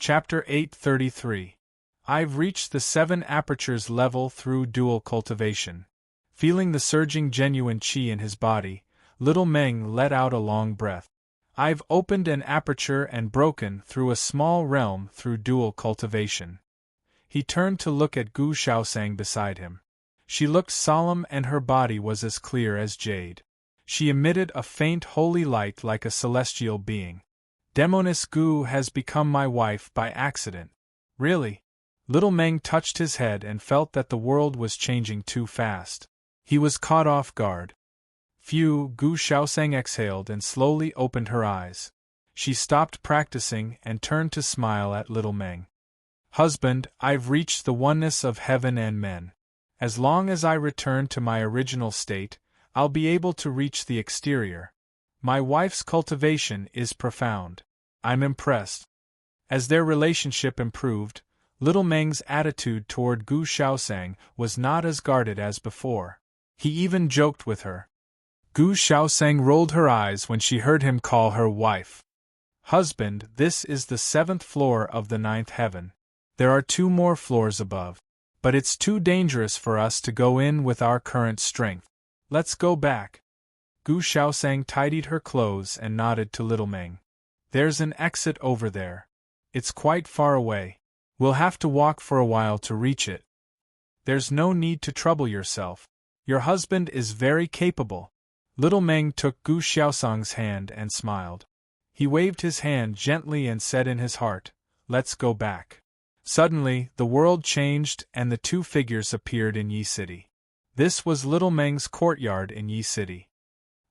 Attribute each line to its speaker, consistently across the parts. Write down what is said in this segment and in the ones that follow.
Speaker 1: Chapter 833. I've reached the 7 apertures level through dual cultivation. Feeling the surging genuine qi in his body, little Meng let out a long breath. I've opened an aperture and broken through a small realm through dual cultivation. He turned to look at Gu Xiaosang beside him. She looked solemn and her body was as clear as jade. She emitted a faint holy light like a celestial being. Demoness Gu has become my wife by accident. Really? Little Meng touched his head and felt that the world was changing too fast. He was caught off guard. Phew, Gu Xiaosang exhaled and slowly opened her eyes. She stopped practicing and turned to smile at little Meng. Husband, I've reached the oneness of heaven and men. As long as I return to my original state, I'll be able to reach the exterior. My wife's cultivation is profound. I'm impressed. As their relationship improved, little Meng's attitude toward Gu Xiaosang was not as guarded as before. He even joked with her. Gu Xiaosang rolled her eyes when she heard him call her wife. Husband, this is the 7th floor of the 9th heaven. There are 2 more floors above. But it's too dangerous for us to go in with our current strength. Let's go back. Gu Xiaosang tidied her clothes and nodded to little Meng. There's an exit over there. It's quite far away. We'll have to walk for a while to reach it. There's no need to trouble yourself. Your husband is very capable. Little Meng took Gu Xiaosang's hand and smiled. He waved his hand gently and said in his heart, "Let's go back." Suddenly, the world changed and the 2 figures appeared in Yi City. This was little Meng's courtyard in Yi City.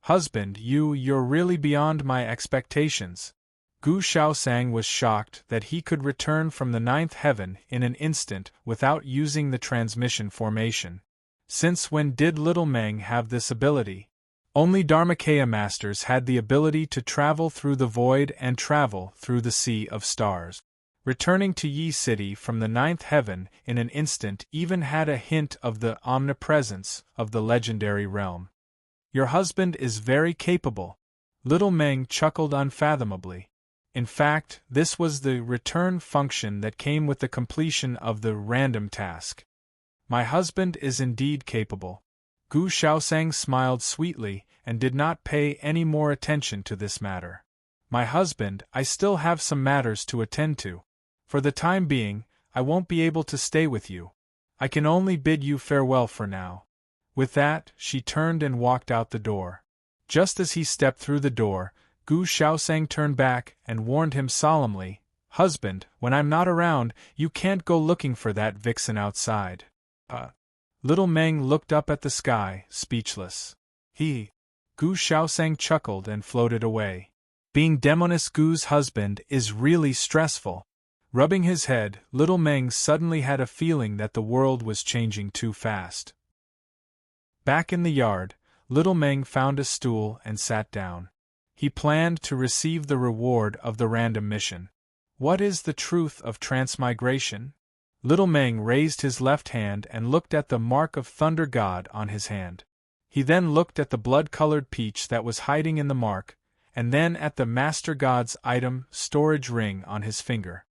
Speaker 1: Husband, you're really beyond my expectations. Gu Xiaosang was shocked that he could return from the 9th heaven in an instant without using the transmission formation. Since when did little Meng have this ability? Only Dharmakaya masters had the ability to travel through the void and travel through the sea of stars. Returning to Yi City from the 9th heaven in an instant even had a hint of the omnipresence of the legendary realm. Your husband is very capable. Little Meng chuckled unfathomably. In fact, this was the return function that came with the completion of the random task. My husband is indeed capable. Gu Xiaosang smiled sweetly and did not pay any more attention to this matter. My husband, I still have some matters to attend to. For the time being, I won't be able to stay with you. I can only bid you farewell for now. With that, she turned and walked out the door. Just as he stepped through the door, Gu Xiaosang turned back and warned him solemnly, "Husband, when I'm not around, you can't go looking for that vixen outside." Little Meng looked up at the sky, speechless. Gu Xiaosang chuckled and floated away. Being Demoness Gu's husband is really stressful. Rubbing his head, little Meng suddenly had a feeling that the world was changing too fast. Back in the yard, little Meng found a stool and sat down. He planned to receive the reward of the random mission. What is the truth of transmigration? Little Meng raised his left hand and looked at the mark of Thunder God on his hand. He then looked at the blood-colored peach that was hiding in the mark, and then at the Master God's item storage ring on his finger.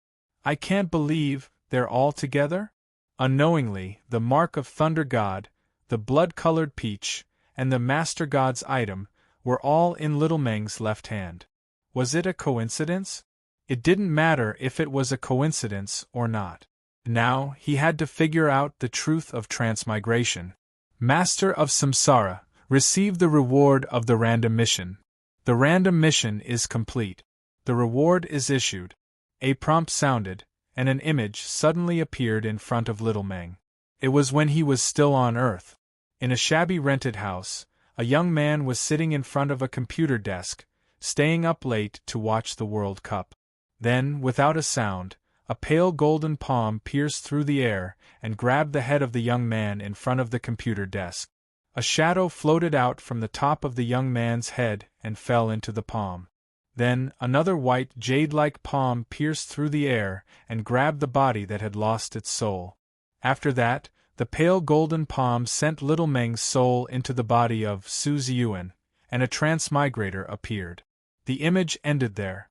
Speaker 1: I can't believe they're all together? Unknowingly, the mark of Thunder God, the blood-colored peach, and the Master God's item were all in little Meng's left hand. Was it a coincidence? It didn't matter if it was a coincidence or not. Now, he had to figure out the truth of transmigration. Master of Samsara, receive the reward of the random mission. The random mission is complete. The reward is issued. A prompt sounded, and an image suddenly appeared in front of little Meng. It was when he was still on Earth. In a shabby rented house, a young man was sitting in front of a computer desk, staying up late to watch the World Cup. Then, without a sound, a pale golden palm pierced through the air and grabbed the head of the young man in front of the computer desk. A shadow floated out from the top of the young man's head and fell into the palm. Then, another white jade-like palm pierced through the air and grabbed the body that had lost its soul. After that, the pale golden palm sent little Meng's soul into the body of Su Ziyuan, and a transmigrator appeared. The image ended there.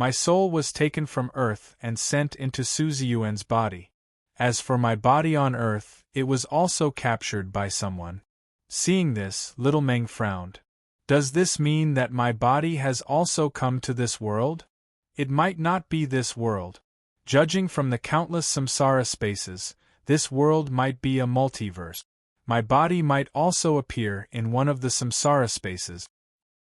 Speaker 1: My soul was taken from earth and sent into Suziyuan's body. As for my body on earth, it was also captured by someone. Seeing this, little Meng frowned. Does this mean that my body has also come to this world? It might not be this world. Judging from the countless samsara spaces, this world might be a multiverse. My body might also appear in one of the samsara spaces.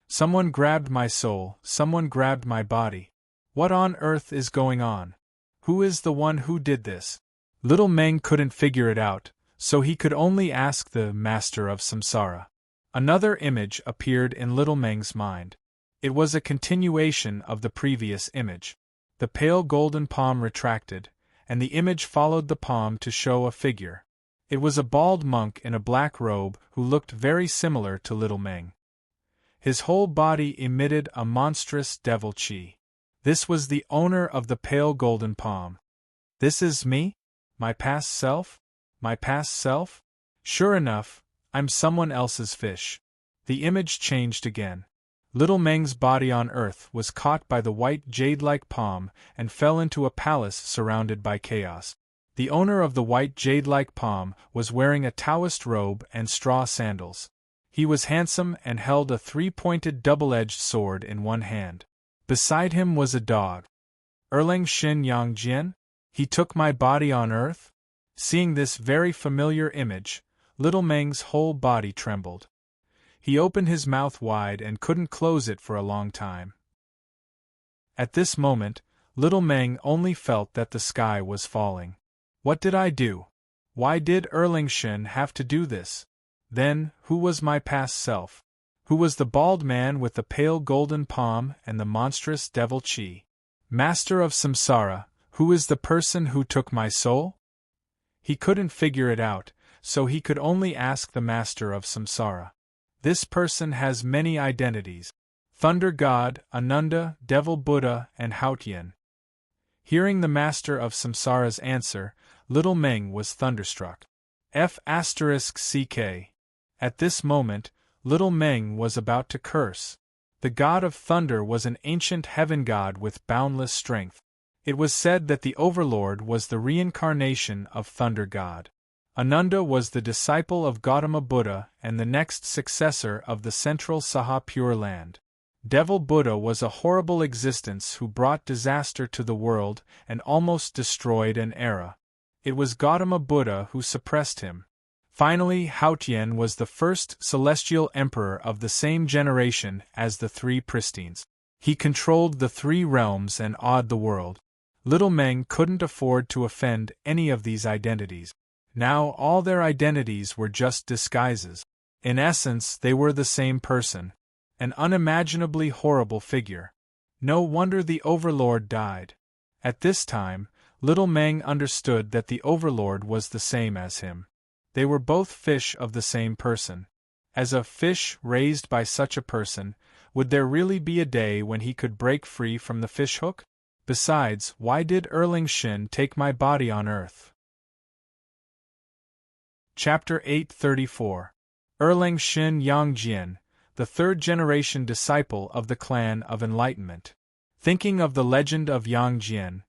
Speaker 1: Someone grabbed my soul, someone grabbed my body. What on earth is going on? Who is the one who did this? Little Meng couldn't figure it out, so he could only ask the master of samsara. Another image appeared in little Meng's mind. It was a continuation of the previous image. The pale golden palm retracted, and the image followed the palm to show a figure. It was a bald monk in a black robe who looked very similar to little Meng. His whole body emitted a monstrous devil chi. This was the owner of the pale golden palm. This is me? My past self? My past self? Sure enough, I'm someone else's fish. The image changed again. Little Meng's body on earth was caught by the white jade-like palm and fell into a palace surrounded by chaos. The owner of the white jade-like palm was wearing a Taoist robe and straw sandals. He was handsome and held a three-pointed double-edged sword in one hand. Beside him was a dog. Erlang Shin Yang Jian? He took my body on earth? Seeing this very familiar image, little Meng's whole body trembled. He opened his mouth wide and couldn't close it for a long time. At this moment, little Meng only felt that the sky was falling. What did I do? Why did Erlang Shin have to do this? Then, who was my past self? Who was the bald man with the pale golden palm and the monstrous devil chi? Master of samsara, who is the person who took my soul? He couldn't figure it out, so he could only ask the master of samsara. This person has many identities: Thunder God, Ananda, Devil Buddha, and Haotian. Hearing the master of samsara's answer, little Meng was thunderstruck. F***ck. At this moment, little Meng was about to curse. The god of thunder was an ancient heaven god with boundless strength. It was said that the overlord was the reincarnation of Thunder God. Ananda was the disciple of Gautama Buddha and the next successor of the central Saha Pure Land. Devil Buddha was a horrible existence who brought disaster to the world and almost destroyed an era. It was Gautama Buddha who suppressed him. Finally, Haotian was the first celestial emperor of the same generation as the three pristines. He controlled the three realms and awed the world. Little Meng couldn't afford to offend any of these identities. Now all their identities were just disguises. In essence, they were the same person. An unimaginably horrible figure. No wonder the Overlord died. At this time, little Meng understood that the Overlord was the same as him. They were both fish of the same person. As a fish raised by such a person, would there really be a day when he could break free from the fishhook? Besides, why did Erlang Shin take my body on earth? Chapter 834. Erlang Shin Yang Jian, the third-generation disciple of the clan of enlightenment. Thinking of the legend of Yang Jian,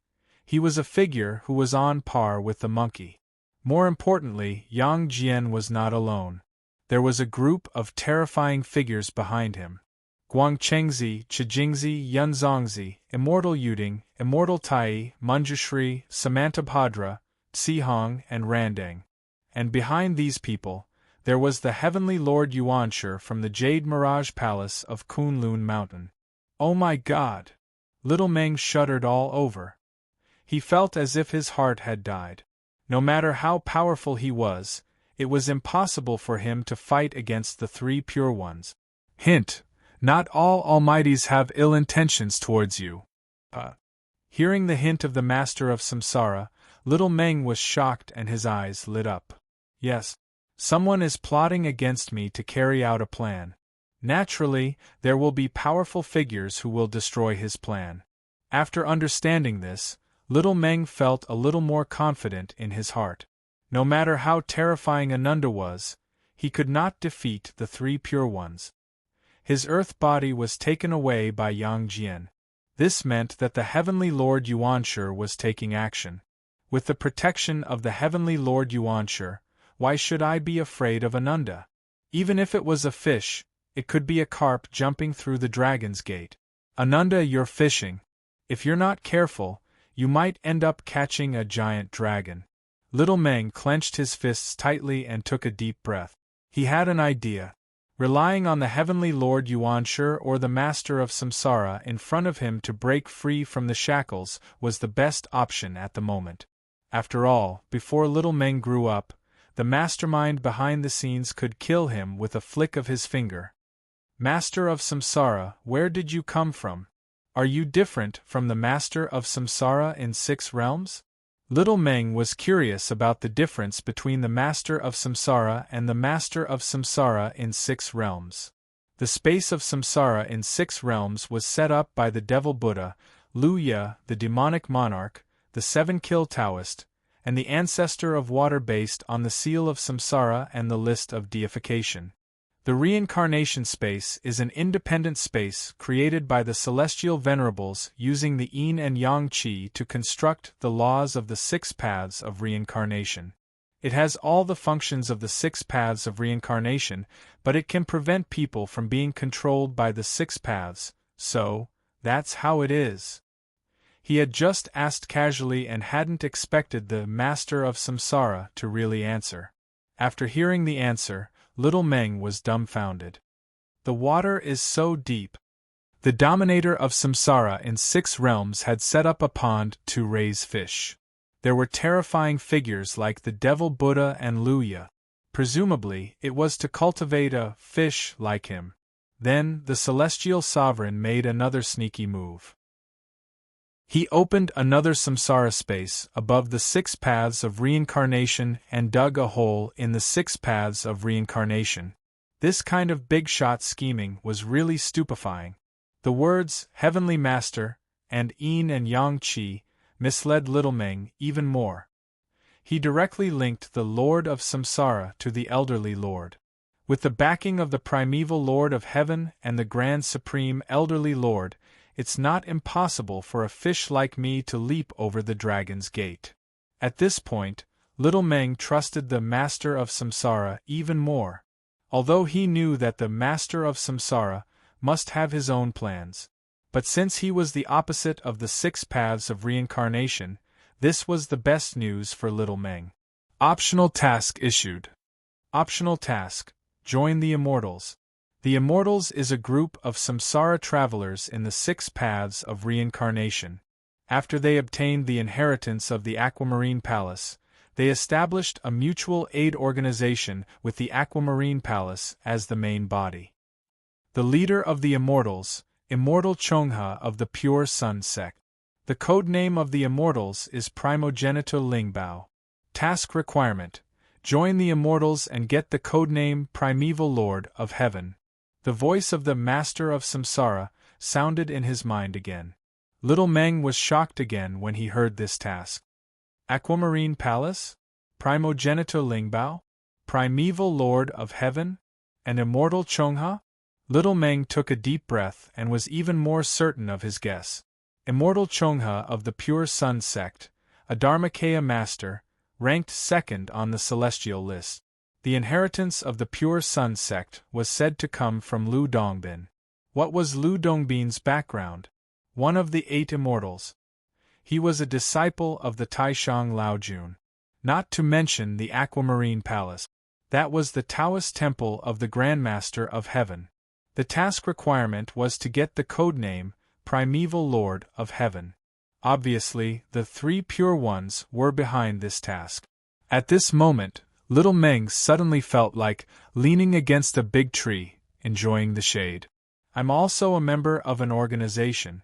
Speaker 1: he was a figure who was on par with the monkey. More importantly, Yang Jian was not alone. There was a group of terrifying figures behind him. Guangchengzi, Chijingzi, Yunzongzi, Immortal Yuding, Immortal Tai, Manjushri, Samantabhadra, Tsihong, and Randang. And behind these people, there was the heavenly Lord Yuanshi from the Jade Mirage Palace of Kunlun Mountain. Oh my God! Little Meng shuddered all over. He felt as if his heart had died. No matter how powerful he was, it was impossible for him to fight against the three pure ones. Hint: not all almighties have ill intentions towards you. Hearing the hint of the master of samsara, little Meng was shocked and his eyes lit up. Yes, someone is plotting against me to carry out a plan. Naturally, there will be powerful figures who will destroy his plan. After understanding this, little Meng felt a little more confident in his heart. No matter how terrifying Ananda was, he could not defeat the three pure ones. His earth body was taken away by Yang Jian. This meant that the Heavenly Lord Yuanshi was taking action. With the protection of the Heavenly Lord Yuanshi, why should I be afraid of Ananda? Even if it was a fish, it could be a carp jumping through the dragon's gate. Ananda, you're fishing. If you're not careful, you might end up catching a giant dragon. Little Meng clenched his fists tightly and took a deep breath. He had an idea. Relying on the Heavenly Lord Yuanshi or the Master of Samsara in front of him to break free from the shackles was the best option at the moment. After all, before Little Meng grew up, the mastermind behind the scenes could kill him with a flick of his finger. Master of Samsara, where did you come from? Are you different from the Master of Samsara in 6 realms? Little Meng was curious about the difference between the Master of Samsara and the Master of Samsara in 6 realms. The space of Samsara in 6 realms was set up by the Devil Buddha, Lu Ye, the demonic monarch, the 7-kill Taoist, and the ancestor of water based on the seal of Samsara and the list of deification. The reincarnation space is an independent space created by the celestial venerables using the yin and yang qi to construct the laws of the 6 paths of reincarnation. It has all the functions of the 6 paths of reincarnation, but it can prevent people from being controlled by the 6 paths, so, that's how it is. He had just asked casually and hadn't expected the Master of Samsara to really answer. After hearing the answer, Little Meng was dumbfounded. The water is so deep. The dominator of Samsara in 6 realms had set up a pond to raise fish. There were terrifying figures like the Devil Buddha and Lu Ye. Presumably, it was to cultivate a fish like him. Then, the celestial sovereign made another sneaky move. He opened another samsara space above the 6 paths of reincarnation and dug a hole in the 6 paths of reincarnation. This kind of big-shot scheming was really stupefying. The words, Heavenly Master, and Yin and Yang Qi, misled Little Meng even more. He directly linked the Lord of Samsara to the Elderly Lord. With the backing of the Primeval Lord of Heaven and the Grand Supreme Elderly Lord, it's not impossible for a fish like me to leap over the dragon's gate. At this point, Little Meng trusted the Master of Samsara even more. Although he knew that the Master of Samsara must have his own plans. But since he was the opposite of the 6 paths of reincarnation, this was the best news for Little Meng. Optional task issued. Optional task: join the Immortals. The Immortals is a group of samsara travelers in the 6 paths of reincarnation. After they obtained the inheritance of the Aquamarine Palace, they established a mutual aid organization with the Aquamarine Palace as the main body. The leader of the Immortals, Immortal Chongha of the Pure Sun sect. The code name of the Immortals is Primogenito Lingbao. Task requirement: join the Immortals and get the codename Primeval Lord of Heaven. The voice of the Master of Samsara sounded in his mind again. Little Meng was shocked again when he heard this task. Aquamarine Palace? Primogenito Lingbao? Primeval Lord of Heaven? And Immortal Chongha? Little Meng took a deep breath and was even more certain of his guess. Immortal Chongha of the Pure Sun sect, a Dharmakaya master, ranked 2nd on the celestial list. The inheritance of the Pure Sun sect was said to come from Lu Dongbin. What was Lu Dongbin's background? One of the 8 immortals. He was a disciple of the Taishang Laojun. Not to mention the Aquamarine Palace. That was the Taoist temple of the Grandmaster of Heaven. The task requirement was to get the codename Primeval Lord of Heaven. Obviously, the 3 pure ones were behind this task. At this moment, Little Meng suddenly felt like leaning against a big tree, enjoying the shade. I'm also a member of an organization.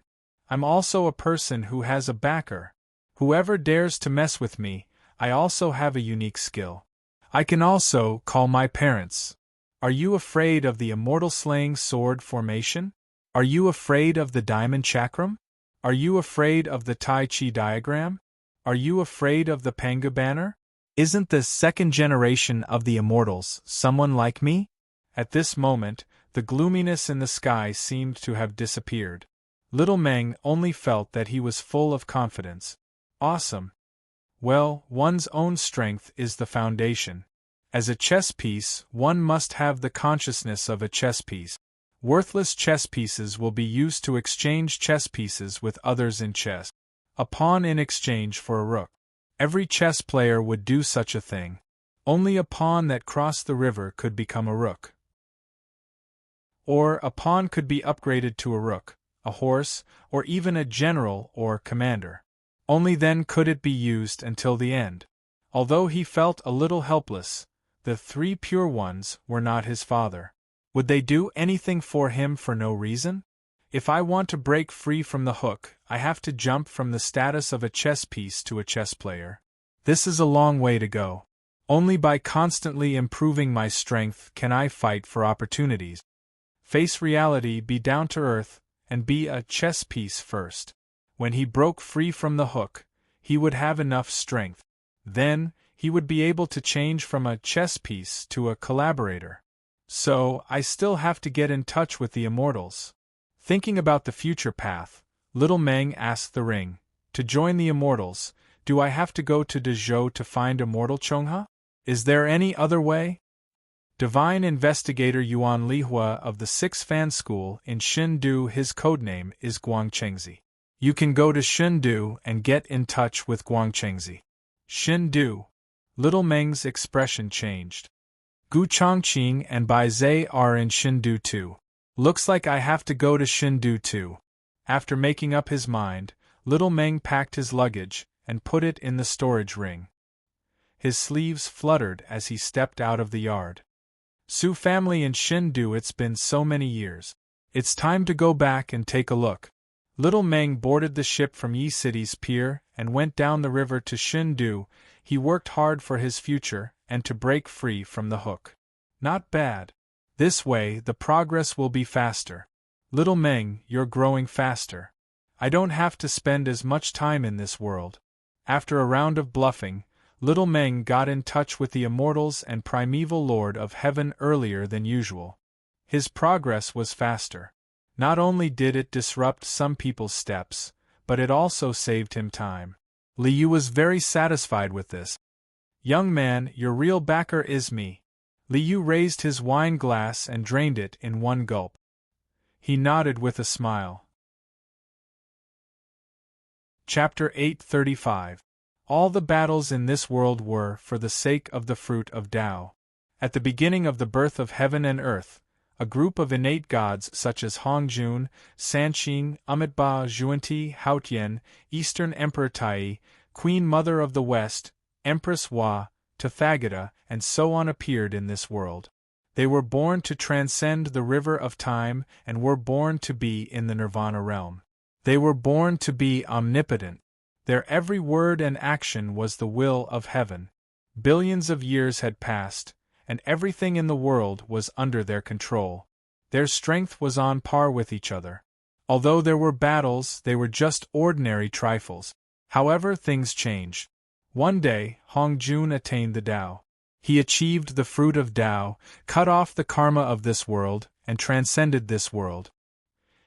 Speaker 1: I'm also a person who has a backer. Whoever dares to mess with me, I also have a unique skill. I can also call my parents. Are you afraid of the immortal slaying sword formation? Are you afraid of the diamond chakram? Are you afraid of the Tai Chi diagram? Are you afraid of the Panga banner? Isn't the 2nd generation of the Immortals someone like me? At this moment, the gloominess in the sky seemed to have disappeared. Little Meng only felt that he was full of confidence. Awesome. Well, one's own strength is the foundation. As a chess piece, one must have the consciousness of a chess piece. Worthless chess pieces will be used to exchange chess pieces with others in chess. A pawn in exchange for a rook. Every chess player would do such a thing. Only a pawn that crossed the river could become a rook. Or a pawn could be upgraded to a rook, a horse, or even a general or commander. Only then could it be used until the end. Although he felt a little helpless, the three pure ones were not his father. Would they do anything for him for no reason? If I want to break free from the hook, I have to jump from the status of a chess piece to a chess player. This is a long way to go. Only by constantly improving my strength can I fight for opportunities. Face reality, be down to earth, and be a chess piece first. When he broke free from the hook, he would have enough strength. Then, he would be able to change from a chess piece to a collaborator. So, I still have to get in touch with the immortals. Thinking about the future path, Little Meng asked the ring, to join the immortals, do I have to go to Dezhou to find immortal Chongha? Is there any other way? Divine Investigator Yuan Lihua of the 6th Fan School in Xindu, his codename is Guangchengzi. You can go to Xindu and get in touch with Guangchengzi. Xindu. Little Meng's expression changed. Gu Chongqing and Bai Zhe are in Xindu too. Looks like I have to go to Xindu too. After making up his mind, Little Meng packed his luggage and put it in the storage ring. His sleeves fluttered as he stepped out of the yard. Su family in Xindu, it's been so many years. It's time to go back and take a look. Little Meng boarded the ship from Yi City's pier and went down the river to Xindu. He worked hard for his future and to break free from the hook. Not bad. This way the progress will be faster. Little Meng, you're growing faster. I don't have to spend as much time in this world. After a round of bluffing, Little Meng got in touch with the immortals and primeval Lord of Heaven earlier than usual. His progress was faster. Not only did it disrupt some people's steps, but it also saved him time. Liu was very satisfied with this. Young man, your real backer is me. Liu raised his wine glass and drained it in one gulp. He nodded with a smile. Chapter 835. All the battles in this world were for the sake of the fruit of Tao. At the beginning of the birth of heaven and earth, a group of innate gods such as Hongjun, Sanqing, Amitabha, Zhuanti, Haotian, Eastern Emperor Tai, Queen Mother of the West, Empress Hua, Tathagata, and so on appeared in this world. They were born to transcend the river of time and were born to be in the nirvana realm. They were born to be omnipotent. Their every word and action was the will of heaven. Billions of years had passed, and everything in the world was under their control. Their strength was on par with each other. Although there were battles, they were just ordinary trifles. However, things changed. One day, Hongjun attained the Tao. He achieved the fruit of Tao, cut off the karma of this world, and transcended this world.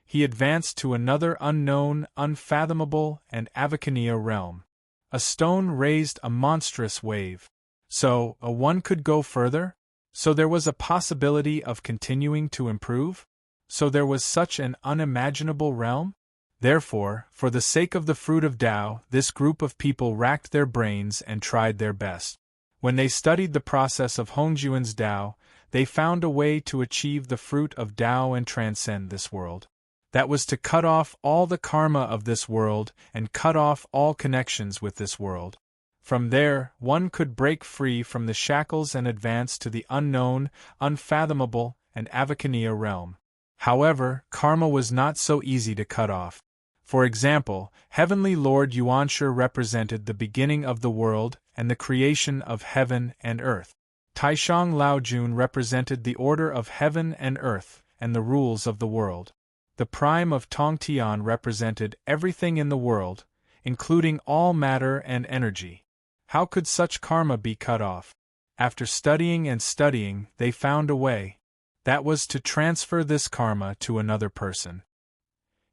Speaker 1: He advanced to another unknown, unfathomable, and Avakaniya realm. A stone raised a monstrous wave. So, one could go further? So there was a possibility of continuing to improve? So there was such an unimaginable realm? Therefore, for the sake of the fruit of Tao, this group of people racked their brains and tried their best. When they studied the process of Hongjun's Tao, they found a way to achieve the fruit of Tao and transcend this world. That was to cut off all the karma of this world and cut off all connections with this world. From there, one could break free from the shackles and advance to the unknown, unfathomable, and Avakaniya realm. However, karma was not so easy to cut off. For example, Heavenly Lord Yuanshi represented the beginning of the world and the creation of heaven and earth. Taishang Laojun represented the order of heaven and earth and the rules of the world. The prime of Tongtian represented everything in the world, including all matter and energy. How could such karma be cut off? After studying and studying, they found a way. That was to transfer this karma to another person.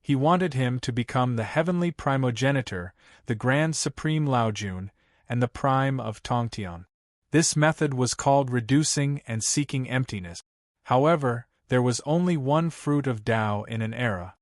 Speaker 1: He wanted him to become the heavenly primogenitor, the grand supreme Laojun, and the prime of Tongtian. This method was called reducing and seeking emptiness. However, there was only one fruit of Tao in an era.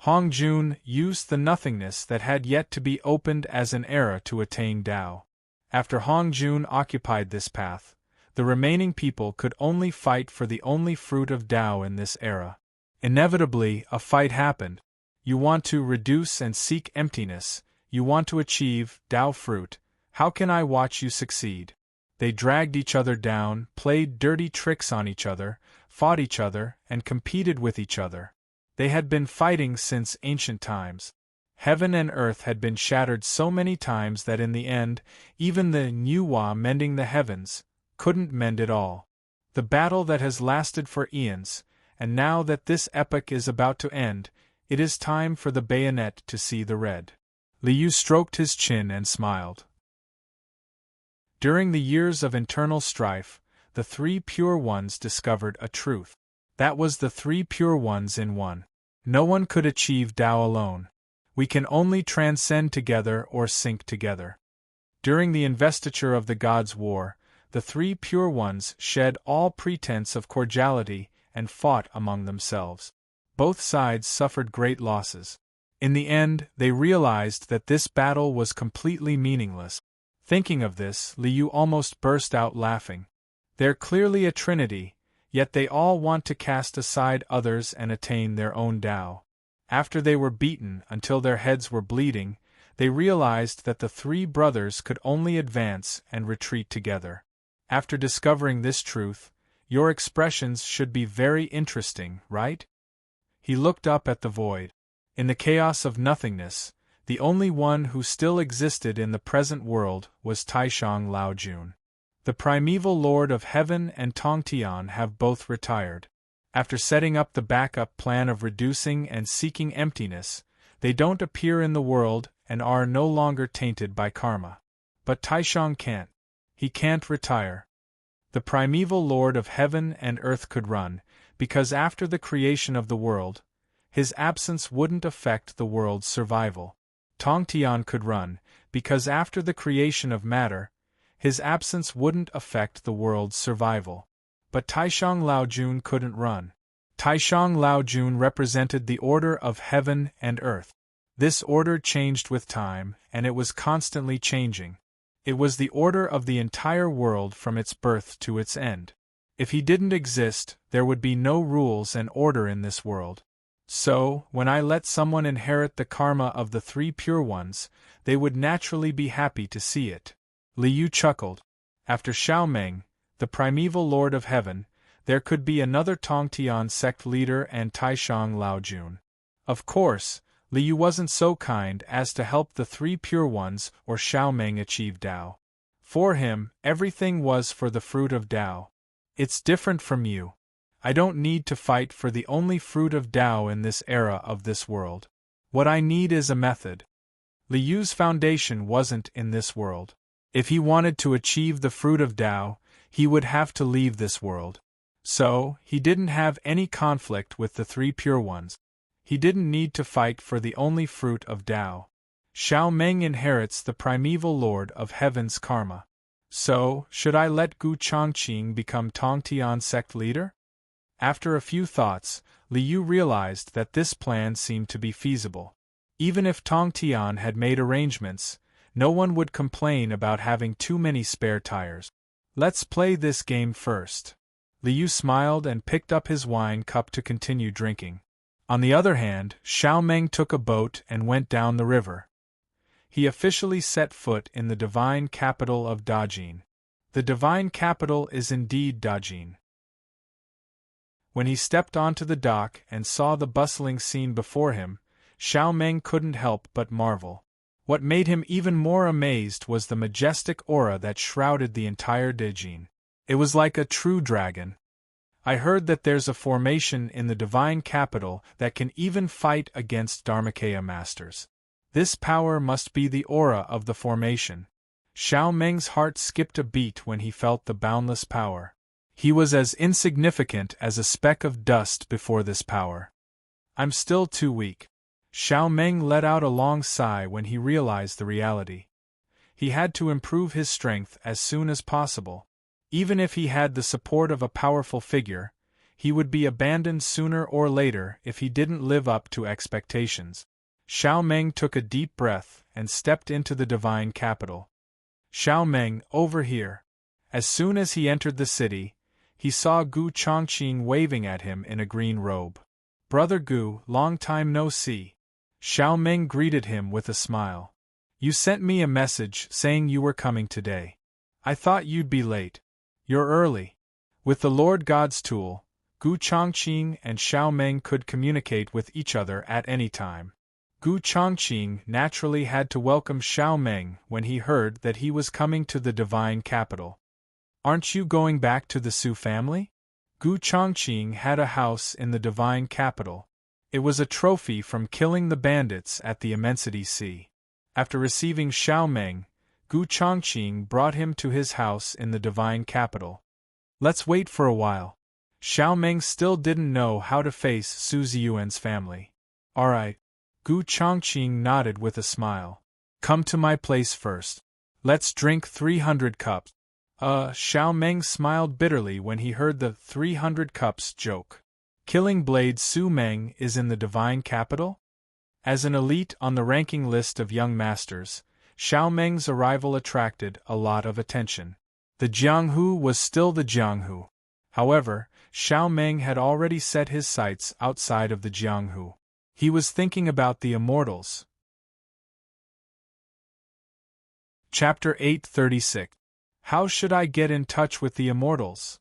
Speaker 1: Hongjun used the nothingness that had yet to be opened as an era to attain Tao. After Hongjun occupied this path, the remaining people could only fight for the only fruit of Tao in this era. Inevitably, a fight happened. You want to reduce and seek emptiness, you want to achieve Tao fruit, how can I watch you succeed? They dragged each other down, played dirty tricks on each other, fought each other, and competed with each other. They had been fighting since ancient times. Heaven and earth had been shattered so many times that in the end, even the Nuwa mending the heavens couldn't mend it all. The battle that has lasted for eons, and now that this epoch is about to end, it is time for the bayonet to see the red. Liu stroked his chin and smiled. During the years of internal strife, the three pure ones discovered a truth. That was the three pure ones in one. No one could achieve Tao alone. We can only transcend together or sink together. During the investiture of the gods' war, the three pure ones shed all pretense of cordiality and fought among themselves. Both sides suffered great losses. In the end, they realized that this battle was completely meaningless. Thinking of this, Liu almost burst out laughing. They're clearly a trinity, yet they all want to cast aside others and attain their own Tao. After they were beaten until their heads were bleeding, they realized that the three brothers could only advance and retreat together. After discovering this truth, your expressions should be very interesting, right? He looked up at the void. In the chaos of nothingness, the only one who still existed in the present world was Taishang Laojun. The primeval lord of heaven and Tongtian have both retired. After setting up the backup plan of reducing and seeking emptiness, they don't appear in the world and are no longer tainted by karma. But Taishang can't. He can't retire. The primeval lord of heaven and earth could run, because after the creation of the world, his absence wouldn't affect the world's survival. Tongtian could run, because after the creation of matter, his absence wouldn't affect the world's survival. But Taishang Laojun couldn't run. Taishang Laojun represented the order of heaven and earth. This order changed with time, and it was constantly changing. It was the order of the entire world from its birth to its end. If he didn't exist, there would be no rules and order in this world. So, when I let someone inherit the karma of the three pure ones, they would naturally be happy to see it. Liu chuckled. After Xiaomeng, the primeval lord of heaven, there could be another Tongtian sect leader and Taishang Laojun. Of course, Liu wasn't so kind as to help the three pure ones or Xiaomeng achieve Tao. For him, everything was for the fruit of Tao. It's different from you. I don't need to fight for the only fruit of Tao in this era of this world. What I need is a method. Liu's foundation wasn't in this world. If he wanted to achieve the fruit of Tao, he would have to leave this world. So, he didn't have any conflict with the three pure ones. He didn't need to fight for the only fruit of Tao. Xiaomeng inherits the primeval lord of heaven's karma. So, should I let Gu Chongqing become Tongtian sect leader? After a few thoughts, Liu realized that this plan seemed to be feasible. Even if Tongtian had made arrangements, no one would complain about having too many spare tires. Let's play this game first. Liu smiled and picked up his wine cup to continue drinking. On the other hand, Xiaomeng took a boat and went down the river. He officially set foot in the divine capital of Dajin. The divine capital is indeed Dajin. When he stepped onto the dock and saw the bustling scene before him, Xiaomeng couldn't help but marvel. What made him even more amazed was the majestic aura that shrouded the entire Dajin. It was like a true dragon. I heard that there's a formation in the divine capital that can even fight against Dharmakaya masters. This power must be the aura of the formation. Xiaomeng's heart skipped a beat when he felt the boundless power. He was as insignificant as a speck of dust before this power. I'm still too weak. Xiao Meng let out a long sigh when he realized the reality. He had to improve his strength as soon as possible. Even if he had the support of a powerful figure, he would be abandoned sooner or later if he didn't live up to expectations. Xiao Meng took a deep breath and stepped into the divine capital. Xiao Meng, over here. As soon as he entered the city, he saw Gu Chongqing waving at him in a green robe. Brother Gu, long time no see. Xiao Meng greeted him with a smile. You sent me a message saying you were coming today. I thought you'd be late. You're early. With the Lord God's tool, Gu Chongqing and Xiao Meng could communicate with each other at any time. Gu Chongqing naturally had to welcome Xiao Meng when he heard that he was coming to the divine capital. Aren't you going back to the Su family? Gu Chongqing had a house in the divine capital. It was a trophy from killing the bandits at the Immensity Sea. After receiving Xiao Meng, Gu Chongqing brought him to his house in the divine capital. Let's wait for a while. Xiao Meng still didn't know how to face Su Ziyuan's family. Alright. Gu Chongqing nodded with a smile. Come to my place first. Let's drink 300 cups. Xiao Meng smiled bitterly when he heard the 300 cups joke. Killing Blade Su Meng is in the divine capital? As an elite on the ranking list of young masters, Xiao Meng's arrival attracted a lot of attention. The Jianghu was still the Jianghu. However, Xiao Meng had already set his sights outside of the Jianghu. He was thinking about the immortals. Chapter 836. How should I get in touch with the immortals?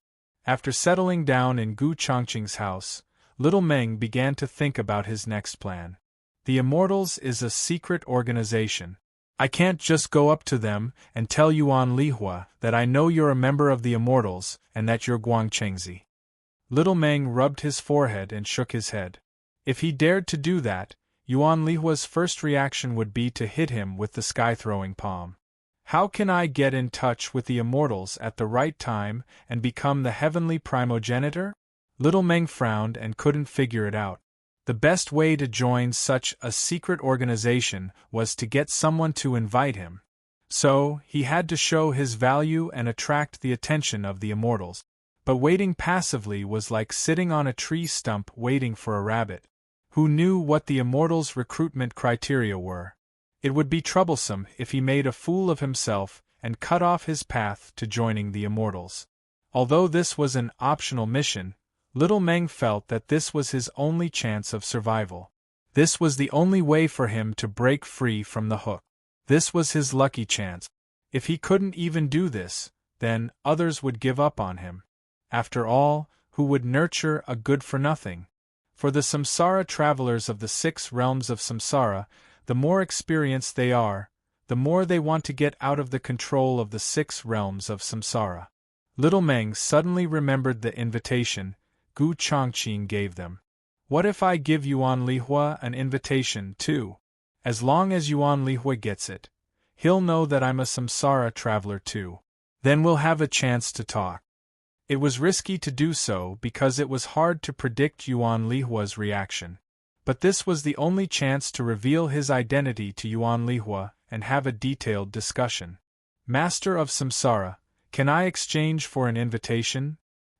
Speaker 1: After settling down in Gu Chongqing's house, little Meng began to think about his next plan. The Immortals is a secret organization. I can't just go up to them and tell Yuan Lihua that I know you're a member of the Immortals and that you're Guang Chengzi. Little Meng rubbed his forehead and shook his head. If he dared to do that, Yuan Lihua's first reaction would be to hit him with the sky-throwing palm. How can I get in touch with the Immortals at the right time and become the heavenly primogenitor? Little Meng frowned and couldn't figure it out. The best way to join such a secret organization was to get someone to invite him. So, he had to show his value and attract the attention of the Immortals. But waiting passively was like sitting on a tree stump waiting for a rabbit. Who knew what the Immortals' recruitment criteria were? It would be troublesome if he made a fool of himself and cut off his path to joining the Immortals. Although this was an optional mission, little Meng felt that this was his only chance of survival. This was the only way for him to break free from the hook. This was his lucky chance. If he couldn't even do this, then others would give up on him. After all, who would nurture a good-for-nothing? For the samsara travelers of the 6 realms of samsara, the more experienced they are, the more they want to get out of the control of the 6 realms of samsara. Little Meng suddenly remembered the invitation Gu Chongqing gave them. What if I give Yuan Lihua an invitation too? As long as Yuan Lihua gets it, he'll know that I'm a samsara traveler too. Then we'll have a chance to talk. It was risky to do so because it was hard to predict Yuan Lihua's reaction. But this was the only chance to reveal his identity to Yuan Lihua and have a detailed discussion. Master of Samsara, can I exchange for an invitation?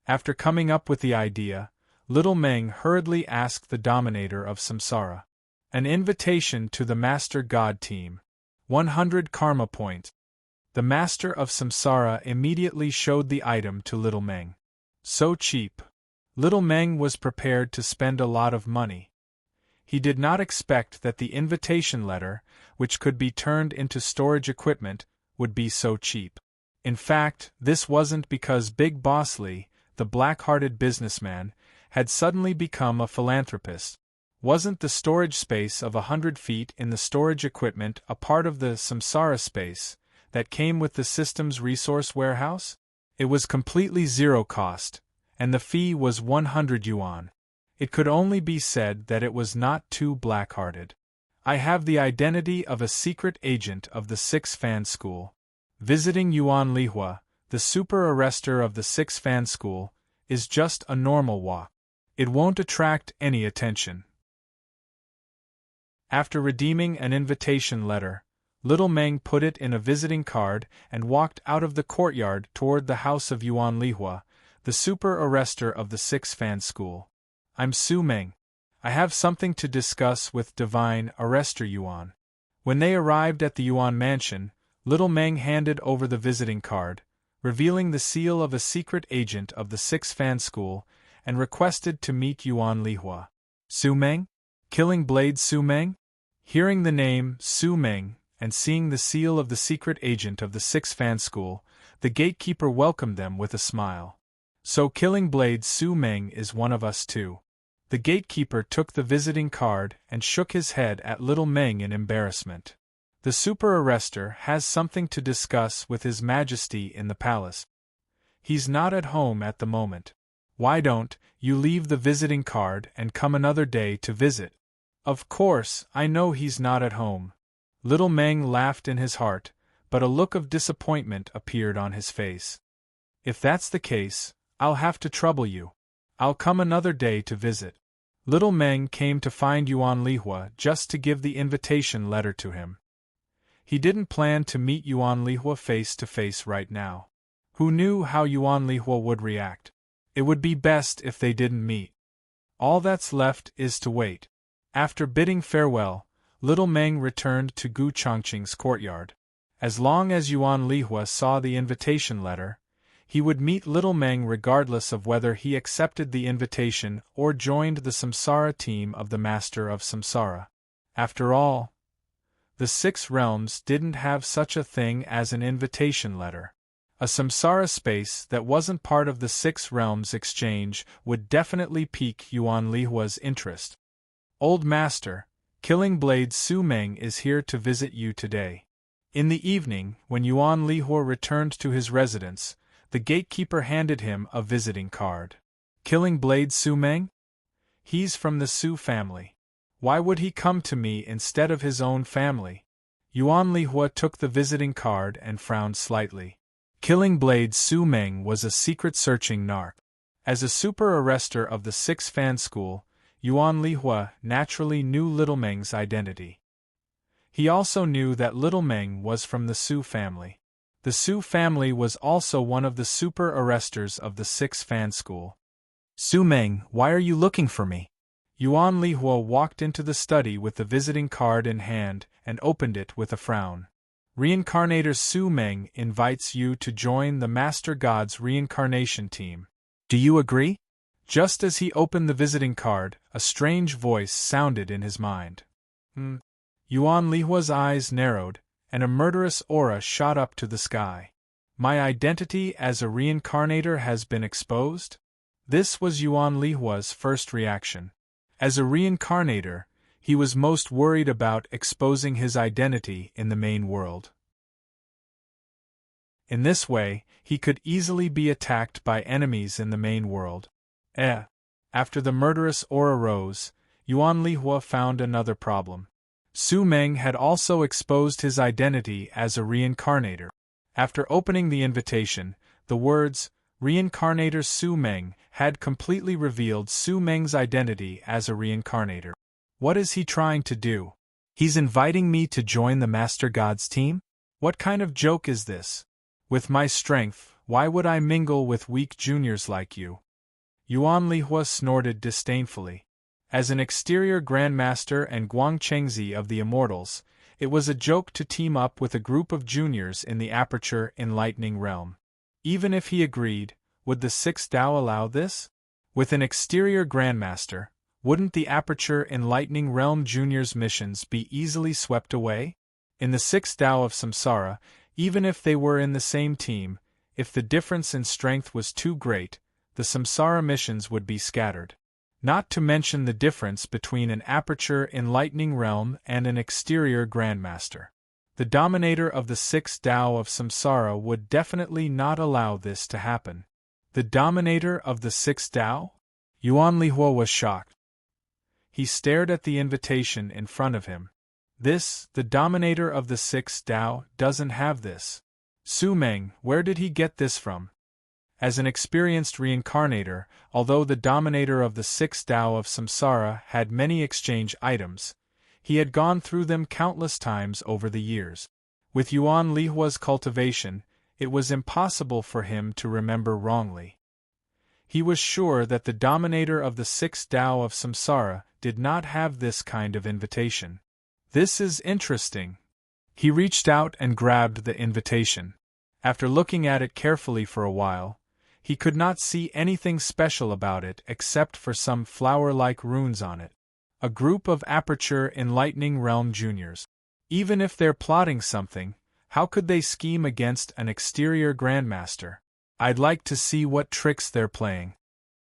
Speaker 1: After coming up with the idea, little Meng hurriedly asked the dominator of Samsara. An invitation to the Master God team. 100 karma points. The Master of Samsara immediately showed the item to little Meng. So cheap. Little Meng was prepared to spend a lot of money. He did not expect that the invitation letter, which could be turned into storage equipment, would be so cheap. In fact, this wasn't because Big Boss Lee, the black-hearted businessman, had suddenly become a philanthropist. Wasn't the storage space of 100 feet in the storage equipment a part of the samsara space that came with the system's resource warehouse? It was completely zero cost, and the fee was 100 yuan. It could only be said that it was not too black-hearted. I have the identity of a secret agent of the 6 Fan School. Visiting Yuan Lihua, the super arrestor of the 6 Fan School, is just a normal walk. It won't attract any attention. After redeeming an invitation letter, little Meng put it in a visiting card and walked out of the courtyard toward the house of Yuan Lihua, the super arrester of the 6 fan school. I'm Su Meng. I have something to discuss with Divine Arrester Yuan. When they arrived at the Yuan mansion, little Meng handed over the visiting card, revealing the seal of a secret agent of the 6 fan school, and requested to meet Yuan Lihua. Su Meng? Killing Blade Su Meng? Hearing the name Su Meng and seeing the seal of the secret agent of the 6 fan school, the gatekeeper welcomed them with a smile. So Killing Blade Su Meng is one of us too. The gatekeeper took the visiting card and shook his head at little Meng in embarrassment. The super arrester has something to discuss with His Majesty in the palace. He's not at home at the moment. Why don't you leave the visiting card and come another day to visit? Of course, I know he's not at home. Little Meng laughed in his heart, but a look of disappointment appeared on his face. If that's the case, I'll have to trouble you. I'll come another day to visit. Little Meng came to find Yuan Lihua just to give the invitation letter to him. He didn't plan to meet Yuan Lihua face to face right now. Who knew how Yuan Lihua would react? It would be best if they didn't meet. All that's left is to wait. After bidding farewell, little Meng returned to Gu Chongqing's courtyard. As long as Yuan Lihua saw the invitation letter, he would meet little Meng regardless of whether he accepted the invitation or joined the Samsara team of the Master of Samsara. After all, the 6 realms didn't have such a thing as an invitation letter. A Samsara space that wasn't part of the 6 realms exchange would definitely pique Yuan Lihua's interest. Old Master, Killing Blade Su Meng is here to visit you today. In the evening, when Yuan Lihua returned to his residence, the gatekeeper handed him a visiting card. Killing Blade Su Meng? He's from the Su family. Why would he come to me instead of his own family? Yuan Lihua took the visiting card and frowned slightly. Killing Blade Su Meng was a secret-searching narc. As a super arrester of the 6 fan school, Yuan Lihua naturally knew little Meng's identity. He also knew that little Meng was from the Su family. The Su family was also one of the super arresters of the 6 fan school. Su Meng, why are you looking for me? Yuan Lihua walked into the study with the visiting card in hand and opened it with a frown. Reincarnator Su Meng invites you to join the Master God's reincarnation team. Do you agree? Just as he opened the visiting card, a strange voice sounded in his mind. Yuan Lihua's eyes narrowed, and a murderous aura shot up to the sky. My identity as a reincarnator has been exposed? This was Yuan Lihua's first reaction. As a reincarnator, he was most worried about exposing his identity in the main world. In this way, he could easily be attacked by enemies in the main world. After the murderous aura rose, Yuan Lihua found another problem. Su Meng had also exposed his identity as a reincarnator. After opening the invitation, the words, Reincarnator Su Meng, had completely revealed Su Meng's identity as a reincarnator. What is he trying to do? He's inviting me to join the Master God's team? What kind of joke is this? With my strength, why would I mingle with weak juniors like you? Yuan Lihua snorted disdainfully. As an exterior Grandmaster and Guangchengzi of the Immortals, it was a joke to team up with a group of juniors in the Aperture Enlightening Realm. Even if he agreed, would the 6th Dao allow this? With an exterior Grandmaster, wouldn't the Aperture Enlightening Realm juniors' missions be easily swept away? In the 6th Dao of Samsara, even if they were in the same team, if the difference in strength was too great, the Samsara missions would be scattered. Not to mention the difference between an Aperture Enlightening Realm and an exterior Grandmaster. The Dominator of the 6th Dao of Samsara would definitely not allow this to happen. The Dominator of the 6th Dao? Yuan Lihua was shocked. He stared at the invitation in front of him. The Dominator of the 6th Dao, doesn't have this. Su Meng, where did he get this from? As an experienced reincarnator, although the Dominator of the 6th Dao of Samsara had many exchange items, He had gone through them countless times over the years. With Yuan Lihua's cultivation, it was impossible for him to remember wrongly. He was sure that the dominator of the sixth Tao of Samsara did not have this kind of invitation. This is interesting. He reached out and grabbed the invitation. After looking at it carefully for a while, he could not see anything special about it except for some flower-like runes on it. A group of Aperture Enlightening Realm Juniors. Even if they're plotting something, how could they scheme against an exterior Grandmaster? I'd like to see what tricks they're playing.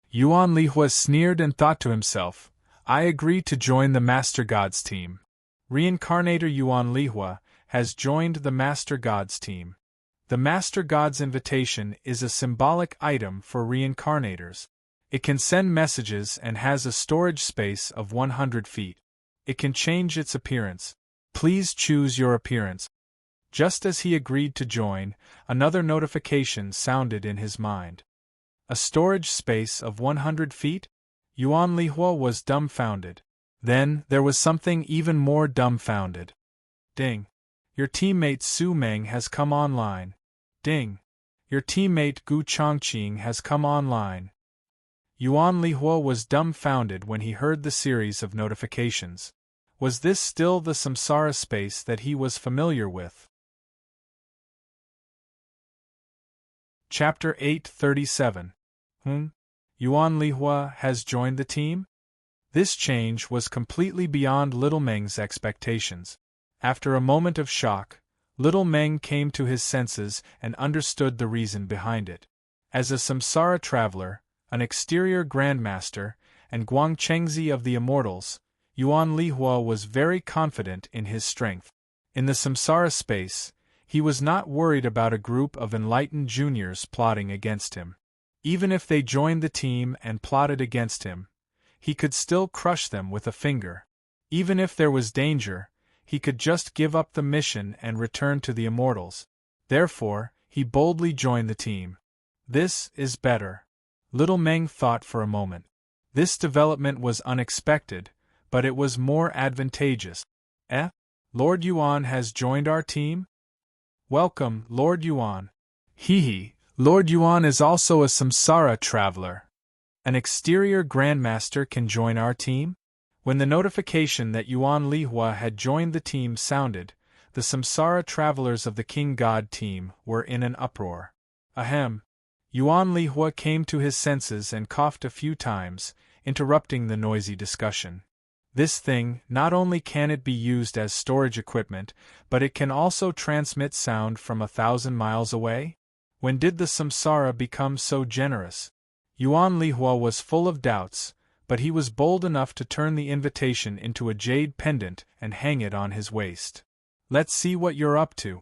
Speaker 1: Yuan Lihua sneered and thought to himself, I agree to join the Master God's team. Reincarnator Yuan Lihua has joined the Master God's team. The Master God's invitation is a symbolic item for reincarnators. It can send messages and has a storage space of 100 feet. It can change its appearance. Please choose your appearance. Just as he agreed to join, another notification sounded in his mind. A storage space of 100 feet? Yuan Lihua was dumbfounded. Then, there was something even more dumbfounded. Ding. Your teammate Su Meng has come online. Ding. Your teammate Gu Chongqing has come online. Yuan Lihua was dumbfounded when he heard the series of notifications. Was this still the samsara space that he was familiar with? Chapter 837. Yuan Lihua has joined the team? This change was completely beyond Little Meng's expectations. After a moment of shock, Little Meng came to his senses and understood the reason behind it. As a samsara traveler, an exterior grandmaster, and Guangchengzi of the Immortals, Yuan Lihua was very confident in his strength. In the samsara space, he was not worried about a group of enlightened juniors plotting against him. Even if they joined the team and plotted against him, he could still crush them with a finger. Even if there was danger, he could just give up the mission and return to the Immortals. Therefore, he boldly joined the team. This is better. Little Meng thought for a moment. This development was unexpected, but it was more advantageous. Lord Yuan has joined our team? Welcome, Lord Yuan. Hee. Lord Yuan is also a samsara traveler. An exterior grandmaster can join our team? When the notification that Yuan Lihua had joined the team sounded, the samsara travelers of the King God team were in an uproar. Ahem. Yuan Lihua came to his senses and coughed a few times, interrupting the noisy discussion. This thing, not only can it be used as storage equipment, but it can also transmit sound from 1,000 miles away? When did the samsara become so generous? Yuan Lihua was full of doubts, but he was bold enough to turn the invitation into a jade pendant and hang it on his waist. Let's see what you're up to.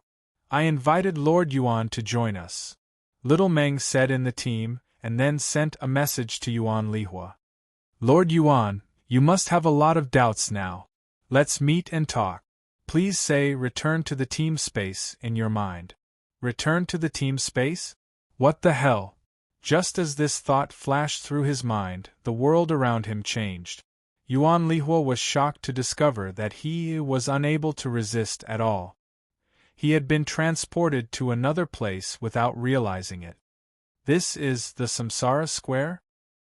Speaker 1: I invited Lord Yuan to join us. Little Meng said in the team, and then sent a message to Yuan Lihua. Lord Yuan, you must have a lot of doubts now. Let's meet and talk. Please say return to the team space in your mind. Return to the team space? What the hell? Just as this thought flashed through his mind, the world around him changed. Yuan Lihua was shocked to discover that he was unable to resist at all. He had been transported to another place without realizing it. This is the Samsara Square?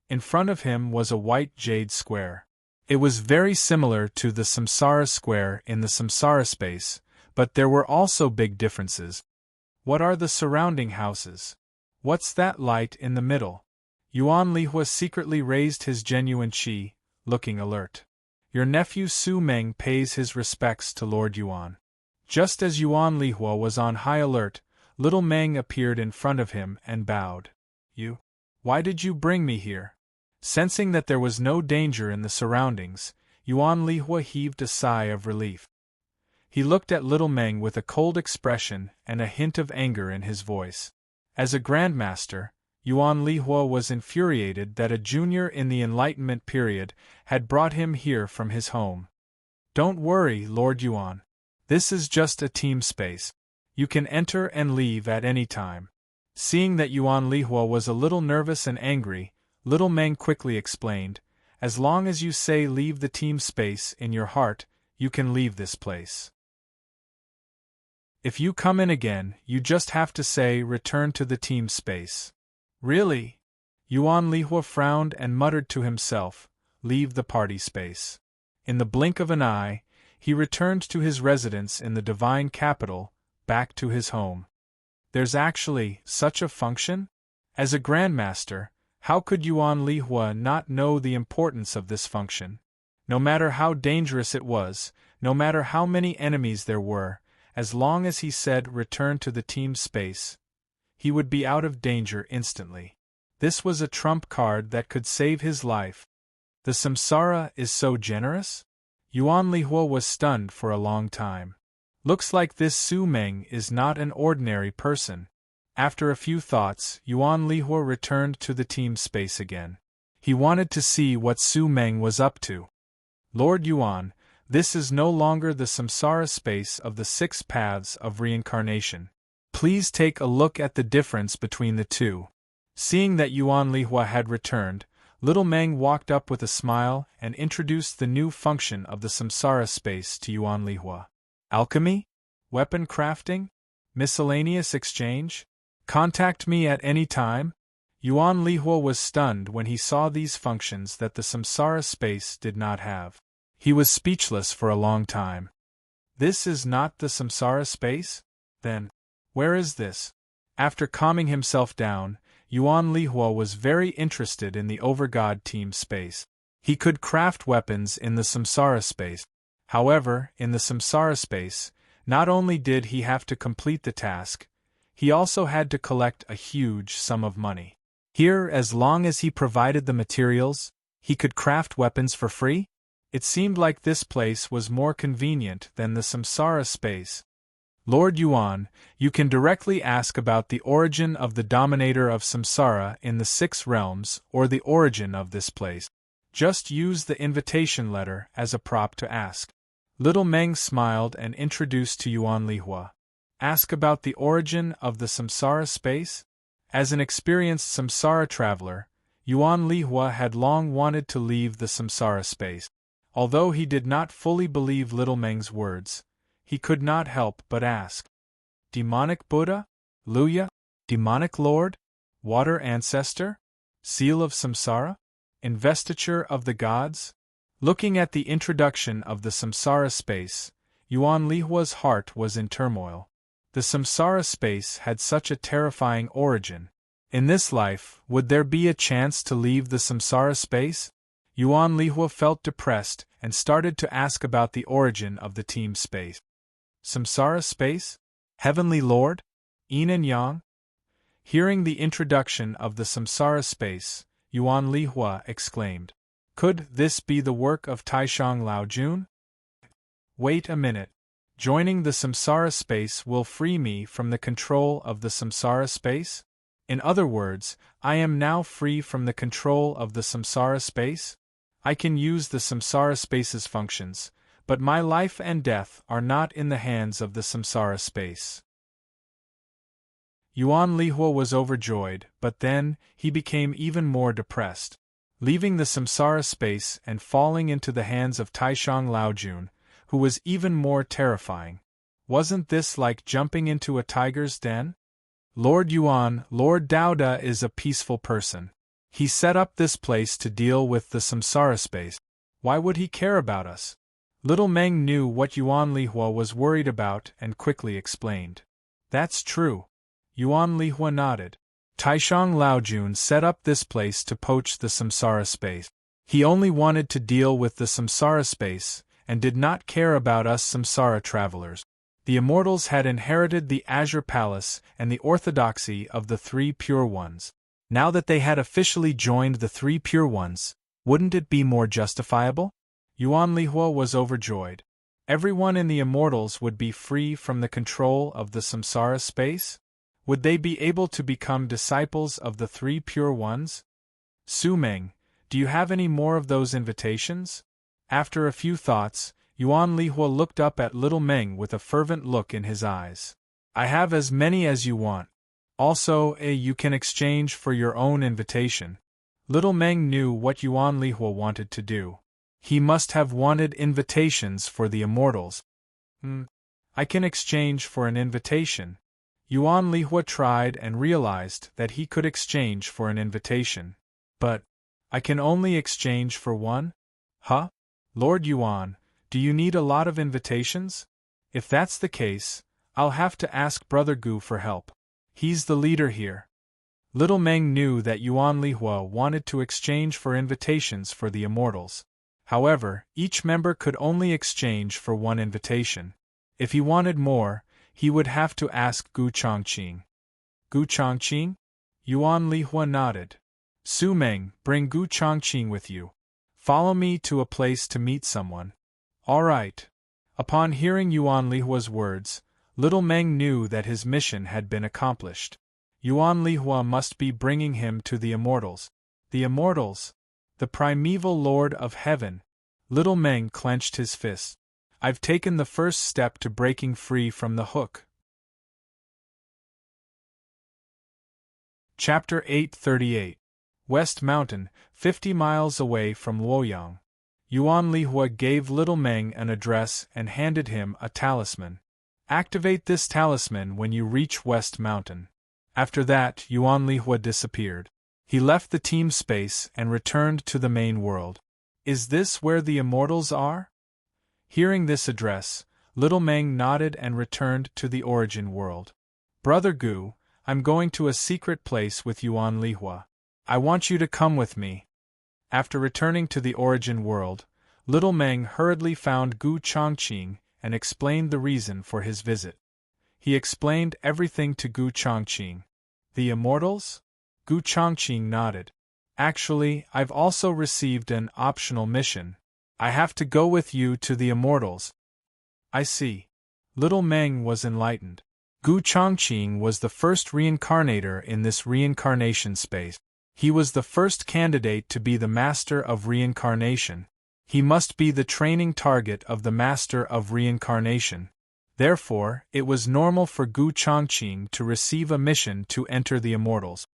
Speaker 1: In front of him was a white jade square. It was very similar to the Samsara Square in the Samsara space, but there were also big differences. What are the surrounding houses? What's that light in the middle? Yuan Lihua secretly raised his genuine qi, looking alert. Your nephew Su Meng pays his respects to Lord Yuan. Just as Yuan Lihua was on high alert, Little Meng appeared in front of him and bowed. You? Why did you bring me here? Sensing that there was no danger in the surroundings, Yuan Lihua heaved a sigh of relief. He looked at Little Meng with a cold expression and a hint of anger in his voice. As a grandmaster, Yuan Lihua was infuriated that a junior in the Enlightenment period had brought him here from his home. Don't worry, Lord Yuan. This is just a team space. You can enter and leave at any time. Seeing that Yuan Lihua was a little nervous and angry, Little Meng quickly explained, as long as you say leave the team space in your heart, you can leave this place. If you come in again, you just have to say return to the team space. Really? Yuan Lihua frowned and muttered to himself, leave the party space. In the blink of an eye, he returned to his residence in the divine capital, back to his home. There's actually such a function? As a grandmaster, how could Yuan Lihua not know the importance of this function? No matter how dangerous it was, no matter how many enemies there were, as long as he said return to the team space, he would be out of danger instantly. This was a trump card that could save his life. The samsara is so generous? Yuan Lihua was stunned for a long time. Looks like this Su Meng is not an ordinary person. After a few thoughts, Yuan Lihua returned to the team space again. He wanted to see what Su Meng was up to. Lord Yuan, this is no longer the samsara space of the 6 paths of reincarnation. Please take a look at the difference between the two. Seeing that Yuan Lihua had returned, Little Meng walked up with a smile and introduced the new function of the samsara space to Yuan Lihua. Alchemy? Weapon crafting? Miscellaneous exchange? Contact me at any time? Yuan Lihua was stunned when he saw these functions that the samsara space did not have. He was speechless for a long time. This is not the samsara space? Then, where is this? After calming himself down, Yuan Lihua was very interested in the Overgod team space. He could craft weapons in the samsara space. However, in the samsara space, not only did he have to complete the task, he also had to collect a huge sum of money. Here, as long as he provided the materials, he could craft weapons for free? It seemed like this place was more convenient than the samsara space. Lord Yuan, you can directly ask about the origin of the dominator of samsara in the 6 realms or the origin of this place. Just use the invitation letter as a prop to ask. Little Meng smiled and introduced to Yuan Lihua. Ask about the origin of the samsara space? As an experienced samsara traveler, Yuan Lihua had long wanted to leave the samsara space. Although he did not fully believe Little Meng's words, he could not help but ask. Demonic Buddha? Luya? Demonic Lord? Water Ancestor? Seal of Samsara? Investiture of the Gods? Looking at the introduction of the samsara space, Yuan Lihua's heart was in turmoil. The samsara space had such a terrifying origin. In this life, would there be a chance to leave the samsara space? Yuan Lihua felt depressed and started to ask about the origin of the team space. Samsara space? Heavenly Lord? Yin and Yang? Hearing the introduction of the samsara space, Yuan Lihua exclaimed, could this be the work of Taishang Laojun? Wait a minute. Joining the samsara space will free me from the control of the samsara space? In other words, I am now free from the control of the samsara space? I can use the samsara space's functions, but my life and death are not in the hands of the samsara space. Yuan Lihua was overjoyed, but then, he became even more depressed. Leaving the samsara space and falling into the hands of Taishang Laojun, who was even more terrifying. Wasn't this like jumping into a tiger's den? Lord Yuan, Lord Daoda is a peaceful person. He set up this place to deal with the samsara space. Why would he care about us? Little Meng knew what Yuan Lihua was worried about and quickly explained. That's true. Yuan Lihua nodded. Taishang Laojun set up this place to poach the samsara space. He only wanted to deal with the samsara space and did not care about us samsara travelers. The immortals had inherited the Azure Palace and the orthodoxy of the 3 Pure Ones. Now that they had officially joined the 3 Pure Ones, wouldn't it be more justifiable? Yuan Lihua was overjoyed. Everyone in the immortals would be free from the control of the samsara space? Would they be able to become disciples of the 3 Pure Ones? Su Meng, do you have any more of those invitations? After a few thoughts, Yuan Lihua looked up at Little Meng with a fervent look in his eyes. I have as many as you want. Also, you can exchange for your own invitation. Little Meng knew what Yuan Lihua wanted to do. He must have wanted invitations for the immortals. I can exchange for an invitation. Yuan Lihua tried and realized that he could exchange for an invitation. But I can only exchange for one? Huh? Lord Yuan, do you need a lot of invitations? If that's the case, I'll have to ask Brother Gu for help. He's the leader here. Little Meng knew that Yuan Lihua wanted to exchange for invitations for the immortals. However, each member could only exchange for one invitation. If he wanted more, he would have to ask Gu Chongqing. Gu Chongqing? Yuan Lihua nodded. Su Meng, bring Gu Chongqing with you. Follow me to a place to meet someone. All right. Upon hearing Yuan Lihua's words, Little Meng knew that his mission had been accomplished. Yuan Lihua must be bringing him to the immortals. The immortals? The primeval Lord of Heaven. Little Meng clenched his fist. I've taken the first step to breaking free from the hook. Chapter 838. West Mountain, 50 miles away from Luoyang. Yuan Lihua gave Little Meng an address and handed him a talisman. Activate this talisman when you reach West Mountain. After that, Yuan Lihua disappeared. He left the team space and returned to the main world. Is this where the immortals are? Hearing this address, Little Meng nodded and returned to the origin world. Brother Gu, I'm going to a secret place with Yuan Lihua. I want you to come with me. After returning to the origin world, Little Meng hurriedly found Gu Chongqing and explained the reason for his visit. He explained everything to Gu Chongqing. The immortals? Gu Chongqing nodded. Actually, I've also received an optional mission. I have to go with you to the immortals. I see. Little Meng was enlightened. Gu Chongqing was the first reincarnator in this reincarnation space. He was the first candidate to be the Master of Reincarnation. He must be the training target of the Master of Reincarnation. Therefore, it was normal for Gu Chongqing to receive a mission to enter the immortals.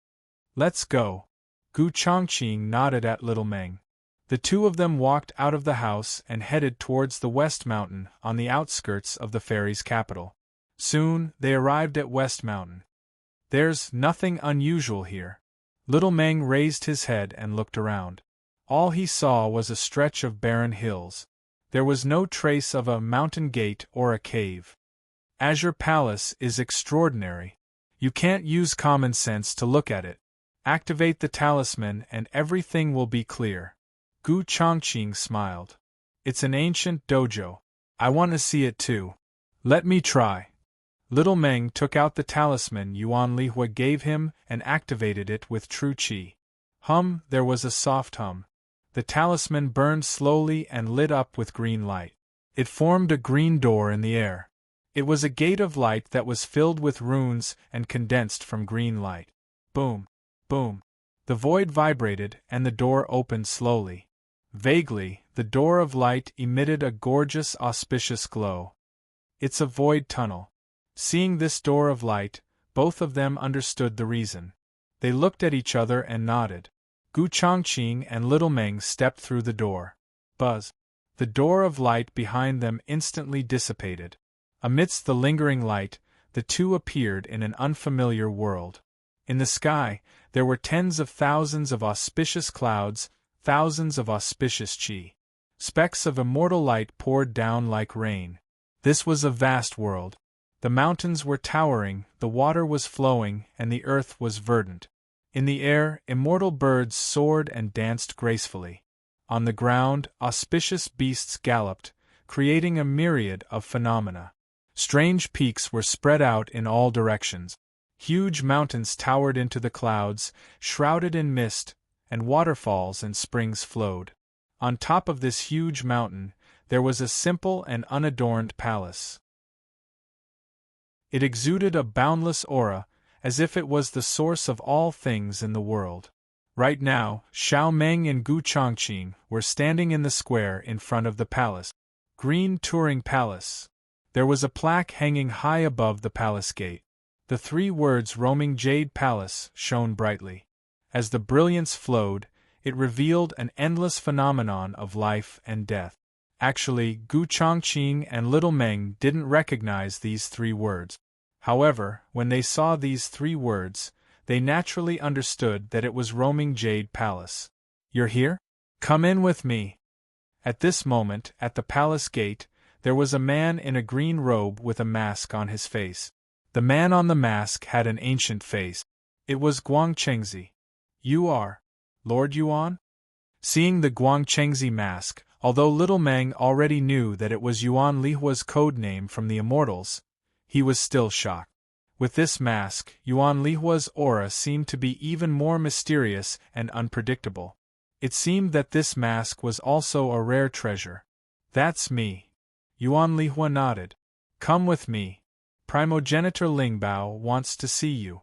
Speaker 1: Let's go. Gu Chongqing nodded at Little Meng. The two of them walked out of the house and headed towards the West Mountain on the outskirts of the fairy's capital. Soon, they arrived at West Mountain. There's nothing unusual here. Little Meng raised his head and looked around. All he saw was a stretch of barren hills. There was no trace of a mountain gate or a cave. Azure Palace is extraordinary. You can't use common sense to look at it. Activate the talisman and everything will be clear. Gu Chongqing smiled. It's an ancient dojo. I want to see it too. Let me try. Little Meng took out the talisman Yuan Lihua gave him and activated it with true qi. There was a soft hum. The talisman burned slowly and lit up with green light. It formed a green door in the air. It was a gate of light that was filled with runes and condensed from green light. Boom! Boom! The void vibrated and the door opened slowly. Vaguely, the door of light emitted a gorgeous, auspicious glow. It's a void tunnel. Seeing this door of light, both of them understood the reason. They looked at each other and nodded. Gu Chongqing and Little Meng stepped through the door. Buzz! The door of light behind them instantly dissipated. Amidst the lingering light, the two appeared in an unfamiliar world. In the sky, there were tens of thousands of auspicious clouds, thousands of auspicious qi. Specks of immortal light poured down like rain. This was a vast world. The mountains were towering, the water was flowing, and the earth was verdant. In the air, immortal birds soared and danced gracefully. On the ground, auspicious beasts galloped, creating a myriad of phenomena. Strange peaks were spread out in all directions. Huge mountains towered into the clouds, shrouded in mist, and waterfalls and springs flowed. On top of this huge mountain, there was a simple and unadorned palace. It exuded a boundless aura, as if it was the source of all things in the world. Right now, Xiao Meng and Gu Chongqing were standing in the square in front of the palace. Green Touring Palace. There was a plaque hanging high above the palace gate. The three words Roaming Jade Palace shone brightly. As the brilliance flowed, It revealed an endless phenomenon of life and death. Actually, Gu Chongqing and Little Meng didn't recognize these 3 words. However, when they saw these 3 words, they naturally understood that it was Roaming Jade Palace. "You're here? Come in with me." At this moment, at the palace gate, there was a man in a green robe with a mask on his face. The man on the mask had an ancient face. It was Guangchengzi. "You are Lord Yuan?" Seeing the Guangchengzi mask, although Little Meng already knew that it was Yuan Lihua's code name from the Immortals, he was still shocked. With this mask, Yuan Lihua's aura seemed to be even more mysterious and unpredictable. It seemed that this mask was also a rare treasure. "That's me." Yuan Lihua nodded. "Come with me. Primogenitor Lingbao wants to see you."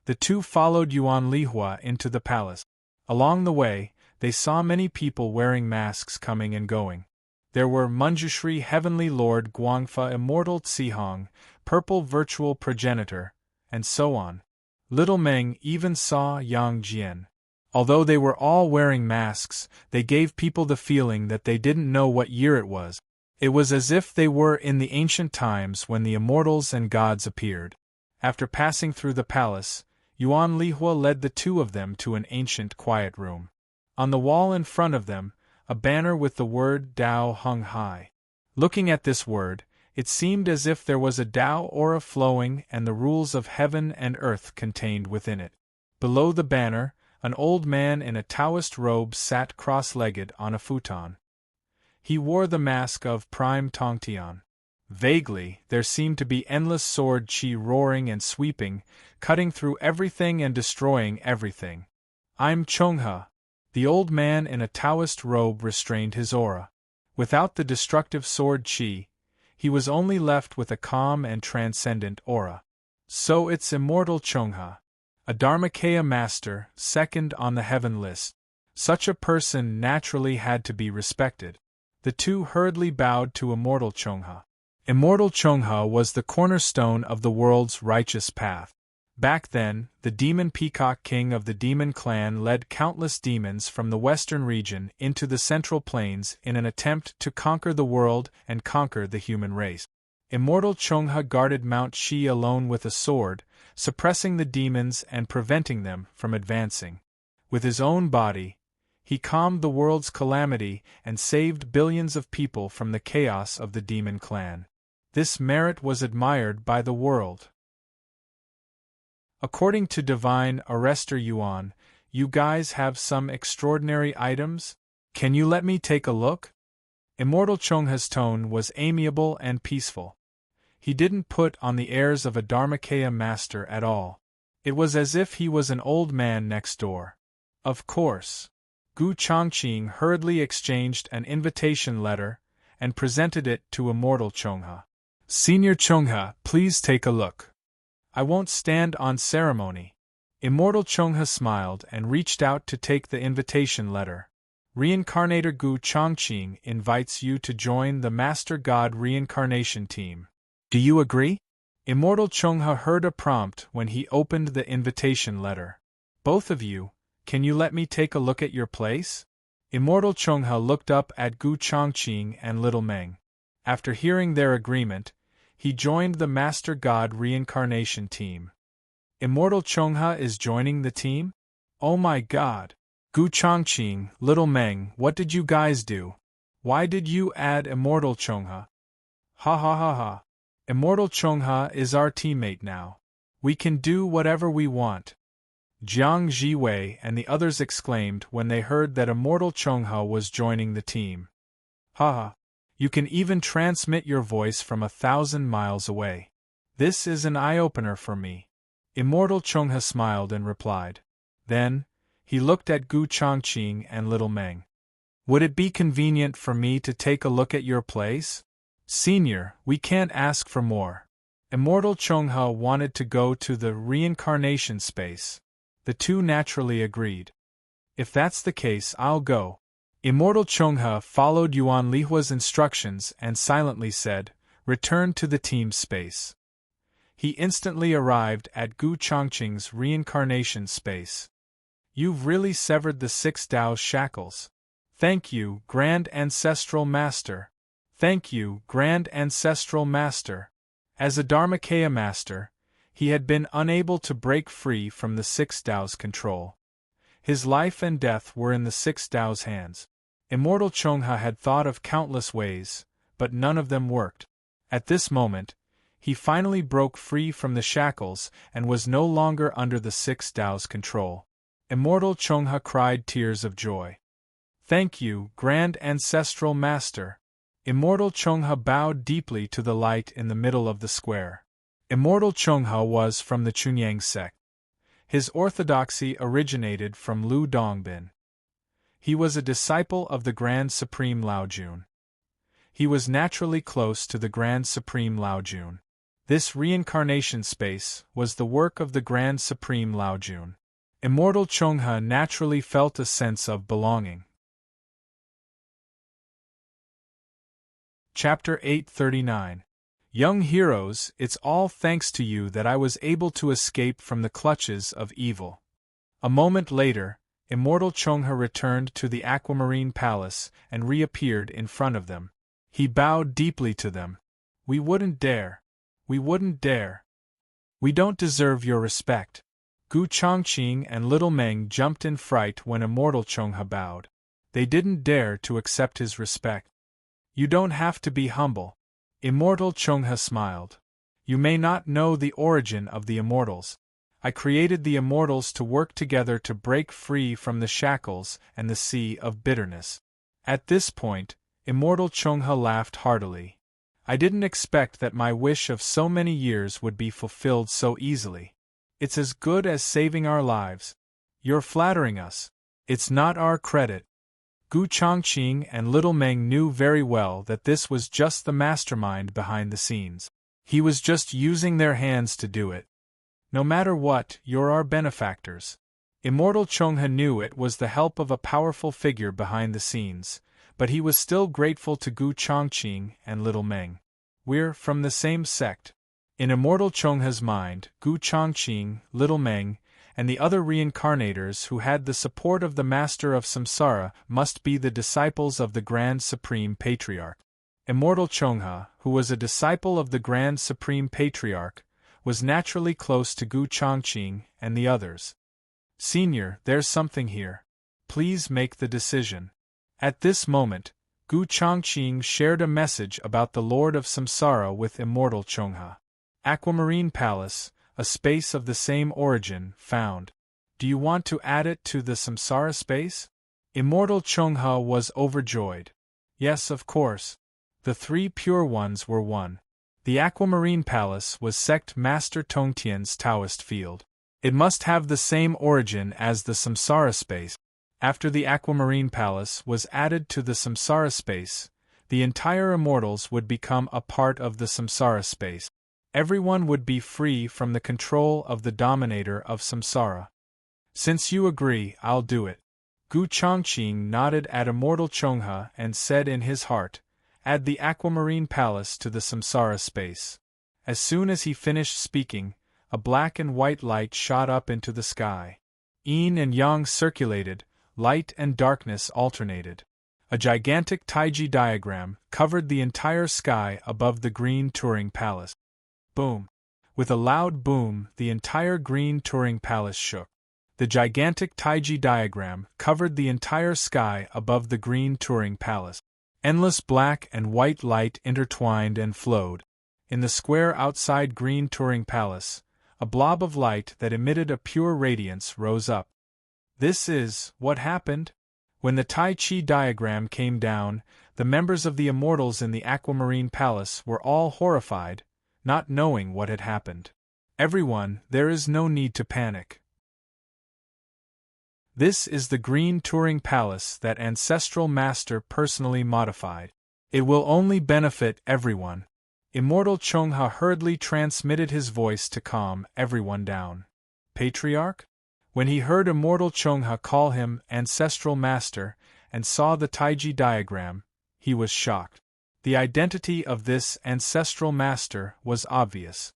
Speaker 1: The 2 followed Yuan Lihua into the palace. Along the way, they saw many people wearing masks coming and going. There were Manjushri Heavenly Lord Guangfa Immortal Tsihong, Purple Virtual Progenitor, and so on. Little Meng even saw Yang Jian. Although they were all wearing masks, they gave people the feeling that they didn't know what year it was. It was as if they were in the ancient times when the immortals and gods appeared. After passing through the palace, Yuan Lihua led the 2 of them to an ancient quiet room. On the wall in front of them, a banner with the word Dao hung high. Looking at this word, it seemed as if there was a Dao aura flowing and the rules of heaven and earth contained within it. Below the banner, an old man in a Taoist robe sat cross-legged on a futon. He wore the mask of Prime Tongtian. Vaguely, there seemed to be endless sword qi roaring and sweeping, cutting through everything and destroying everything. "I'm Chonghe." The old man in a Taoist robe restrained his aura. Without the destructive sword qi, he was only left with a calm and transcendent aura. "So it's Immortal Chonghe, a Dharmakaya master, second on the heaven list. Such a person naturally had to be respected." The 2 hurriedly bowed to Immortal Chonghe. Immortal Chonghe was the cornerstone of the world's righteous path. Back then, the demon peacock king of the demon clan led countless demons from the western region into the central plains in an attempt to conquer the world and conquer the human race. Immortal Chonghe guarded Mount Shi alone with a sword, suppressing the demons and preventing them from advancing. With his own body, he calmed the world's calamity and saved billions of people from the chaos of the demon clan. This merit was admired by the world. According to Divine Arrestor Yuan, "You guys have some extraordinary items? Can you let me take a look?" Immortal Chonghe's tone was amiable and peaceful. He didn't put on the airs of a Dharmakaya master at all. It was as if he was an old man next door. Of course. Gu Chongqing hurriedly exchanged an invitation letter and presented it to Immortal Chonghe. "Senior Chonghe, please take a look." "I won't stand on ceremony." Immortal Chonghe smiled and reached out to take the invitation letter. "Reincarnator Gu Chongqing invites you to join the Master God Reincarnation Team. Do you agree?" Immortal Chonghe heard a prompt when he opened the invitation letter. "Both of you, can you let me take a look at your place?" Immortal Chonghe looked up at Gu Chongqing and Little Meng. After hearing their agreement, he joined the Master God Reincarnation Team. "Immortal Chonghe is joining the team? Oh my god! Gu Chongqing, Little Meng, what did you guys do? Why did you add Immortal Chonghe?" "Ha ha ha ha! Immortal Chonghe is our teammate now. We can do whatever we want." Jiang Jiwei and the others exclaimed when they heard that Immortal Chonghe was joining the team. "Haha! You can even transmit your voice from 1,000 miles away. This is an eye-opener for me." Immortal Chonghe smiled and replied. Then, he looked at Gu Chongqing and Little Meng. "Would it be convenient for me to take a look at your place?" "Senior, we can't ask for more." Immortal Chonghe wanted to go to the reincarnation space. The 2 naturally agreed. "If that's the case, I'll go." Immortal Chonghe followed Yuan Lihua's instructions and silently said, "Return to the team space." He instantly arrived at Gu Chongqing's reincarnation space. You've really severed the 6 Tao's shackles. Thank you, Grand Ancestral Master. Thank you, Grand Ancestral Master. As a Dharmakaya master, he had been unable to break free from the 6 Tao's control. His life and death were in the 6 Tao's hands. Immortal Chongha had thought of countless ways, but none of them worked. At this moment, he finally broke free from the shackles and was no longer under the 6 Tao's control. Immortal Chongha cried tears of joy. Thank you, Grand Ancestral Master. Immortal Chongha bowed deeply to the light in the middle of the square. Immortal Chongha was from the Chunyang sect. His orthodoxy originated from Lu Dongbin. He was a disciple of the Grand Supreme Laojun. He was naturally close to the Grand Supreme Laojun. This reincarnation space was the work of the Grand Supreme Laojun. Immortal Chongha naturally felt a sense of belonging. Chapter 839. Young heroes, it's all thanks to you that I was able to escape from the clutches of evil. A moment later, Immortal Chongha returned to the Aquamarine Palace and reappeared in front of them. He bowed deeply to them. We wouldn't dare. We wouldn't dare. We don't deserve your respect. Gu Chongqing and Little Meng jumped in fright when Immortal Chongha bowed. They didn't dare to accept his respect. You don't have to be humble. Immortal Chongha smiled. You may not know the origin of the immortals. I created the immortals to work together to break free from the shackles and the sea of bitterness. At this point, Immortal Chongha laughed heartily. I didn't expect that my wish of so many years would be fulfilled so easily. It's as good as saving our lives. You're flattering us. It's not our credit. Gu Chongqing and Little Meng knew very well that this was just the mastermind behind the scenes. He was just using their hands to do it. No matter what, you're our benefactors. Immortal Chongha knew it was the help of a powerful figure behind the scenes, but he was still grateful to Gu Chongqing and Little Meng. We're from the same sect. In Immortal Chongha's mind, Gu Chongqing, Little Meng, and the other reincarnators who had the support of the Master of Samsara must be the disciples of the Grand Supreme Patriarch. Immortal Chongha, who was a disciple of the Grand Supreme Patriarch, was naturally close to Gu Chongqing and the others. Senior, there's something here. Please make the decision. At this moment, Gu Chongqing shared a message about the Lord of Samsara with Immortal Chongha. Aquamarine Palace, a space of the same origin, found. Do you want to add it to the Samsara space? Immortal Chongha was overjoyed. Yes, of course. The 3 pure ones were one. The Aquamarine Palace was Sect Master Tongtian's Taoist field. It must have the same origin as the Samsara space. After the Aquamarine Palace was added to the Samsara space, the entire immortals would become a part of the Samsara space. Everyone would be free from the control of the dominator of Samsara. Since you agree, I'll do it. Gu Chongqing nodded at Immortal Chongha and said in his heart, add the Aquamarine Palace to the Samsara space. As soon as he finished speaking, a black and white light shot up into the sky. Yin and yang circulated, light and darkness alternated. A gigantic Taiji diagram covered the entire sky above the Green Touring Palace. Boom! With a loud boom, the entire Green Touring Palace shook. The gigantic Taiji diagram covered the entire sky above the Green Touring Palace. Endless black and white light intertwined and flowed. In the square outside Green Touring Palace, a blob of light that emitted a pure radiance rose up. This is what happened. When the Tai Chi diagram came down, the members of the Immortals in the Aquamarine Palace were all horrified, not knowing what had happened. Everyone, there is no need to panic. This is the Green Touring Palace that Ancestral Master personally modified. It will only benefit everyone. Immortal Chongha hurriedly transmitted his voice to calm everyone down. Patriarch? When he heard Immortal Chongha call him Ancestral Master and saw the Taiji diagram, he was shocked. The identity of this Ancestral Master was obvious.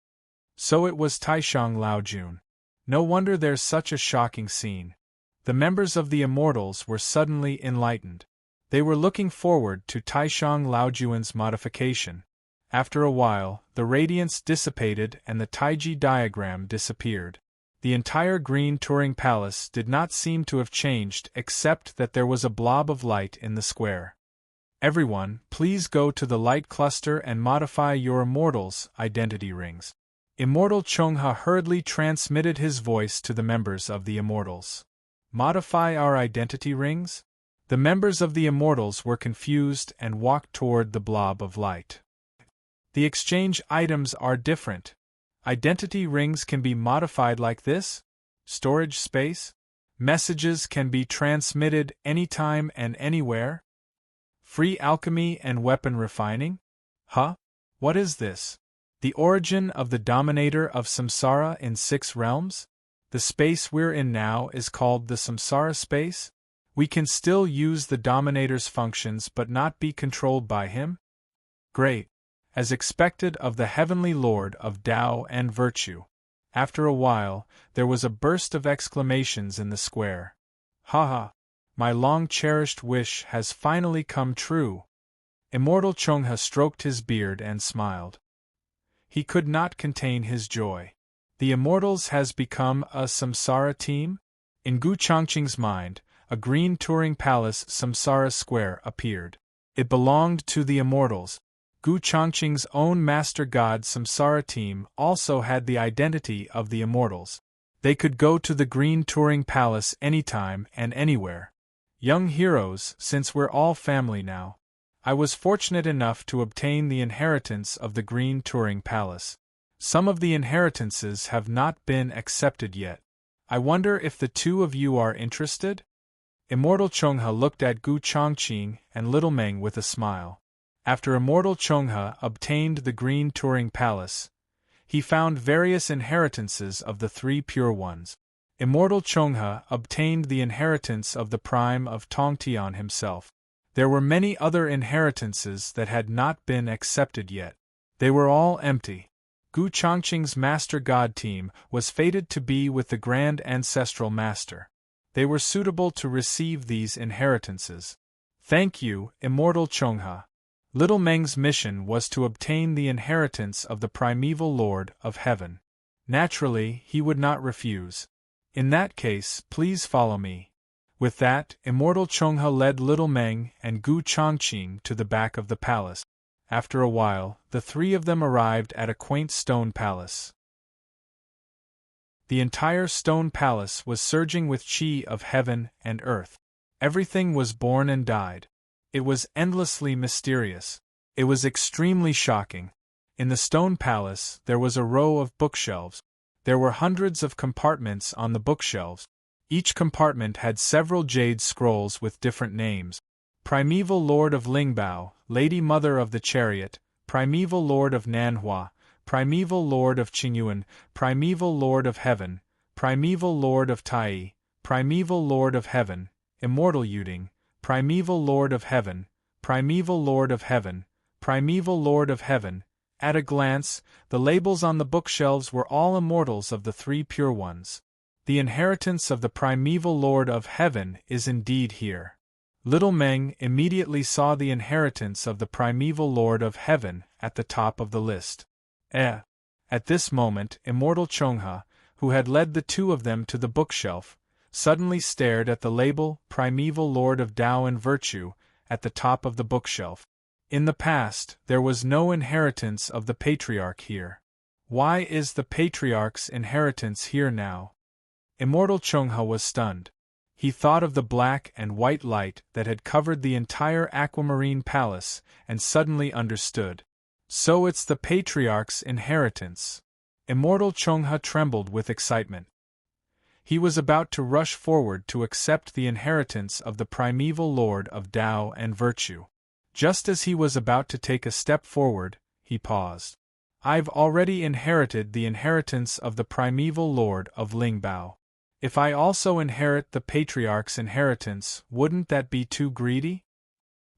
Speaker 1: So it was Taishang Laojun. No wonder there's such a shocking scene. The members of the Immortals were suddenly enlightened. They were looking forward to Taishang Laojuan's modification. After a while, the radiance dissipated and the Taiji diagram disappeared. The entire green touring palace did not seem to have changed except that there was a blob of light in the square. Everyone, please go to the light cluster and modify your Immortals' identity rings. Immortal Chongha hurriedly transmitted his voice to the members of the Immortals. Modify our identity rings? The members of the Immortals were confused and walked toward the blob of light. The exchange items are different. Identity rings can be modified like this? Storage space? Messages can be transmitted anytime and anywhere? Free alchemy and weapon refining? Huh? What is this? The origin of the Dominator of Samsara in 6 realms? The space we're in now is called the Samsara space? We can still use the Dominator's functions but not be controlled by him? Great. As expected of the Heavenly Lord of Tao and Virtue. After a while, there was a burst of exclamations in the square. Haha! My long-cherished wish has finally come true. Immortal Chongha stroked his beard and smiled. He could not contain his joy. The Immortals has become a Samsara team? In Gu Changqing's mind, a green touring palace Samsara Square appeared. It belonged to the Immortals. Gu Changqing's own master god Samsara team also had the identity of the Immortals. They could go to the green touring palace anytime and anywhere. Young heroes, since we're all family now. I was fortunate enough to obtain the inheritance of the green touring palace. Some of the inheritances have not been accepted yet. I wonder if the two of you are interested? Immortal Chongha looked at Gu Changqing and Little Meng with a smile. After Immortal Chongha obtained the green touring palace, he found various inheritances of the 3 pure ones. Immortal Chongha obtained the inheritance of the prime of Tongtian himself. There were many other inheritances that had not been accepted yet. They were all empty. Gu Changqing's Master God team was fated to be with the Grand Ancestral Master. They were suitable to receive these inheritances. Thank you, Immortal Chongha. Little Meng's mission was to obtain the inheritance of the primeval Lord of Heaven. Naturally, he would not refuse. In that case, please follow me. With that, Immortal Chongha led Little Meng and Gu Changqing to the back of the palace. After a while, the 3 of them arrived at a quaint stone palace. The entire stone palace was surging with chi of heaven and earth. Everything was born and died. It was endlessly mysterious. It was extremely shocking. In the stone palace, there was a row of bookshelves. There were hundreds of compartments on the bookshelves. Each compartment had several jade scrolls with different names. Primeval Lord of Lingbao, Lady Mother of the Chariot, Primeval Lord of Nanhua, Primeval Lord of Qingyuan, Primeval Lord of Heaven, Primeval Lord of Tai, Primeval Lord of Heaven, Immortal Yuding, Primeval Lord of Heaven, Primeval Lord of Heaven, Primeval Lord of Heaven. At a glance, the labels on the bookshelves were all immortals of the 3 pure ones. The inheritance of the primeval Lord of Heaven is indeed here. Little Meng immediately saw the inheritance of the primeval Lord of Heaven at the top of the list. At this moment, Immortal Chongha, who had led the 2 of them to the bookshelf, suddenly stared at the label Primeval Lord of Tao and Virtue at the top of the bookshelf. In the past, there was no inheritance of the Patriarch here. Why is the Patriarch's inheritance here now? Immortal Chongha was stunned. He thought of the black and white light that had covered the entire aquamarine palace and suddenly understood. So it's the Patriarch's inheritance. Immortal Chongha trembled with excitement. He was about to rush forward to accept the inheritance of the primeval Lord of Tao and Virtue. Just as he was about to take a step forward, he paused. I've already inherited the inheritance of the primeval Lord of Lingbao. If I also inherit the Patriarch's inheritance, wouldn't that be too greedy?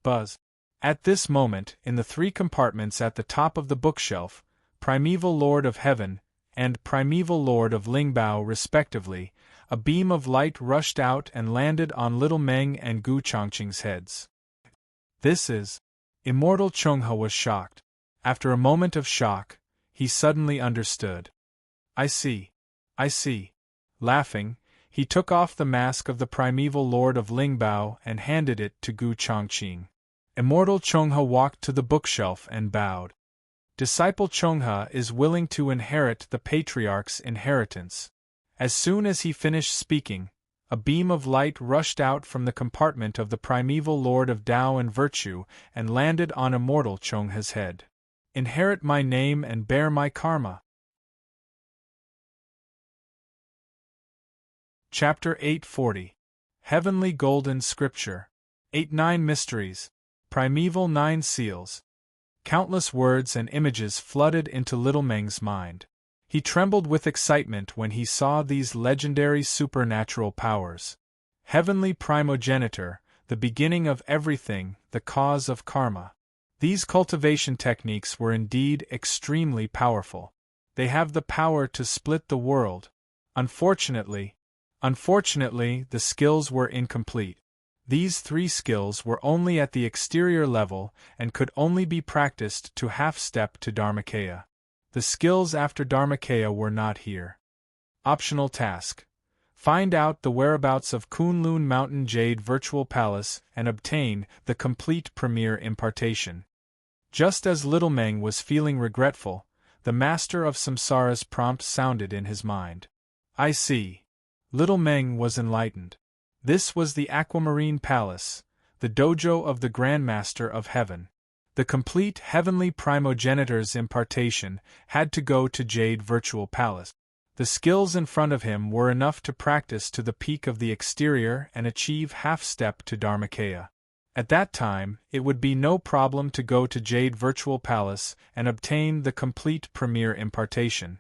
Speaker 1: Buzz. At this moment, in the 3 compartments at the top of the bookshelf, Primeval Lord of Heaven and primeval lord of Lingbao respectively, a beam of light rushed out and landed on little Meng and Gu Chongqing's heads. This is... Immortal Chonghe was shocked. After a moment of shock, he suddenly understood. I see. I see. Laughing, he took off the mask of the primeval lord of Lingbao and handed it to Gu Chongqing. Immortal Chonghe walked to the bookshelf and bowed. Disciple Chonghe is willing to inherit the patriarch's inheritance. As soon as he finished speaking, a beam of light rushed out from the compartment of the primeval lord of Tao and Virtue and landed on Immortal Chonghe's head. Inherit my name and bear my karma. Chapter 840. Heavenly Golden Scripture. 8-9 Mysteries. Primeval 9 Seals. Countless words and images flooded into little Meng's mind. He trembled with excitement when he saw these legendary supernatural powers. Heavenly Primogenitor, the beginning of everything, the cause of karma. These cultivation techniques were indeed extremely powerful. They have the power to split the world. Unfortunately, the skills were incomplete. These 3 skills were only at the exterior level and could only be practiced to half-step to Dharmakaya. The skills after Dharmakaya were not here. Optional task. Find out the whereabouts of Kunlun Mountain Jade Virtual Palace and obtain the complete Premier Impartation. Just as little Meng was feeling regretful, the Master of Samsara's prompt sounded in his mind. I see. Little Meng was enlightened. This was the Aquamarine Palace, the dojo of the Grand Master of Heaven. The complete Heavenly Primogenitor's impartation had to go to Jade Virtual Palace. The skills in front of him were enough to practice to the peak of the exterior and achieve half-step to Dharmakaya. At that time, it would be no problem to go to Jade Virtual Palace and obtain the complete Premier Impartation.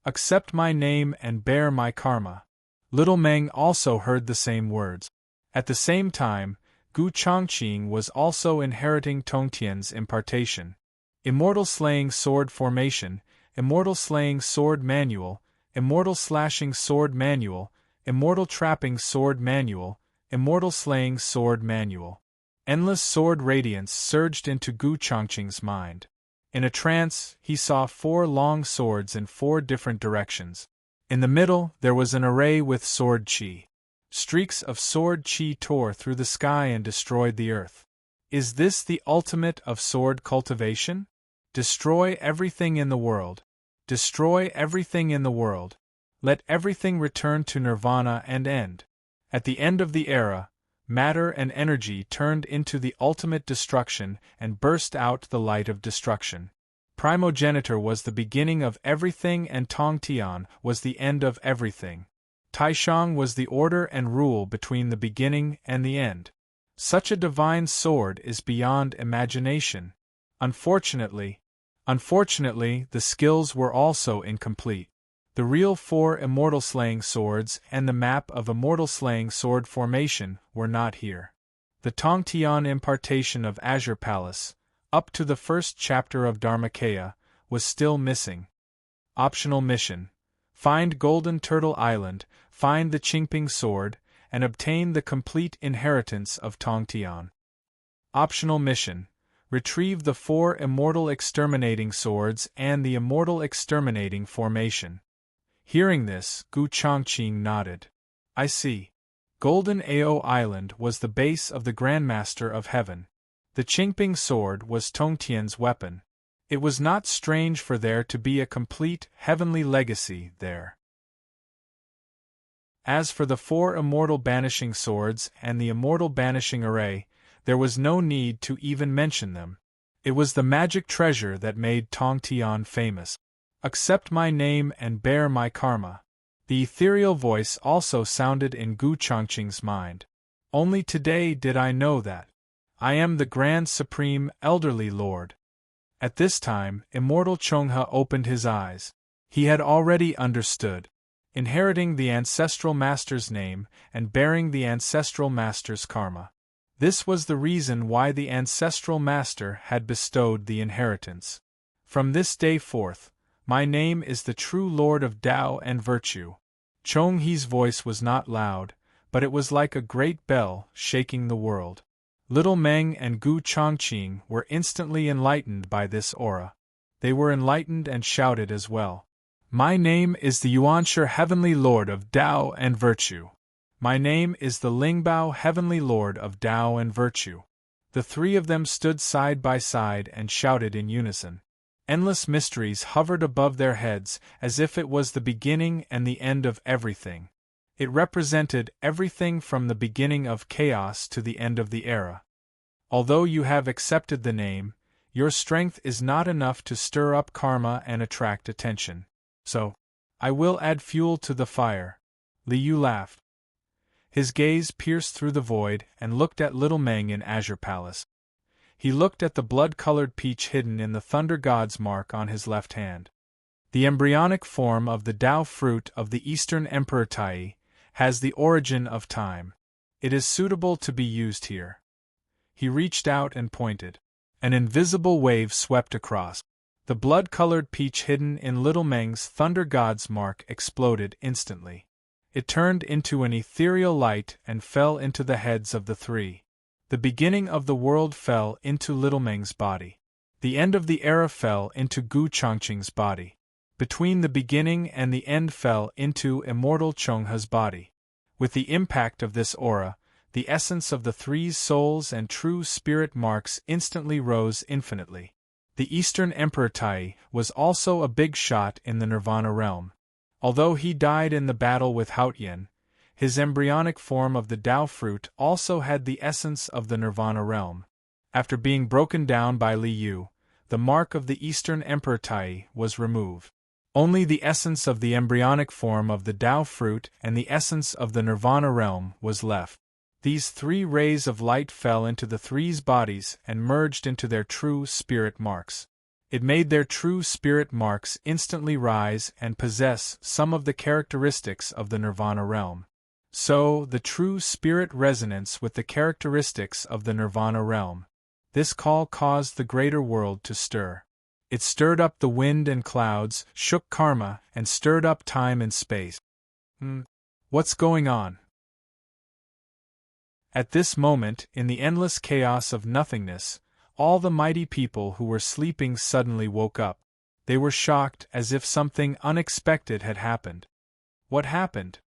Speaker 1: Accept my name and bear my karma. Little Meng also heard the same words. At the same time, Gu Chongqing was also inheriting Tongtian's impartation. Immortal Slaying Sword Formation, Immortal Slaying Sword Manual, Immortal Slashing Sword Manual, Immortal Trapping Sword Manual, Immortal Slaying Sword Manual. Endless sword radiance surged into Gu Chongqing's mind. In a trance, he saw 4 long swords in 4 different directions. In the middle, there was an array with sword chi. Streaks of sword chi tore through the sky and destroyed the earth. Is this the ultimate of sword cultivation? Destroy everything in the world. Destroy everything in the world. Let everything return to nirvana and end. At the end of the era, matter and energy turned into the ultimate destruction and burst out the light of destruction. Primogenitor was the beginning of everything and Tongtian was the end of everything. Taishang was the order and rule between the beginning and the end. Such a divine sword is beyond imagination. Unfortunately, the skills were also incomplete. The real 4 Immortal Slaying Swords and the map of Immortal Slaying Sword Formation were not here. The Tongtian impartation of Azure Palace, up to the first chapter of Dharmakaya, was still missing. Optional mission. Find Golden Turtle Island, find the Qingping Sword, and obtain the complete inheritance of Tongtian. Optional mission. Retrieve the 4 Immortal Exterminating Swords and the Immortal Exterminating Formation. Hearing this, Gu Chongqing nodded. I see. Golden Ao Island was the base of the Grandmaster of Heaven. The Qingping Sword was Tongtian's weapon. It was not strange for there to be a complete heavenly legacy there. As for the 4 Immortal Banishing Swords and the Immortal Banishing Array, there was no need to even mention them. It was the magic treasure that made Tongtian famous. Accept my name and bear my karma. The ethereal voice also sounded in Gu Chongqing's mind. Only today did I know that. I am the Grand Supreme Elderly Lord. At this time, Immortal Chonghe opened his eyes. He had already understood. Inheriting the Ancestral Master's name and bearing the Ancestral Master's karma. This was the reason why the Ancestral Master had bestowed the inheritance. From this day forth, My name is the true Lord of Tao and Virtue. Chong He's voice was not loud, but it was like a great bell, shaking the world. Little Meng and Gu Chongqing were instantly enlightened by this aura. They were enlightened and shouted as well. My name is the Yuanshi Heavenly Lord of Tao and Virtue. My name is the Lingbao Heavenly Lord of Tao and Virtue. The three of them stood side by side and shouted in unison. Endless mysteries hovered above their heads as if it was the beginning and the end of everything. It represented everything from the beginning of chaos to the end of the era. Although you have accepted the name, your strength is not enough to stir up karma and attract attention. So, I will add fuel to the fire. Liu laughed. His gaze pierced through the void and looked at little Meng in Azure Palace. He looked at the blood-colored peach hidden in the Thunder God's mark on his left hand. The embryonic form of the Tao fruit of the Eastern Emperor Tai has the origin of time. It is suitable to be used here. He reached out and pointed. An invisible wave swept across. The blood-colored peach hidden in little Meng's Thunder God's mark exploded instantly. It turned into an ethereal light and fell into the heads of the three. The beginning of the world fell into little Meng's body. The end of the era fell into Gu Chongqing's body. Between the beginning and the end fell into immortal Chonghe's body. With the impact of this aura, the essence of the three's souls and true spirit marks instantly rose infinitely. The Eastern Emperor Tai was also a big shot in the Nirvana realm. Although he died in the battle with Haotian, his embryonic form of the Tao fruit also had the essence of the Nirvana realm. After being broken down by Liu, the mark of the Eastern Emperor Tai was removed. Only the essence of the embryonic form of the Tao fruit and the essence of the Nirvana realm was left. These three rays of light fell into the three's bodies and merged into their true spirit marks. It made their true spirit marks instantly rise and possess some of the characteristics of the Nirvana realm. So, the true spirit resonance with the characteristics of the Nirvana realm. This call caused the greater world to stir. It stirred up the wind and clouds, shook karma, and stirred up time and space. What's going on? At this moment, in the endless chaos of nothingness, all the mighty people who were sleeping suddenly woke up. They were shocked as if something unexpected had happened. What happened?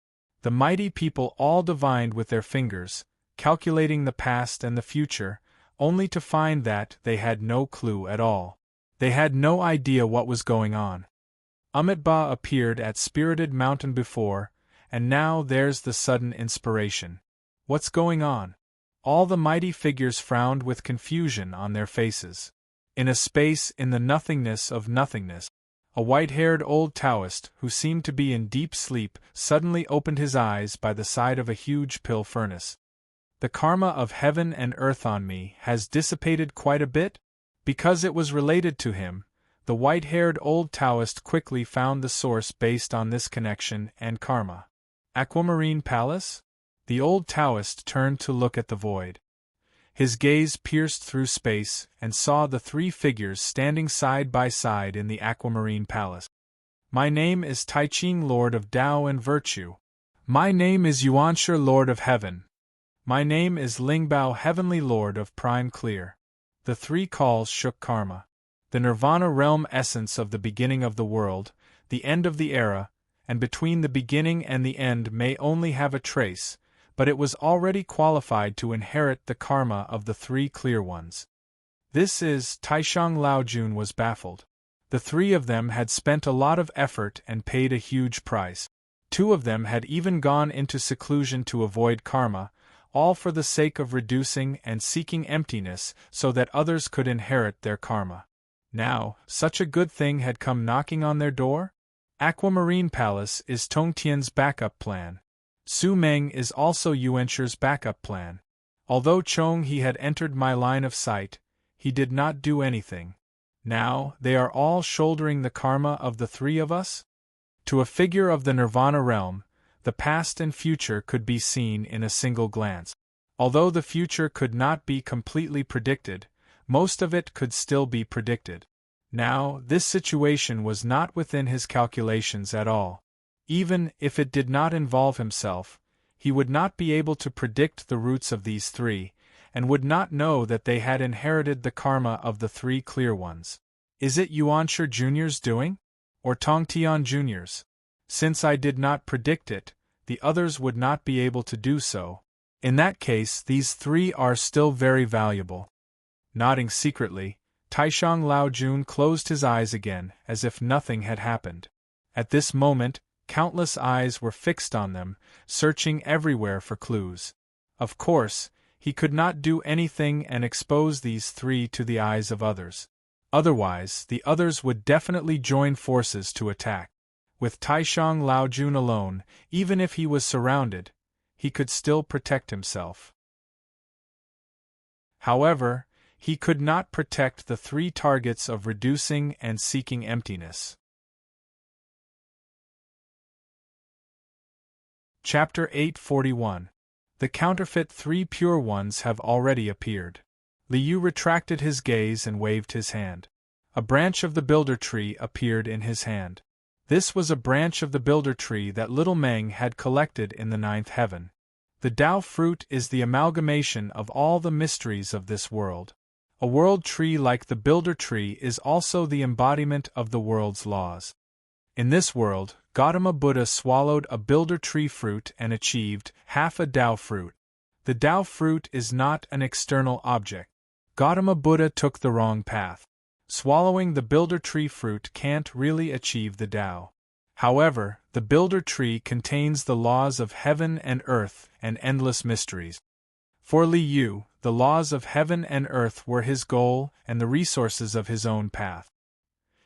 Speaker 1: The mighty people all divined with their fingers, calculating the past and the future, only to find that they had no clue at all. They had no idea what was going on. Amitabha appeared at Spirited Mountain before, and now there's the sudden inspiration. What's going on? All the mighty figures frowned with confusion on their faces. In a space in the nothingness of nothingness, a white-haired old Taoist who seemed to be in deep sleep suddenly opened his eyes by the side of a huge pill furnace. The karma of heaven and earth on me has dissipated quite a bit? Because it was related to him, the white-haired old Taoist quickly found the source based on this connection and karma. Aquamarine Palace? The old Taoist turned to look at the void. His gaze pierced through space and saw the three figures standing side by side in the Aquamarine Palace. My name is Taiching Lord of Tao and Virtue. My name is Yuanshi Lord of Heaven. My name is Lingbao Heavenly Lord of Prime Clear. The three calls shook karma. The Nirvana realm essence of the beginning of the world, the end of the era, and between the beginning and the end may only have a trace, but it was already qualified to inherit the karma of the three clear ones. This is, Taishang Laojun was baffled. The three of them had spent a lot of effort and paid a huge price. Two of them had even gone into seclusion to avoid karma, all for the sake of reducing and seeking emptiness so that others could inherit their karma. Now, such a good thing had come knocking on their door? Aquamarine Palace is Tongtian's backup plan. Su Meng is also Yuanshi's backup plan. Although Chong He had entered my line of sight, he did not do anything. Now, they are all shouldering the karma of the three of us? To a figure of the Nirvana realm, the past and future could be seen in a single glance. Although the future could not be completely predicted, most of it could still be predicted. Now, this situation was not within his calculations at all. Even if it did not involve himself, he would not be able to predict the roots of these three, and would not know that they had inherited the karma of the three clear ones. Is it Yuanshi Jr.'s doing? Or Tongtian Jr.'s? Since I did not predict it, the others would not be able to do so. In that case, these three are still very valuable. Nodding secretly, Taishang Laojun closed his eyes again, as if nothing had happened. At this moment, countless eyes were fixed on them, searching everywhere for clues. Of course, he could not do anything and expose these three to the eyes of others. Otherwise, the others would definitely join forces to attack. With Taishang Laojun alone, even if he was surrounded, he could still protect himself. However, he could not protect the three targets of reducing and seeking emptiness. Chapter 841. The counterfeit three pure ones have already appeared. Liu retracted his gaze and waved his hand. A branch of the builder tree appeared in his hand. This was a branch of the builder tree that little Meng had collected in the ninth heaven. The Tao fruit is the amalgamation of all the mysteries of this world. A world tree like the builder tree is also the embodiment of the world's laws. In this world, Gautama Buddha swallowed a builder tree fruit and achieved half a Tao fruit. The Tao fruit is not an external object. Gautama Buddha took the wrong path. Swallowing the builder tree fruit can't really achieve the Tao. However, the builder tree contains the laws of heaven and earth and endless mysteries. For Liu, the laws of heaven and earth were his goal and the resources of his own path.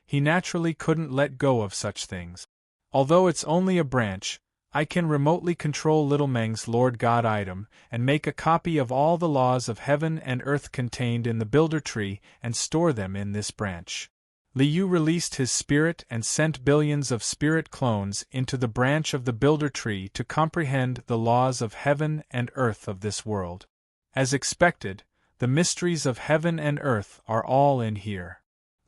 Speaker 1: He naturally couldn't let go of such things. Although it's only a branch, I can remotely control Little Meng's Lord God item and make a copy of all the laws of heaven and earth contained in the builder tree and store them in this branch. Liu released his spirit and sent billions of spirit clones into the branch of the builder tree to comprehend the laws of heaven and earth of this world. As expected, the mysteries of heaven and earth are all in here.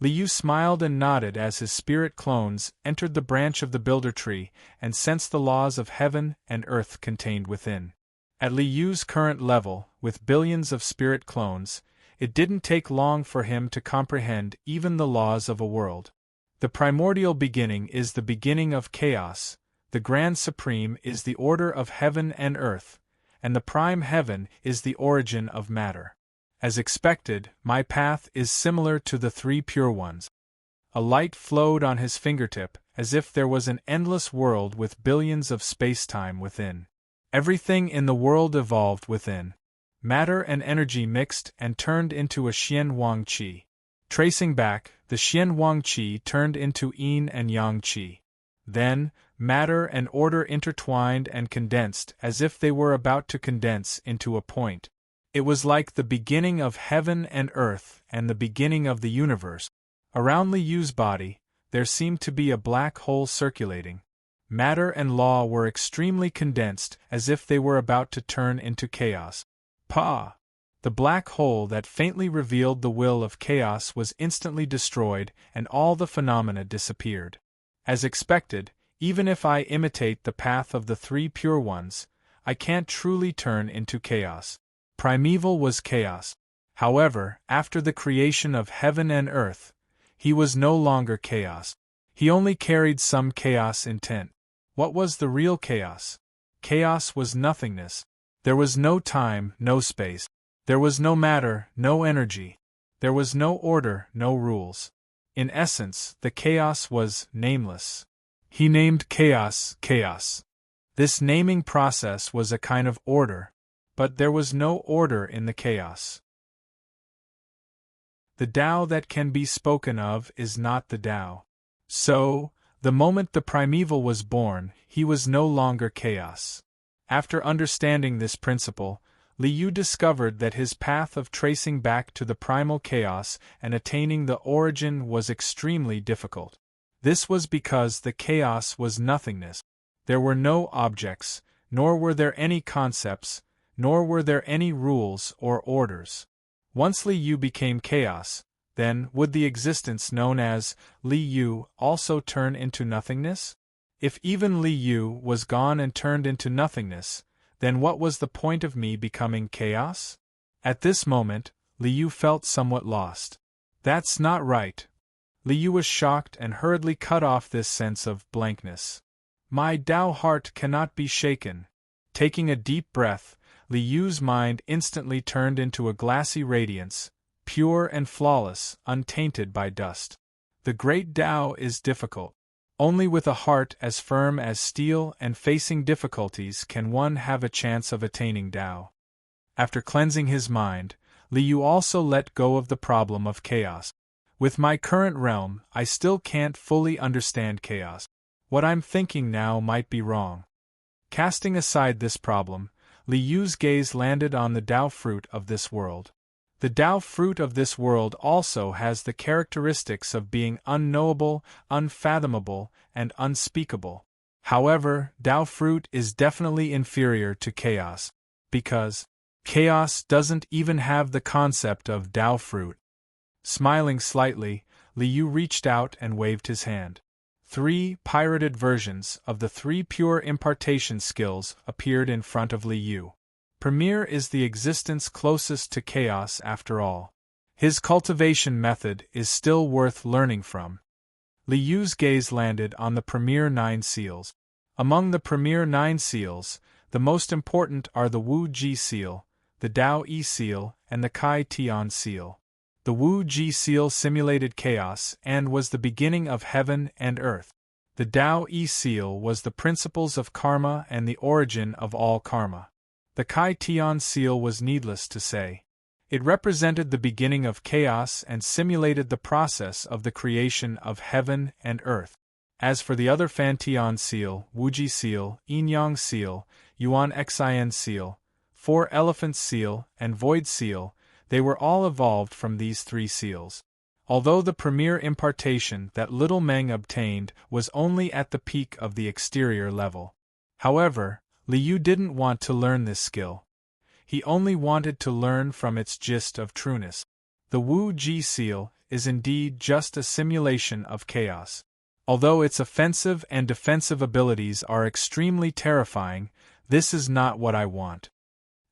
Speaker 1: Liu smiled and nodded as his spirit clones entered the branch of the builder tree and sensed the laws of heaven and earth contained within. At Liu's current level, with billions of spirit clones, it didn't take long for him to comprehend even the laws of a world. The primordial beginning is the beginning of chaos, the grand supreme is the order of heaven and earth, and the prime heaven is the origin of matter. As expected, my path is similar to the three pure ones. A light flowed on his fingertip, as if there was an endless world with billions of space-time within. Everything in the world evolved within. Matter and energy mixed and turned into a Xian Wang Qi. Tracing back, the Xian Wang Qi turned into Yin and Yang Qi. Then, matter and order intertwined and condensed as if they were about to condense into a point. It was like the beginning of heaven and earth and the beginning of the universe. Around Liu's body, there seemed to be a black hole circulating. Matter and law were extremely condensed as if they were about to turn into chaos. Pa! The black hole that faintly revealed the will of chaos was instantly destroyed and all the phenomena disappeared. As expected, even if I imitate the path of the three pure ones, I can't truly turn into chaos. Primeval was chaos. However, after the creation of heaven and earth, he was no longer chaos. He only carried some chaos intent. What was the real chaos? Chaos was nothingness. There was no time, no space. There was no matter, no energy. There was no order, no rules. In essence, the chaos was nameless. He named chaos, chaos. This naming process was a kind of order. But there was no order in the chaos. The Tao that can be spoken of is not the Tao. So, the moment the primeval was born, he was no longer chaos. After understanding this principle, Liu discovered that his path of tracing back to the primal chaos and attaining the origin was extremely difficult. This was because the chaos was nothingness. There were no objects, nor were there any concepts, nor were there any rules or orders. Once Liu became chaos, then would the existence known as Li Yu also turn into nothingness? If even Li Yu was gone and turned into nothingness, then what was the point of me becoming chaos? At this moment, Li Yu felt somewhat lost. That's not right. Li Yu was shocked and hurriedly cut off this sense of blankness. My Tao heart cannot be shaken. Taking a deep breath, Li Yu's mind instantly turned into a glassy radiance, pure and flawless, untainted by dust. The great Tao is difficult. Only with a heart as firm as steel and facing difficulties can one have a chance of attaining Tao. After cleansing his mind, Li Yu also let go of the problem of chaos. With my current realm, I still can't fully understand chaos. What I'm thinking now might be wrong. Casting aside this problem, Li Yu's gaze landed on the Tao fruit of this world. The Tao fruit of this world also has the characteristics of being unknowable, unfathomable, and unspeakable. However, Tao fruit is definitely inferior to chaos, because chaos doesn't even have the concept of Tao fruit. Smiling slightly, Li Yu reached out and waved his hand. 3 pirated versions of the 3 pure impartation skills appeared in front of Li Yu. Premier is the existence closest to chaos after all. His cultivation method is still worth learning from. Li Yu's gaze landed on the Premier 9 seals. Among the Premier 9 seals, the most important are the Wu Ji seal, the Dao Yi seal, and the Kai Tian seal. The Wu Ji seal simulated chaos and was the beginning of heaven and earth. The Dao Yi seal was the principles of karma and the origin of all karma. The Kai Tian seal was needless to say. It represented the beginning of chaos and simulated the process of the creation of heaven and earth. As for the other Fan Tian seal, Wuji seal, Yin Yang seal, Yuan Xin seal, Four Elephants seal, and Void seal, they were all evolved from these 3 seals. Although the premier impartation that Little Meng obtained was only at the peak of the exterior level. However, Li Yu didn't want to learn this skill. He only wanted to learn from its gist of trueness. The Wu Ji seal is indeed just a simulation of chaos. Although its offensive and defensive abilities are extremely terrifying, this is not what I want.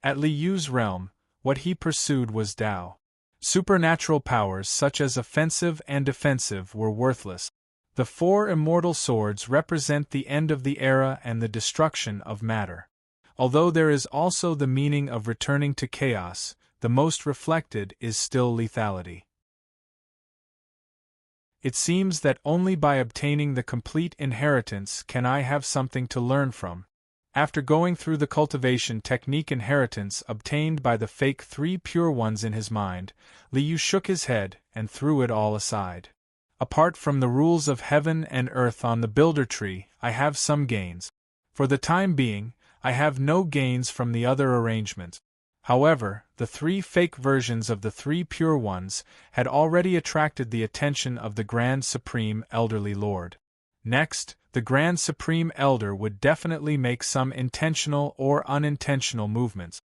Speaker 1: At Li Yu's realm, what he pursued was Tao. Supernatural powers such as offensive and defensive were worthless. The 4 immortal swords represent the end of the era and the destruction of matter. Although there is also the meaning of returning to chaos, the most reflected is still lethality. It seems that only by obtaining the complete inheritance can I have something to learn from. After going through the cultivation technique inheritance obtained by the fake 3 pure ones in his mind, Li Yu shook his head and threw it all aside. Apart from the rules of heaven and earth on the builder tree, I have some gains. For the time being, I have no gains from the other arrangements. However, the 3 fake versions of the 3 pure ones had already attracted the attention of the Grand Supreme Elderly Lord. Next, the Grand Supreme Elder would definitely make some intentional or unintentional movements.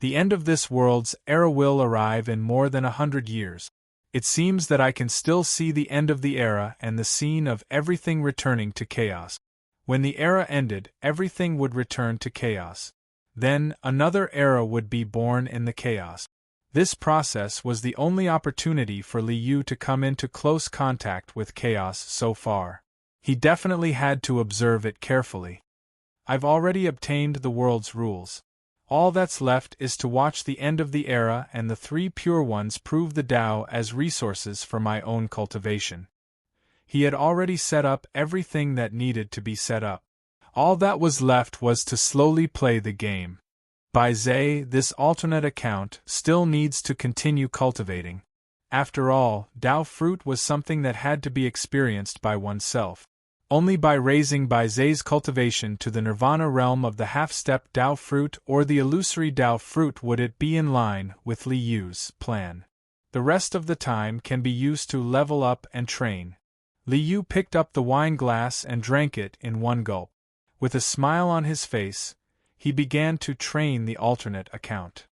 Speaker 1: The end of this world's era will arrive in more than 100 years. It seems that I can still see the end of the era and the scene of everything returning to chaos. When the era ended, everything would return to chaos. Then, another era would be born in the chaos. This process was the only opportunity for Li Yu to come into close contact with chaos so far. He definitely had to observe it carefully. I've already obtained the world's rules. All that's left is to watch the end of the era and the 3 pure ones prove the Tao as resources for my own cultivation. He had already set up everything that needed to be set up. All that was left was to slowly play the game. By Zay, this alternate account still needs to continue cultivating. After all, Tao fruit was something that had to be experienced by oneself. Only by raising Bai Zay's cultivation to the nirvana realm of the half-step Tao fruit or the illusory Tao fruit would it be in line with Li Yu's plan. The rest of the time can be used to level up and train. Li Yu picked up the wine glass and drank it in one gulp. With a smile on his face, he began to train the alternate account.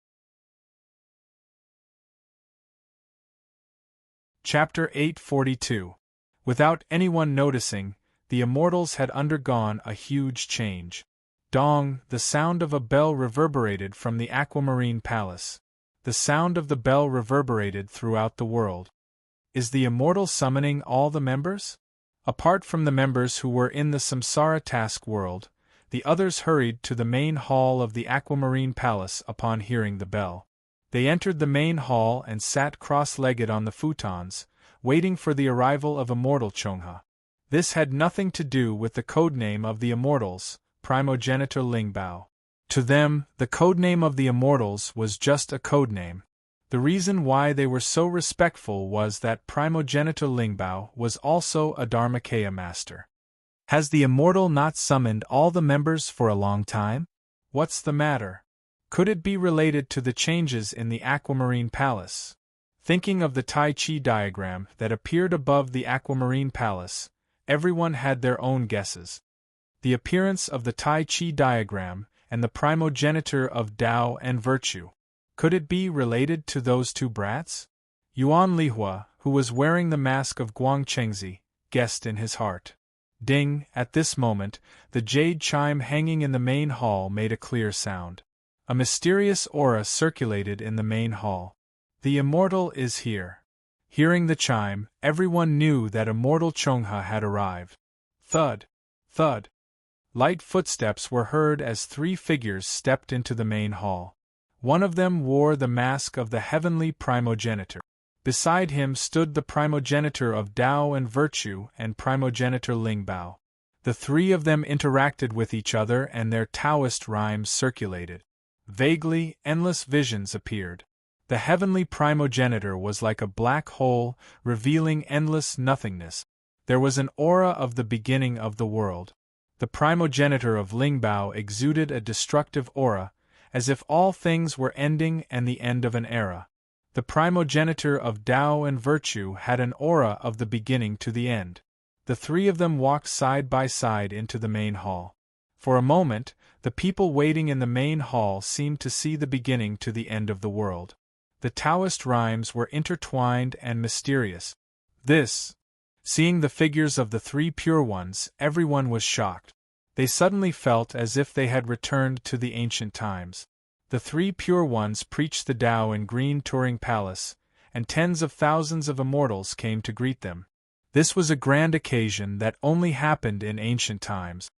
Speaker 1: Chapter 842. Without anyone noticing, the immortals had undergone a huge change. Dong, the sound of a bell reverberated from the aquamarine palace. The sound of the bell reverberated throughout the world. Is the immortal summoning all the members? Apart from the members who were in the samsara task world, the others hurried to the main hall of the aquamarine palace upon hearing the bell. They entered the main hall and sat cross-legged on the futons, waiting for the arrival of Immortal Chongha. This had nothing to do with the codename of the immortals, Primogenitor Lingbao. To them, the codename of the immortals was just a codename. The reason why they were so respectful was that Primogenitor Lingbao was also a Dharmakaya master. Has the immortal not summoned all the members for a long time? What's the matter? Could it be related to the changes in the aquamarine palace? Thinking of the Tai Chi diagram that appeared above the aquamarine palace, everyone had their own guesses. The appearance of the Tai Chi diagram and the primogenitor of Tao and virtue. Could it be related to those two brats? Yuan Lihua, who was wearing the mask of Guang Chengzi, guessed in his heart. Ding! At this moment, the jade chime hanging in the main hall made a clear sound. A mysterious aura circulated in the main hall. The immortal is here. Hearing the chime, everyone knew that Immortal Chongha had arrived. Thud! Thud! Light footsteps were heard as three figures stepped into the main hall. One of them wore the mask of the heavenly primogenitor. Beside him stood the primogenitor of Tao and Virtue and primogenitor Lingbao. The three of them interacted with each other and their Taoist rhymes circulated. Vaguely, endless visions appeared. The heavenly primogenitor was like a black hole, revealing endless nothingness. There was an aura of the beginning of the world. The primogenitor of Lingbao exuded a destructive aura, as if all things were ending and the end of an era. The primogenitor of Tao and Virtue had an aura of the beginning to the end. The three of them walked side by side into the main hall. For a moment, the people waiting in the main hall seemed to see the beginning to the end of the world. The Taoist rhymes were intertwined and mysterious. Seeing the figures of the three pure ones, everyone was shocked. They suddenly felt as if they had returned to the ancient times. The three pure ones preached the Tao in Green Touring Palace, and tens of thousands of immortals came to greet them. This was a grand occasion that only happened in ancient times.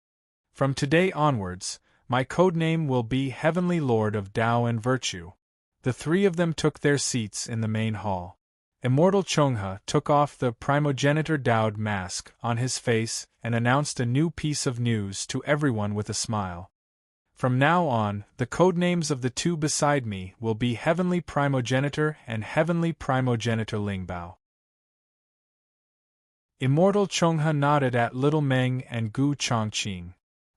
Speaker 1: From today onwards, my codename will be Heavenly Lord of Tao and Virtue. The three of them took their seats in the main hall. Immortal Chongha took off the primogenitor Daoed mask on his face and announced a new piece of news to everyone with a smile. From now on, the codenames of the two beside me will be Heavenly Primogenitor and Heavenly Primogenitor Lingbao. Immortal Chongha nodded at Little Meng and Gu Chongqing.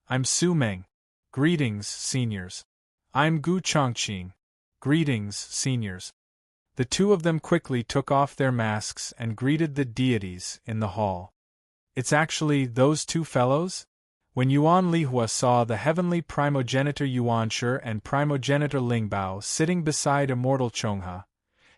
Speaker 1: I'm Su Meng. Greetings, seniors. I'm Gu Chongqing. Greetings, seniors. The two of them quickly took off their masks and greeted the deities in the hall. It's actually those two fellows? When Yuan Lihua saw the heavenly primogenitor Yuanshi and primogenitor Lingbao sitting beside Immortal Chongha,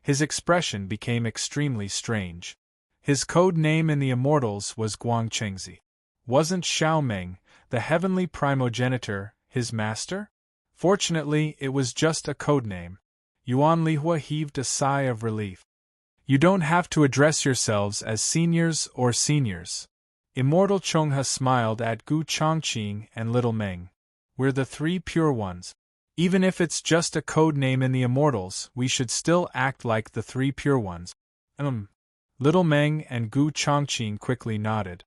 Speaker 1: his expression became extremely strange. His code name in the Immortals was Guang Chengzi. Wasn't Xiao Meng, the heavenly primogenitor, his master? Fortunately, it was just a code name. Yuan Lihua heaved a sigh of relief. You don't have to address yourselves as seniors or seniors. Immortal Chongha smiled at Gu Chongqing and Little Meng. We're the three pure ones. Even if it's just a code name in the Immortals, we should still act like the three pure ones. Little Meng and Gu Chongqing quickly nodded.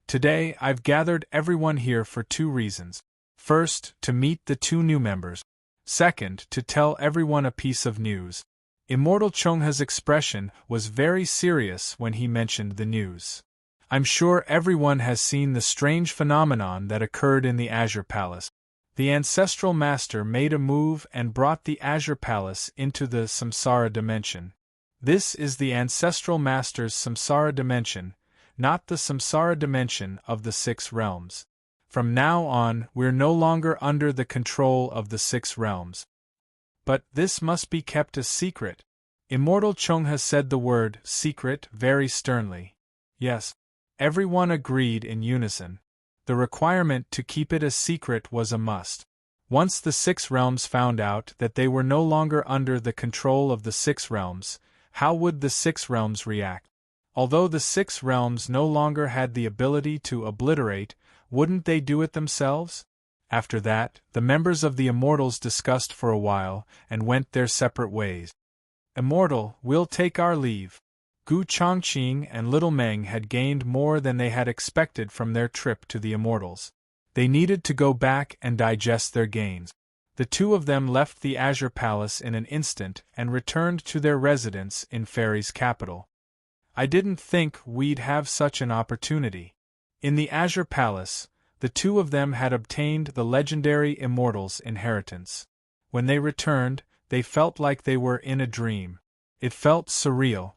Speaker 1: Today, I've gathered everyone here for two reasons. First, to meet the two new members. Second, to tell everyone a piece of news. Immortal Chongha's expression was very serious when he mentioned the news. I'm sure everyone has seen the strange phenomenon that occurred in the Azure Palace. The ancestral master made a move and brought the Azure Palace into the samsara dimension. This is the ancestral master's samsara dimension, not the samsara dimension of the six realms. From now on, we're no longer under the control of the six realms. But this must be kept a secret. Immortal Chungha said the word secret very sternly. Yes. Everyone agreed in unison. The requirement to keep it a secret was a must. Once the six realms found out that they were no longer under the control of the six realms, how would the six realms react? Although the six realms no longer had the ability to obliterate, wouldn't they do it themselves? After that, the members of the Immortals discussed for a while and went their separate ways. Immortal, we'll take our leave. Gu Chongqing and Little Meng had gained more than they had expected from their trip to the Immortals. They needed to go back and digest their gains. The two of them left the Azure Palace in an instant and returned to their residence in Fairy's capital. I didn't think we'd have such an opportunity. In the Azure Palace, the two of them had obtained the legendary Immortal's inheritance. When they returned, they felt like they were in a dream. It felt surreal.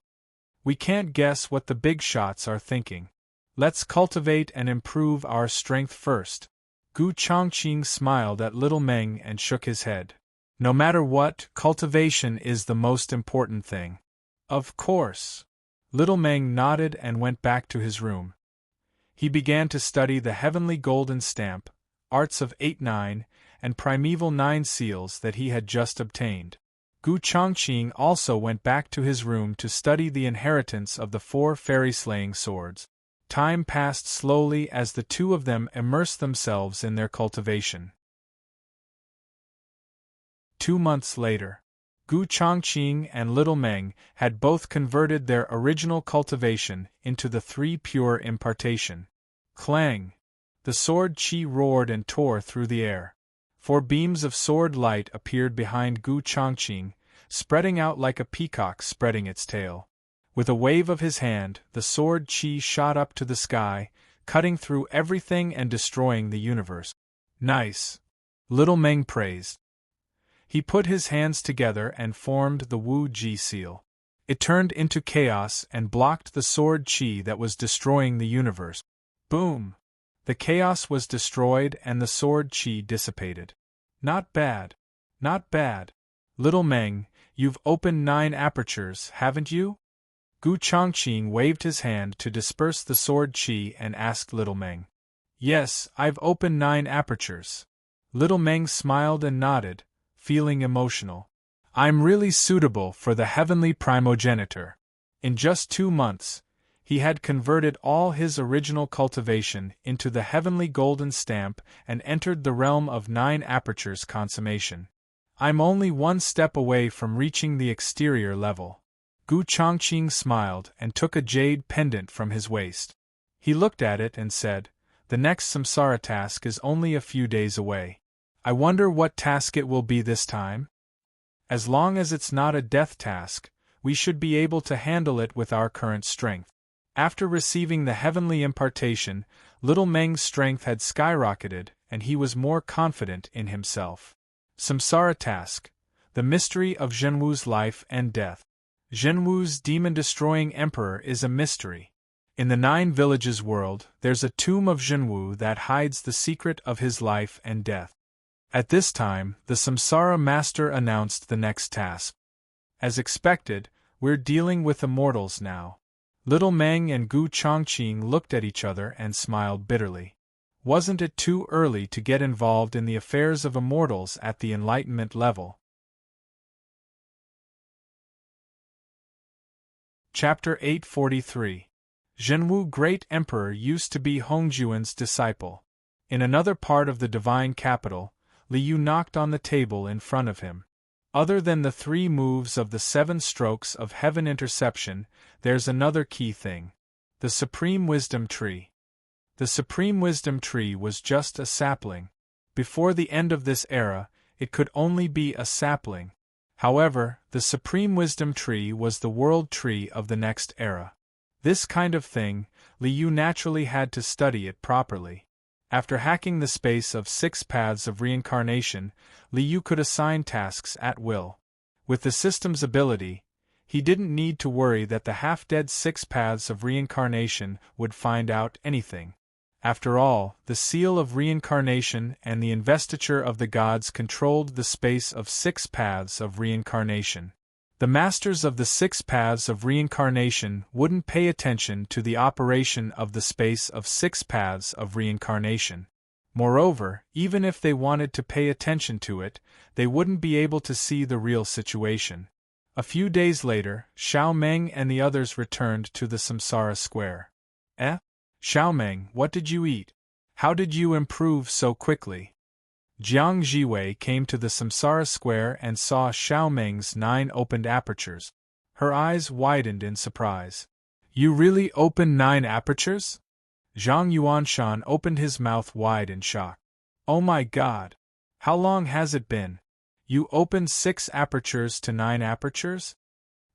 Speaker 1: We can't guess what the big shots are thinking. Let's cultivate and improve our strength first. Gu Chongqing smiled at Little Meng and shook his head. No matter what, cultivation is the most important thing. Of course. Little Meng nodded and went back to his room. He began to study the heavenly golden stamp, arts of 8-9, and primeval 9 seals that he had just obtained. Gu Chongqing also went back to his room to study the inheritance of the 4 fairy-slaying swords. Time passed slowly as the two of them immersed themselves in their cultivation. 2 months later, Gu Chongqing and Little Meng had both converted their original cultivation into the 3 pure impartation. Clang! The sword chi roared and tore through the air. 4 beams of sword light appeared behind Gu Chongqing, spreading out like a peacock spreading its tail. With a wave of his hand, the sword chi shot up to the sky, cutting through everything and destroying the universe. Nice! Little Meng praised. He put his hands together and formed the Wu Ji seal. It turned into chaos and blocked the sword chi that was destroying the universe. Boom! The chaos was destroyed and the sword chi dissipated. Not bad. Not bad. Little Meng, you've opened 9 apertures, haven't you? Gu Chongqing waved his hand to disperse the sword chi and asked Little Meng. Yes, I've opened 9 apertures. Little Meng smiled and nodded, feeling emotional. I'm really suitable for the heavenly primogeniture. In just 2 months, he had converted all his original cultivation into the heavenly golden stamp and entered the realm of 9 apertures consummation. I'm only 1 step away from reaching the exterior level. Gu Chongqing smiled and took a jade pendant from his waist. He looked at it and said, "The next samsara task is only a few days away. I wonder what task it will be this time? As long as it's not a death task, we should be able to handle it with our current strength." After receiving the heavenly impartation, Little Meng's strength had skyrocketed and he was more confident in himself. Samsara task: the mystery of Zhenwu's life and death. Zhenwu's demon-destroying emperor is a mystery. In the 9 villages world, there's a tomb of Zhenwu that hides the secret of his life and death. At this time, the Samsara Master announced the next task. As expected, we're dealing with immortals now. Little Meng and Gu Chongqing looked at each other and smiled bitterly. Wasn't it too early to get involved in the affairs of immortals at the enlightenment level? Chapter 843. Zhenwu Great Emperor used to be Hongjuan's disciple. In another part of the divine capital, Liu knocked on the table in front of him. Other than the 3 moves of the 7 strokes of heaven interception, there's another key thing. The Supreme Wisdom Tree. The Supreme Wisdom Tree was just a sapling. Before the end of this era, it could only be a sapling. However, the Supreme Wisdom Tree was the world tree of the next era. This kind of thing, Liu naturally had to study it properly. After hacking the space of 6 paths of reincarnation, Liu could assign tasks at will. With the system's ability, he didn't need to worry that the half-dead 6 paths of reincarnation would find out anything. After all, the seal of reincarnation and the investiture of the gods controlled the space of 6 paths of reincarnation. The masters of the 6 paths of reincarnation wouldn't pay attention to the operation of the space of 6 paths of reincarnation. Moreover, even if they wanted to pay attention to it, they wouldn't be able to see the real situation. A few days later, Xiao Meng and the others returned to the Samsara Square. Xiao Meng, what did you eat? How did you improve so quickly? Jiang Jiwei came to the Samsara Square and saw Xiao Meng's 9 opened apertures. Her eyes widened in surprise. You really opened 9 apertures? Zhang Yuanshan opened his mouth wide in shock. Oh my God! How long has it been? You opened 6 apertures to 9 apertures?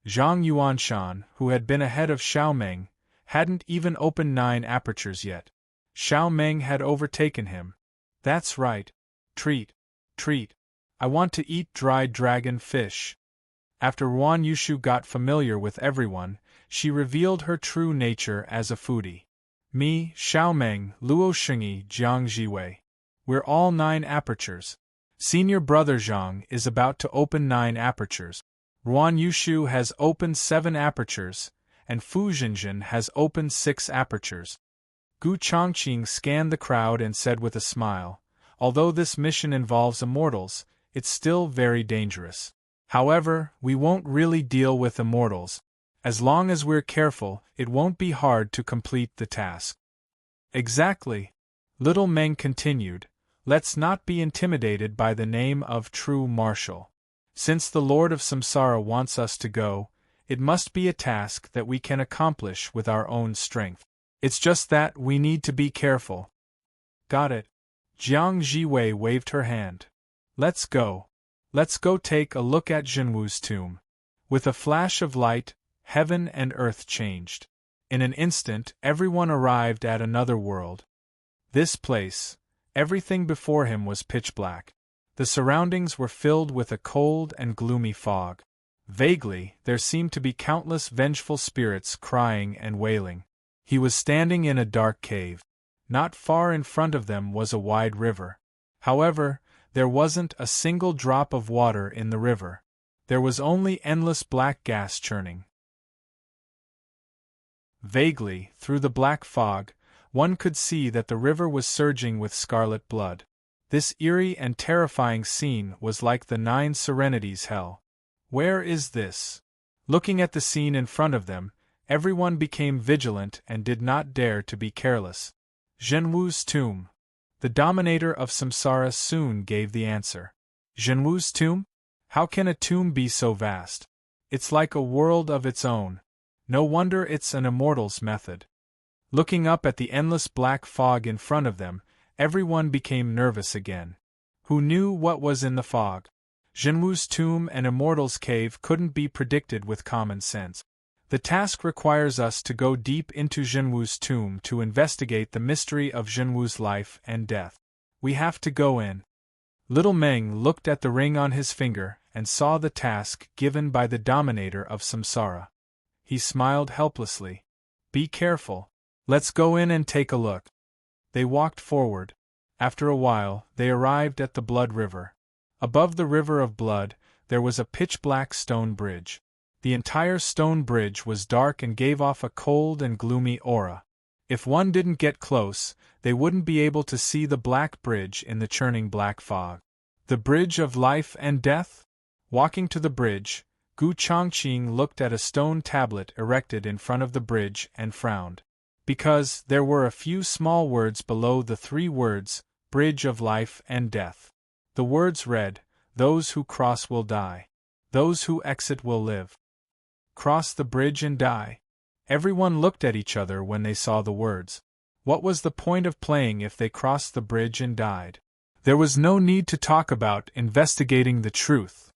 Speaker 1: Zhang Yuanshan, who had been ahead of Xiao Meng, hadn't even opened 9 apertures yet. Xiao Meng had overtaken him. That's right. Treat. Treat. I want to eat dried dragon fish. After Ruan Yushu got familiar with everyone, she revealed her true nature as a foodie. Me, Xiao Meng, Luo Xingyi, Jiang Jiwei. We're all 9 apertures. Senior brother Zhang is about to open 9 apertures. Ruan Yushu has opened 7 apertures, and Fu Xinjin has opened 6 apertures. Gu Chongqing scanned the crowd and said with a smile, although this mission involves immortals, it's still very dangerous. However, we won't really deal with immortals. As long as we're careful, it won't be hard to complete the task. Exactly. Little Meng continued, let's not be intimidated by the name of true martial. Since the Lord of Samsara wants us to go, it must be a task that we can accomplish with our own strength. It's just that we need to be careful. Got it. Jiang Jiwei waved her hand. Let's go. Let's go take a look at Zhenwu's tomb. With a flash of light, heaven and earth changed. In an instant, everyone arrived at another world. This place, everything before him was pitch black. The surroundings were filled with a cold and gloomy fog. Vaguely, there seemed to be countless vengeful spirits crying and wailing. He was standing in a dark cave. Not far in front of them was a wide river. However, there wasn't a single drop of water in the river. There was only endless black gas churning. Vaguely, through the black fog, one could see that the river was surging with scarlet blood. This eerie and terrifying scene was like the 9 serenities' hell. Where is this? Looking at the scene in front of them, everyone became vigilant and did not dare to be careless. Zhenwu's tomb. The dominator of Samsara soon gave the answer. Zhenwu's tomb? How can a tomb be so vast? It's like a world of its own. No wonder it's an immortal's method. Looking up at the endless black fog in front of them, everyone became nervous again. Who knew what was in the fog? Zhenwu's tomb and immortal's cave couldn't be predicted with common sense. The task requires us to go deep into Zhenwu's tomb to investigate the mystery of Zhenwu's life and death. We have to go in. Little Meng looked at the ring on his finger and saw the task given by the dominator of Samsara. He smiled helplessly. Be careful. Let's go in and take a look. They walked forward. After a while, they arrived at the Blood River. Above the river of blood, there was a pitch-black stone bridge. The entire stone bridge was dark and gave off a cold and gloomy aura. If one didn't get close, they wouldn't be able to see the black bridge in the churning black fog. The bridge of life and death? Walking to the bridge, Gu Chongqing looked at a stone tablet erected in front of the bridge and frowned. Because there were a few small words below the 3 words, Bridge of Life and Death. The words read, those who cross will die. Those who exit will live. Cross the bridge and die. Everyone looked at each other when they saw the words. What was the point of playing if they crossed the bridge and died? There was no need to talk about investigating the truth.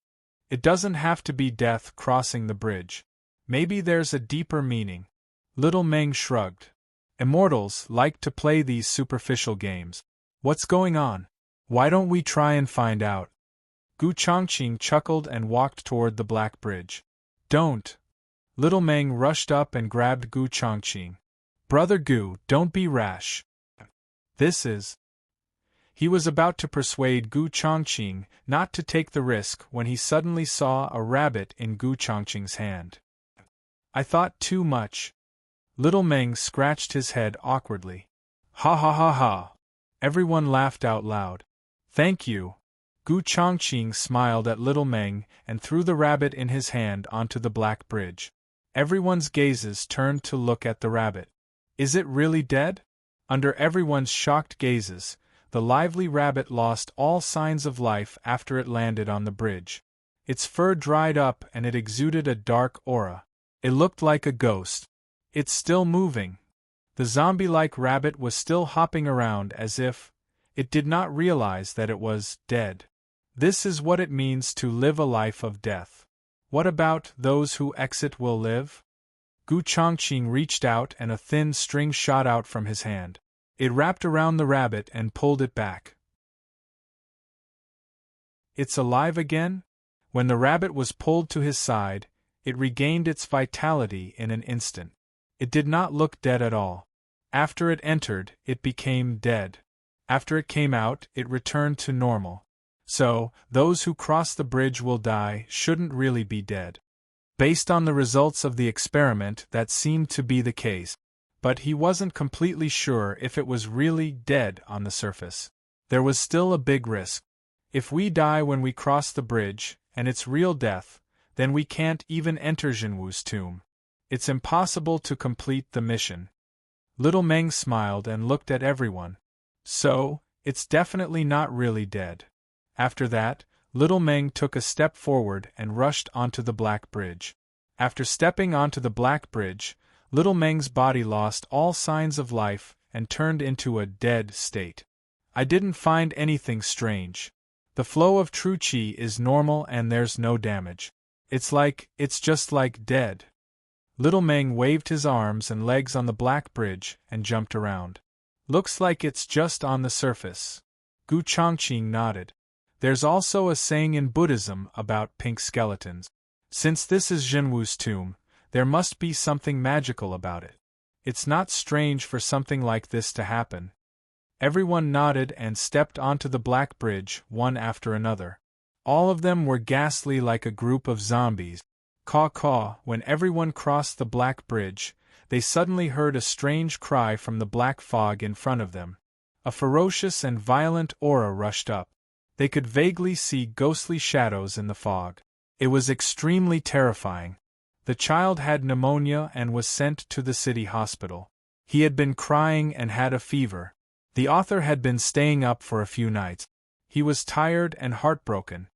Speaker 1: It doesn't have to be death crossing the bridge. Maybe there's a deeper meaning. Little Meng shrugged. Immortals like to play these superficial games. What's going on? Why don't we try and find out? Gu Chongqing chuckled and walked toward the black bridge. Don't. Little Meng rushed up and grabbed Gu Chongqing. Brother Gu, don't be rash. This is... He was about to persuade Gu Chongqing not to take the risk when he suddenly saw a rabbit in Gu Chongqing's hand. I thought too much. Little Meng scratched his head awkwardly. Ha ha ha ha. Everyone laughed out loud. Thank you. Gu Chongqing smiled at Little Meng and threw the rabbit in his hand onto the black bridge. Everyone's gazes turned to look at the rabbit. Is it really dead? Under everyone's shocked gazes, the lively rabbit lost all signs of life after it landed on the bridge. Its fur dried up and it exuded a dark aura. It looked like a ghost. It's still moving. The zombie-like rabbit was still hopping around as if it did not realize that it was dead. This is what it means to live a life of death. What about those who exit will live? Gu Chongqing reached out and a thin string shot out from his hand. It wrapped around the rabbit and pulled it back. It's alive again? When the rabbit was pulled to his side, it regained its vitality in an instant. It did not look dead at all. After it entered, it became dead. After it came out, it returned to normal. So, those who cross the bridge will die shouldn't really be dead. Based on the results of the experiment, that seemed to be the case. But he wasn't completely sure if it was really dead on the surface. There was still a big risk. If we die when we cross the bridge, and it's real death, then we can't even enter Jinwu's tomb. It's impossible to complete the mission. Little Meng smiled and looked at everyone. So, it's definitely not really dead. After that, Little Meng took a step forward and rushed onto the black bridge. After stepping onto the black bridge, Little Meng's body lost all signs of life and turned into a dead state. I didn't find anything strange. The flow of true qi is normal and there's no damage. It's just like dead. Little Meng waved his arms and legs on the black bridge and jumped around. Looks like it's just on the surface. Gu Chongqing nodded. There's also a saying in Buddhism about pink skeletons. Since this is Jinwu's tomb, there must be something magical about it. It's not strange for something like this to happen. Everyone nodded and stepped onto the black bridge, one after another. All of them were ghastly like a group of zombies. Caw-caw, when everyone crossed the black bridge, they suddenly heard a strange cry from the black fog in front of them. A ferocious and violent aura rushed up. They could vaguely see ghostly shadows in the fog. It was extremely terrifying. The child had pneumonia and was sent to the city hospital. He had been crying and had a fever. The author had been staying up for a few nights. He was tired and heartbroken.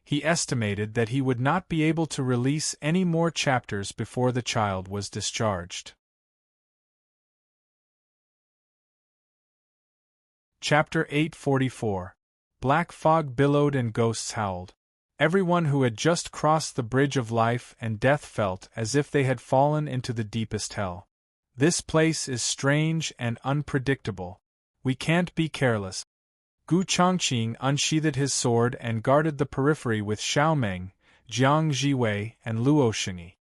Speaker 1: He estimated that he would not be able to release any more chapters before the child was discharged. Chapter 844. Black fog billowed and ghosts howled. Everyone who had just crossed the bridge of life and death felt as if they had fallen into the deepest hell. This place is strange and unpredictable. We can't be careless. Gu Chongqing unsheathed his sword and guarded the periphery with Xiao Meng, Jiang Jiwei, and Luo Xingyi.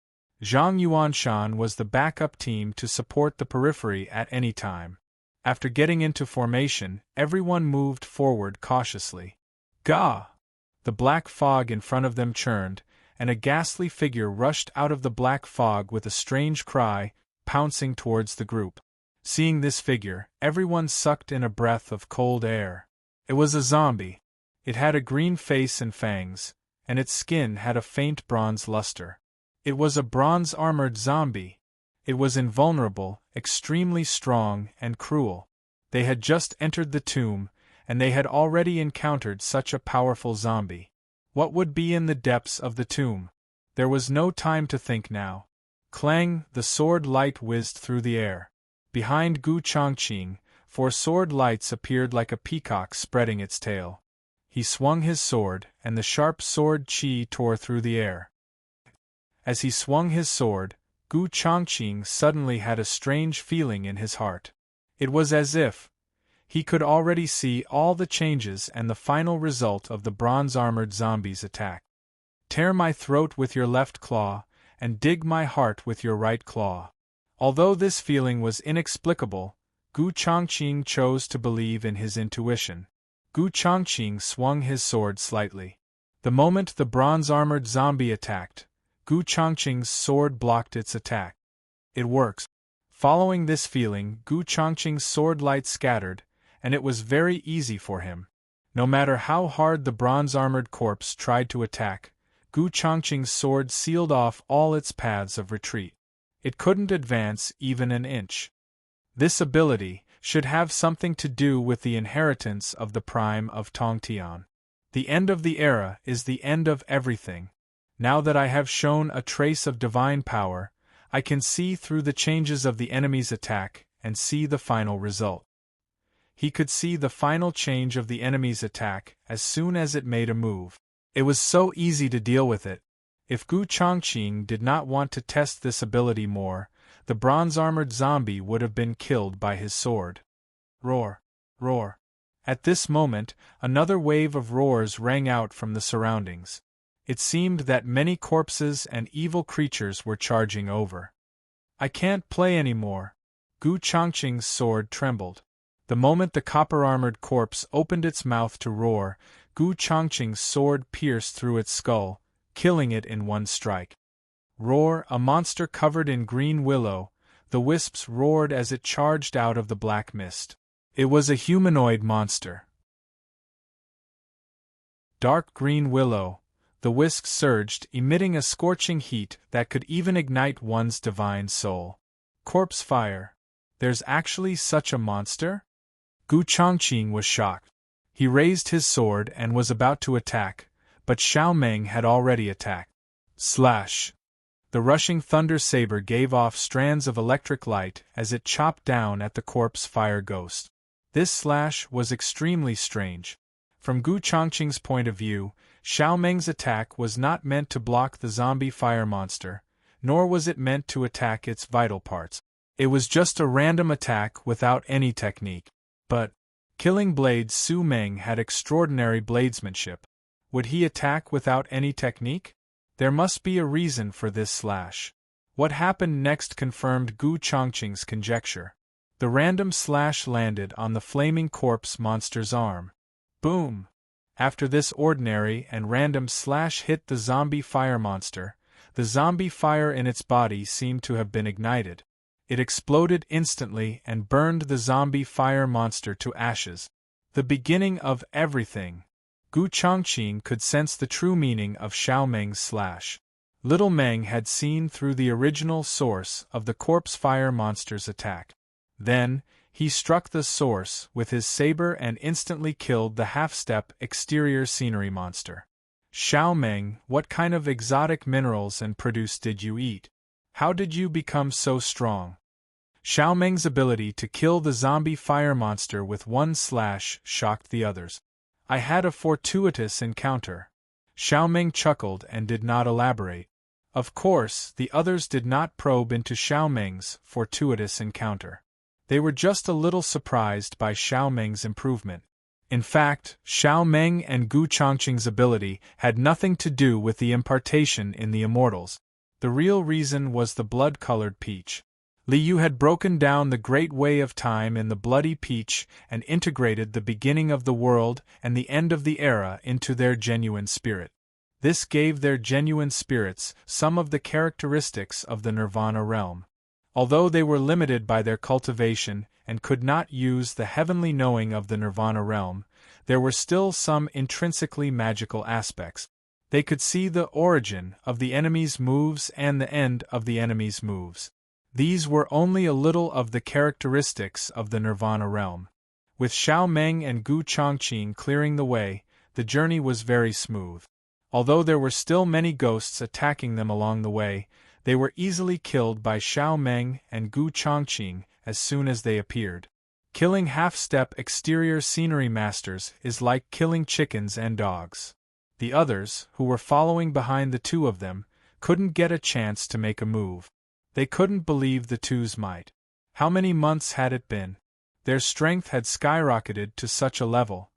Speaker 1: Zhang Yuanshan was the backup team to support the periphery at any time. After getting into formation, everyone moved forward cautiously. Gah! The black fog in front of them churned, and a ghastly figure rushed out of the black fog with a strange cry, pouncing towards the group. Seeing this figure, everyone sucked in a breath of cold air. It was a zombie. It had a green face and fangs, and its skin had a faint bronze luster. It was a bronze-armored zombie. It was invulnerable, extremely strong, and cruel. They had just entered the tomb, and they had already encountered such a powerful zombie. What would be in the depths of the tomb? There was no time to think now. Clang! The sword light whizzed through the air. Behind Gu Chongqing, 4 sword lights appeared like a peacock spreading its tail. He swung his sword, and the sharp sword qi tore through the air. As he swung his sword, Gu Chongqing suddenly had a strange feeling in his heart. It was as if he could already see all the changes and the final result of the bronze-armored zombie's attack. Tear my throat with your left claw, and dig my heart with your right claw. Although this feeling was inexplicable, Gu Chongqing chose to believe in his intuition. Gu Chongqing swung his sword slightly. The moment the bronze-armored zombie attacked, Gu Chongqing's sword blocked its attack. It works. Following this feeling, Gu Chongqing's sword light scattered, and it was very easy for him. No matter how hard the bronze-armored corpse tried to attack, Gu Chongqing's sword sealed off all its paths of retreat. It couldn't advance even an inch. This ability should have something to do with the inheritance of the prime of Tongtian. The end of the era is the end of everything. Now that I have shown a trace of divine power, I can see through the changes of the enemy's attack and see the final result. He could see the final change of the enemy's attack as soon as it made a move. It was so easy to deal with it. If Gu Chongqing did not want to test this ability more, the bronze-armored zombie would have been killed by his sword. Roar! Roar! At this moment, another wave of roars rang out from the surroundings. It seemed that many corpses and evil creatures were charging over. I can't play anymore. Gu Chongqing's sword trembled. The moment the copper-armored corpse opened its mouth to roar, Gu Chongqing's sword pierced through its skull, killing it in one strike. Roar! A monster covered in green willow, the wisps roared as it charged out of the black mist. It was a humanoid monster. Dark green willow, the wisps surged, emitting a scorching heat that could even ignite one's divine soul. Corpse fire. There's actually such a monster? Gu Chongqing was shocked. He raised his sword and was about to attack, but Xiao Meng had already attacked. Slash! The rushing thunder saber gave off strands of electric light as it chopped down at the corpse fire ghost. This slash was extremely strange. From Gu Chongqing's point of view, Xiao Meng's attack was not meant to block the zombie fire monster, nor was it meant to attack its vital parts. It was just a random attack without any technique. But Killing Blade Su Meng had extraordinary bladesmanship. Would he attack without any technique? There must be a reason for this slash. What happened next confirmed Gu Chongqing's conjecture. The random slash landed on the flaming corpse monster's arm. Boom! After this ordinary and random slash hit the zombie fire monster, the zombie fire in its body seemed to have been ignited. It exploded instantly and burned the zombie fire monster to ashes. The beginning of everything. Gu Chongqing could sense the true meaning of Xiao Meng's slash. Little Meng had seen through the original source of the corpse fire monster's attack. Then, he struck the source with his saber and instantly killed the half-step exterior scenery monster. Xiao Meng, what kind of exotic minerals and produce did you eat? How did you become so strong? Xiao Meng's ability to kill the zombie fire monster with one slash shocked the others. I had a fortuitous encounter. Xiao Meng chuckled and did not elaborate. Of course, the others did not probe into Xiao Meng's fortuitous encounter. They were just a little surprised by Xiao Meng's improvement. In fact, Xiao Meng and Gu Chongqing's ability had nothing to do with the impartation in the Immortals. The real reason was the blood-colored peach. Li Yu had broken down the great way of time in the bloody peach and integrated the beginning of the world and the end of the era into their genuine spirit. This gave their genuine spirits some of the characteristics of the Nirvana realm. Although they were limited by their cultivation and could not use the heavenly knowing of the Nirvana realm, there were still some intrinsically magical aspects. They could see the origin of the enemy's moves and the end of the enemy's moves. These were only a little of the characteristics of the Nirvana realm. With Xiao Meng and Gu Chongqing clearing the way, the journey was very smooth. Although there were still many ghosts attacking them along the way, they were easily killed by Xiao Meng and Gu Chongqing as soon as they appeared. Killing half-step exterior scenery masters is like killing chickens and dogs. The others, who were following behind the two of them, couldn't get a chance to make a move. They couldn't believe the two's might. How many months had it been? Their strength had skyrocketed to such a level.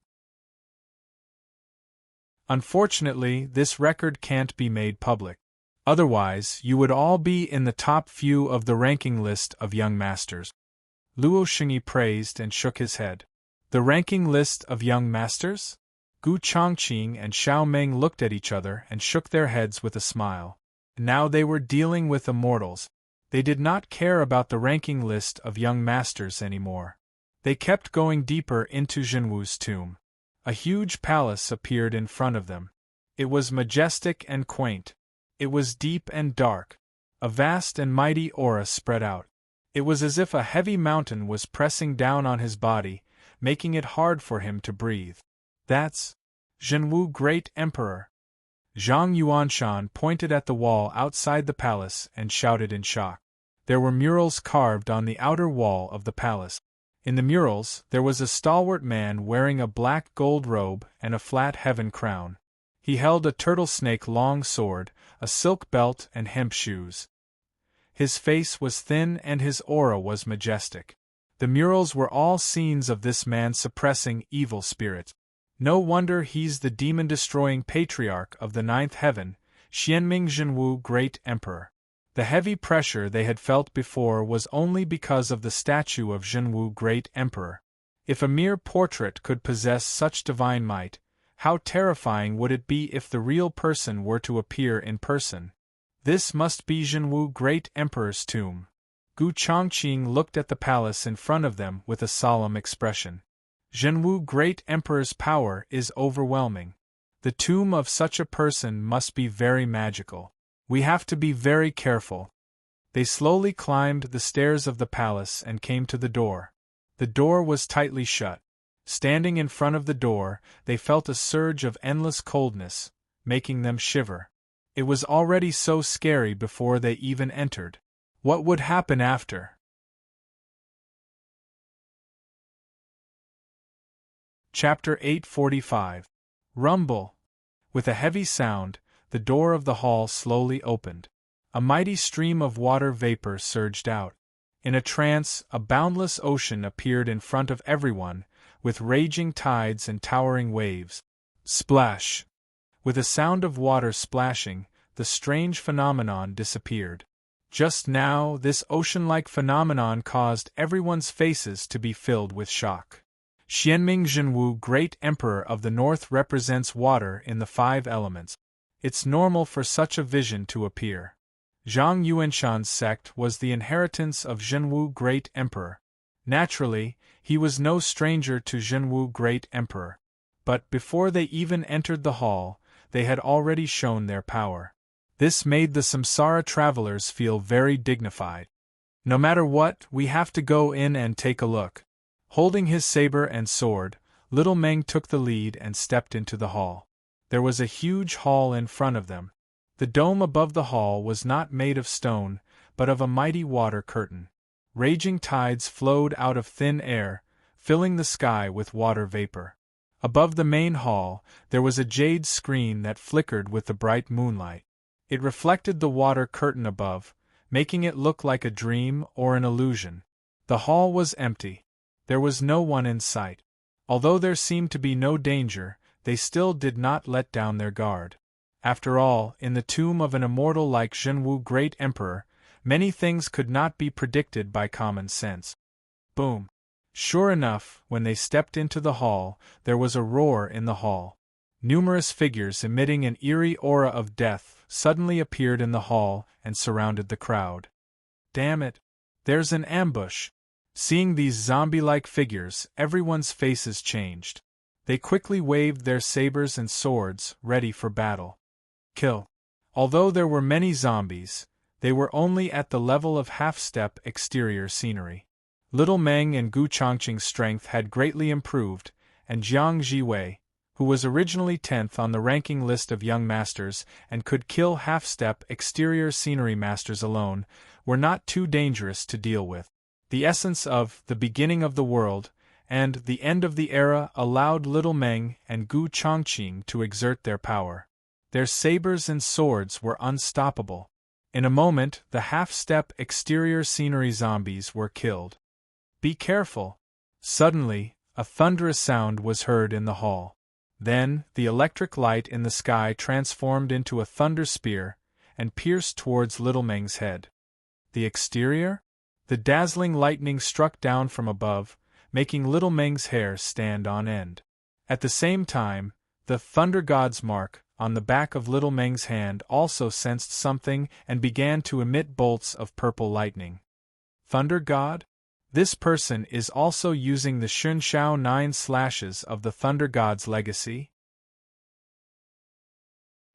Speaker 1: Unfortunately, this record can't be made public. Otherwise, you would all be in the top few of the ranking list of young masters. Luo Xingyi praised and shook his head. The ranking list of young masters? Gu Chongqing and Xiao Meng looked at each other and shook their heads with a smile. Now they were dealing with immortals. They did not care about the ranking list of young masters anymore. They kept going deeper into Zhenwu's tomb. A huge palace appeared in front of them. It was majestic and quaint. It was deep and dark. A vast and mighty aura spread out. It was as if a heavy mountain was pressing down on his body, making it hard for him to breathe. That's Zhenwu, Great Emperor. Zhang Yuanshan pointed at the wall outside the palace and shouted in shock. There were murals carved on the outer wall of the palace. In the murals, there was a stalwart man wearing a black gold robe and a flat heaven crown. He held a turtle snake long sword, a silk belt and hemp shoes. His face was thin and his aura was majestic. The murals were all scenes of this man suppressing evil spirits. No wonder he's the demon-destroying patriarch of the ninth heaven, Xianming Zhenwu, Great Emperor. The heavy pressure they had felt before was only because of the statue of Zhenwu, Great Emperor. If a mere portrait could possess such divine might, how terrifying would it be if the real person were to appear in person? This must be Zhenwu, Great Emperor's tomb. Gu Chongqing looked at the palace in front of them with a solemn expression. Zhenwu, Great Emperor's power is overwhelming. The tomb of such a person must be very magical. We have to be very careful. They slowly climbed the stairs of the palace and came to the door. The door was tightly shut. Standing in front of the door, they felt a surge of endless coldness, making them shiver. It was already so scary before they even entered. What would happen after? Chapter 845. Rumble. With a heavy sound, the door of the hall slowly opened. A mighty stream of water vapor surged out. In a trance, a boundless ocean appeared in front of everyone, with raging tides and towering waves. Splash! With a sound of water splashing, the strange phenomenon disappeared. Just now, this ocean-like phenomenon caused everyone's faces to be filled with shock. Xianming Zhenwu, Great Emperor of the North, represents water in the 5 elements. It's normal for such a vision to appear. Zhang Yuanshan's sect was the inheritance of Zhenwu, Great Emperor. Naturally, he was no stranger to Zhenwu, Great Emperor. But before they even entered the hall, they had already shown their power. This made the Samsara travelers feel very dignified. No matter what, we have to go in and take a look. Holding his saber and sword, Little Meng took the lead and stepped into the hall. There was a huge hall in front of them. The dome above the hall was not made of stone, but of a mighty water curtain. Raging tides flowed out of thin air, filling the sky with water vapor. Above the main hall, there was a jade screen that flickered with the bright moonlight. It reflected the water curtain above, making it look like a dream or an illusion. The hall was empty. There was no one in sight. Although there seemed to be no danger, they still did not let down their guard. After all, in the tomb of an immortal like Zhenwu, Great Emperor, many things could not be predicted by common sense. Boom! Sure enough, when they stepped into the hall, there was a roar in the hall. Numerous figures emitting an eerie aura of death suddenly appeared in the hall and surrounded the crowd. Damn it! There's an ambush! Seeing these zombie-like figures, everyone's faces changed. They quickly waved their sabers and swords, ready for battle. Kill. Although there were many zombies, they were only at the level of half-step exterior scenery. Little Meng and Gu Chongqing's strength had greatly improved, and Jiang Jiwei, who was originally 10th on the ranking list of young masters and could kill half-step exterior scenery masters alone, were not too dangerous to deal with. The essence of the beginning of the world and the end of the era allowed Little Meng and Gu Chongqing to exert their power. Their sabers and swords were unstoppable. In a moment, the half-step exterior scenery zombies were killed. Be careful! Suddenly, a thunderous sound was heard in the hall. Then, the electric light in the sky transformed into a thunder spear and pierced towards Little Meng's head. The exterior? The dazzling lightning struck down from above, making little Meng's hair stand on end. At the same time, the Thunder God's mark on the back of little Meng's hand also sensed something and began to emit bolts of purple lightning. Thunder God? This person is also using the Shunshao 9 slashes of the Thunder God's legacy?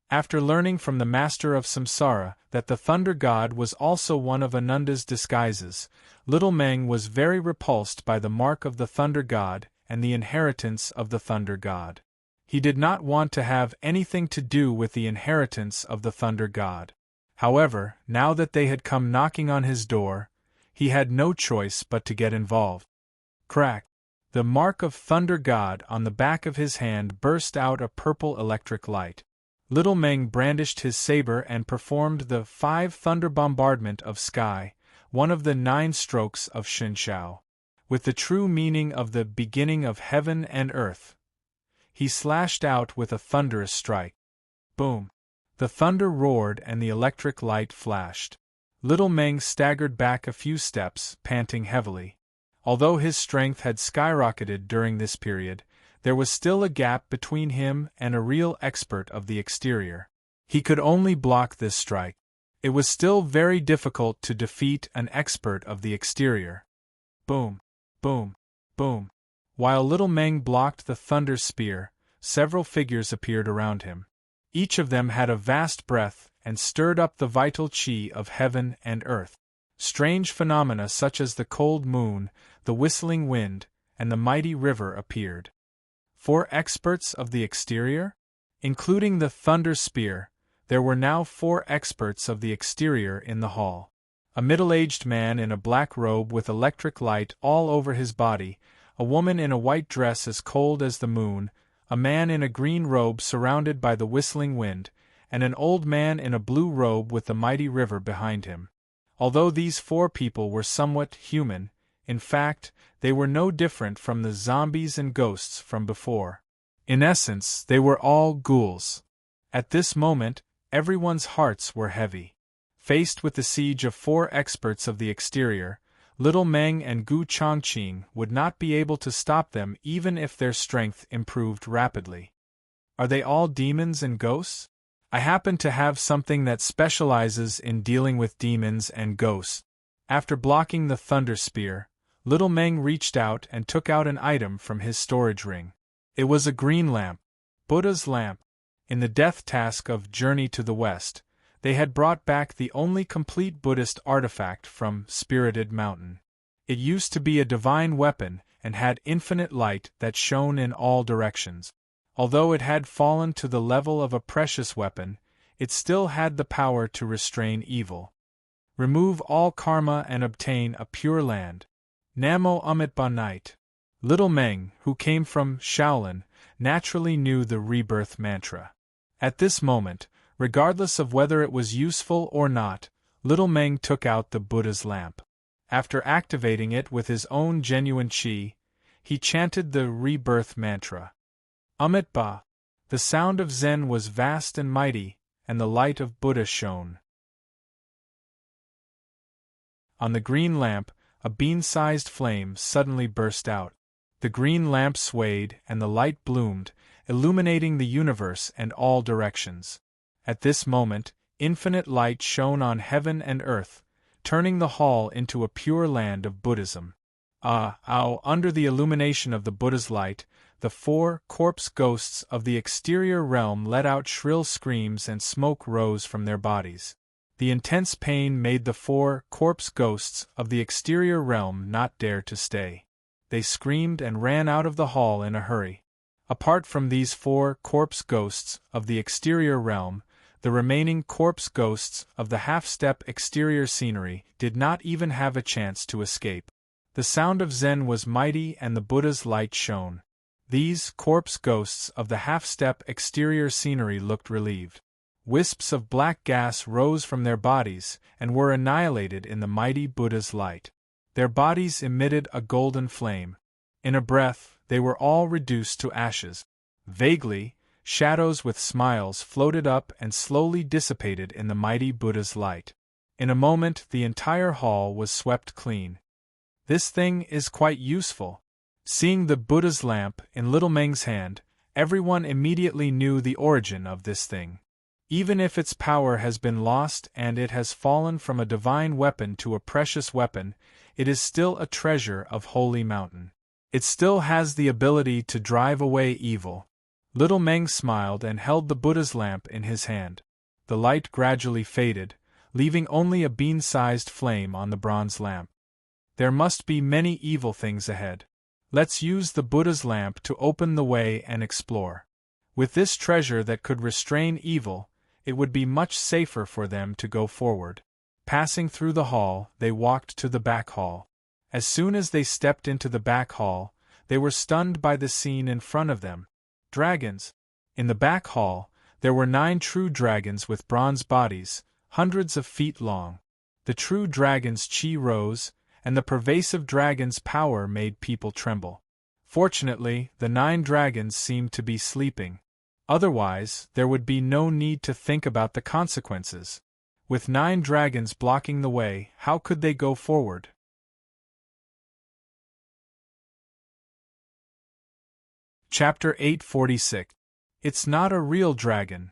Speaker 1: After learning from the Master of Samsara that the Thunder God was also one of Ananda's disguises, little Meng was very repulsed by the mark of the Thunder God and the inheritance of the Thunder God. He did not want to have anything to do with the inheritance of the Thunder God. However, now that they had come knocking on his door, he had no choice but to get involved. Crack! The mark of Thunder God on the back of his hand burst out a purple electric light. Little Meng brandished his saber and performed the 5 thunder bombardment of sky, one of the 9 strokes of Shunshao. With the true meaning of the beginning of heaven and earth, he slashed out with a thunderous strike. Boom! The thunder roared and the electric light flashed. Little Meng staggered back a few steps, panting heavily. Although his strength had skyrocketed during this period, there was still a gap between him and a real expert of the exterior. He could only block this strike. It was still very difficult to defeat an expert of the exterior. Boom! Boom! Boom! While little Meng blocked the thunder spear, several figures appeared around him. Each of them had a vast breath and stirred up the vital qi of heaven and earth. Strange phenomena such as the cold moon, the whistling wind, and the mighty river appeared. 4 experts of the exterior? Including the thunder spear, there were now 4 experts of the exterior in the hall. A middle-aged man in a black robe with electric light all over his body, a woman in a white dress as cold as the moon, a man in a green robe surrounded by the whistling wind, and an old man in a blue robe with the mighty river behind him. Although these 4 people were somewhat human, in fact, they were no different from the zombies and ghosts from before. In essence, they were all ghouls. At this moment, everyone's hearts were heavy. Faced with the siege of 4 experts of the exterior, little Meng and Gu Chongqing would not be able to stop them even if their strength improved rapidly. Are they all demons and ghosts? I happen to have something that specializes in dealing with demons and ghosts. After blocking the thunder spear, little Meng reached out and took out an item from his storage ring. It was a green lamp, Buddha's lamp. In the death task of Journey to the West, they had brought back the only complete Buddhist artifact from Spirited Mountain. It used to be a divine weapon and had infinite light that shone in all directions. Although it had fallen to the level of a precious weapon, it still had the power to restrain evil. Remove all karma and obtain a pure land. Namo Amitabha Night. Little Meng, who came from Shaolin, naturally knew the rebirth mantra. At this moment, regardless of whether it was useful or not, little Meng took out the Buddha's lamp. After activating it with his own genuine qi, he chanted the rebirth mantra. Amitabha. The sound of Zen was vast and mighty, and the light of Buddha shone. On the green lamp, a bean-sized flame suddenly burst out. The green lamp swayed and the light bloomed, illuminating the universe and all directions. At this moment, infinite light shone on heaven and earth, turning the hall into a pure land of Buddhism. Under the illumination of the Buddha's light, the 4 corpse ghosts of the exterior realm let out shrill screams and smoke rose from their bodies. The intense pain made the 4 corpse ghosts of the exterior realm not dare to stay. They screamed and ran out of the hall in a hurry. Apart from these 4 corpse ghosts of the exterior realm, the remaining corpse ghosts of the half-step exterior scenery did not even have a chance to escape. The sound of Zen was mighty and the Buddha's light shone. These corpse ghosts of the half-step exterior scenery looked relieved. Wisps of black gas rose from their bodies and were annihilated in the mighty Buddha's light. Their bodies emitted a golden flame. In a breath, they were all reduced to ashes. Vaguely, shadows with smiles floated up and slowly dissipated in the mighty Buddha's light. In a moment the entire hall was swept clean. This thing is quite useful. Seeing the Buddha's lamp in little Meng's hand, everyone immediately knew the origin of this thing. Even if its power has been lost and it has fallen from a divine weapon to a precious weapon, it is still a treasure of Holy Mountain. It still has the ability to drive away evil. Little Meng smiled and held the Buddha's lamp in his hand. The light gradually faded, leaving only a bean-sized flame on the bronze lamp. There must be many evil things ahead. Let's use the Buddha's lamp to open the way and explore. With this treasure that could restrain evil, it would be much safer for them to go forward. Passing through the hall, they walked to the back hall. As soon as they stepped into the back hall, they were stunned by the scene in front of them. Dragons! In the back hall, there were 9 true dragons with bronze bodies, hundreds of feet long. The true dragon's chi rose, and the pervasive dragon's power made people tremble. Fortunately, the 9 dragons seemed to be sleeping. Otherwise, there would be no need to think about the consequences. With 9 dragons blocking the way, how could they go forward? Chapter 846. It's not a real dragon.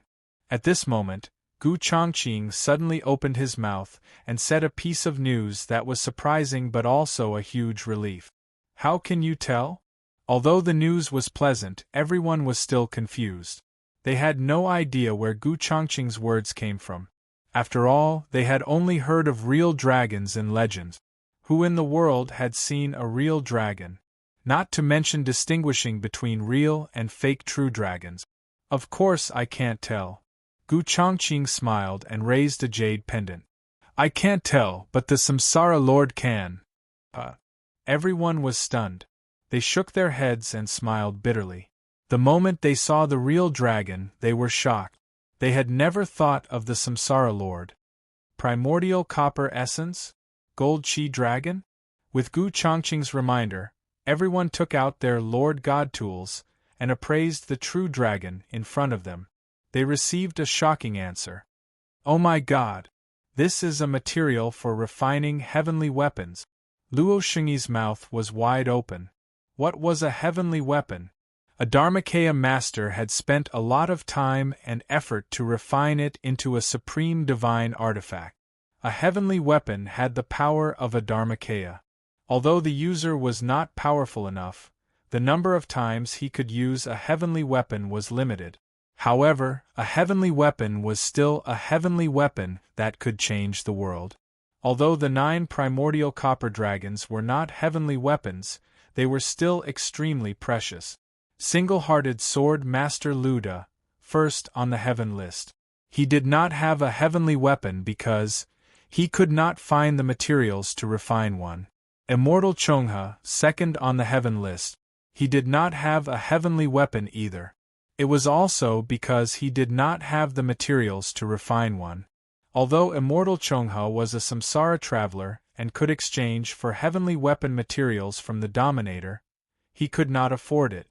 Speaker 1: At this moment, Gu Chongqing suddenly opened his mouth and said a piece of news that was surprising but also a huge relief. How can you tell? Although the news was pleasant, everyone was still confused. They had no idea where Gu Chongqing's words came from. After all, they had only heard of real dragons in legend. Who in the world had seen a real dragon? Not to mention distinguishing between real and fake true dragons. Of course I can't tell. Gu Chongqing smiled and raised a jade pendant. I can't tell, but the Samsara Lord can. Everyone was stunned. They shook their heads and smiled bitterly. The moment they saw the real dragon, they were shocked. They had never thought of the Samsara Lord. Primordial copper essence? Gold chi dragon? With Gu Chongqing's reminder, everyone took out their Lord God tools and appraised the true dragon in front of them. They received a shocking answer. Oh my God! This is a material for refining heavenly weapons. Luo Shengyi's mouth was wide open. What was a heavenly weapon? A Dharmakaya master had spent a lot of time and effort to refine it into a supreme divine artifact. A heavenly weapon had the power of a Dharmakaya. Although the user was not powerful enough, the number of times he could use a heavenly weapon was limited. However, a heavenly weapon was still a heavenly weapon that could change the world. Although the 9 primordial copper dragons were not heavenly weapons, they were still extremely precious. Single-hearted Sword Master Luda, first on the heaven list. He did not have a heavenly weapon because he could not find the materials to refine one. Immortal Chonghe, second on the heaven list. He did not have a heavenly weapon either. It was also because he did not have the materials to refine one. Although Immortal Chonghe was a samsara traveler and could exchange for heavenly weapon materials from the Dominator, he could not afford it.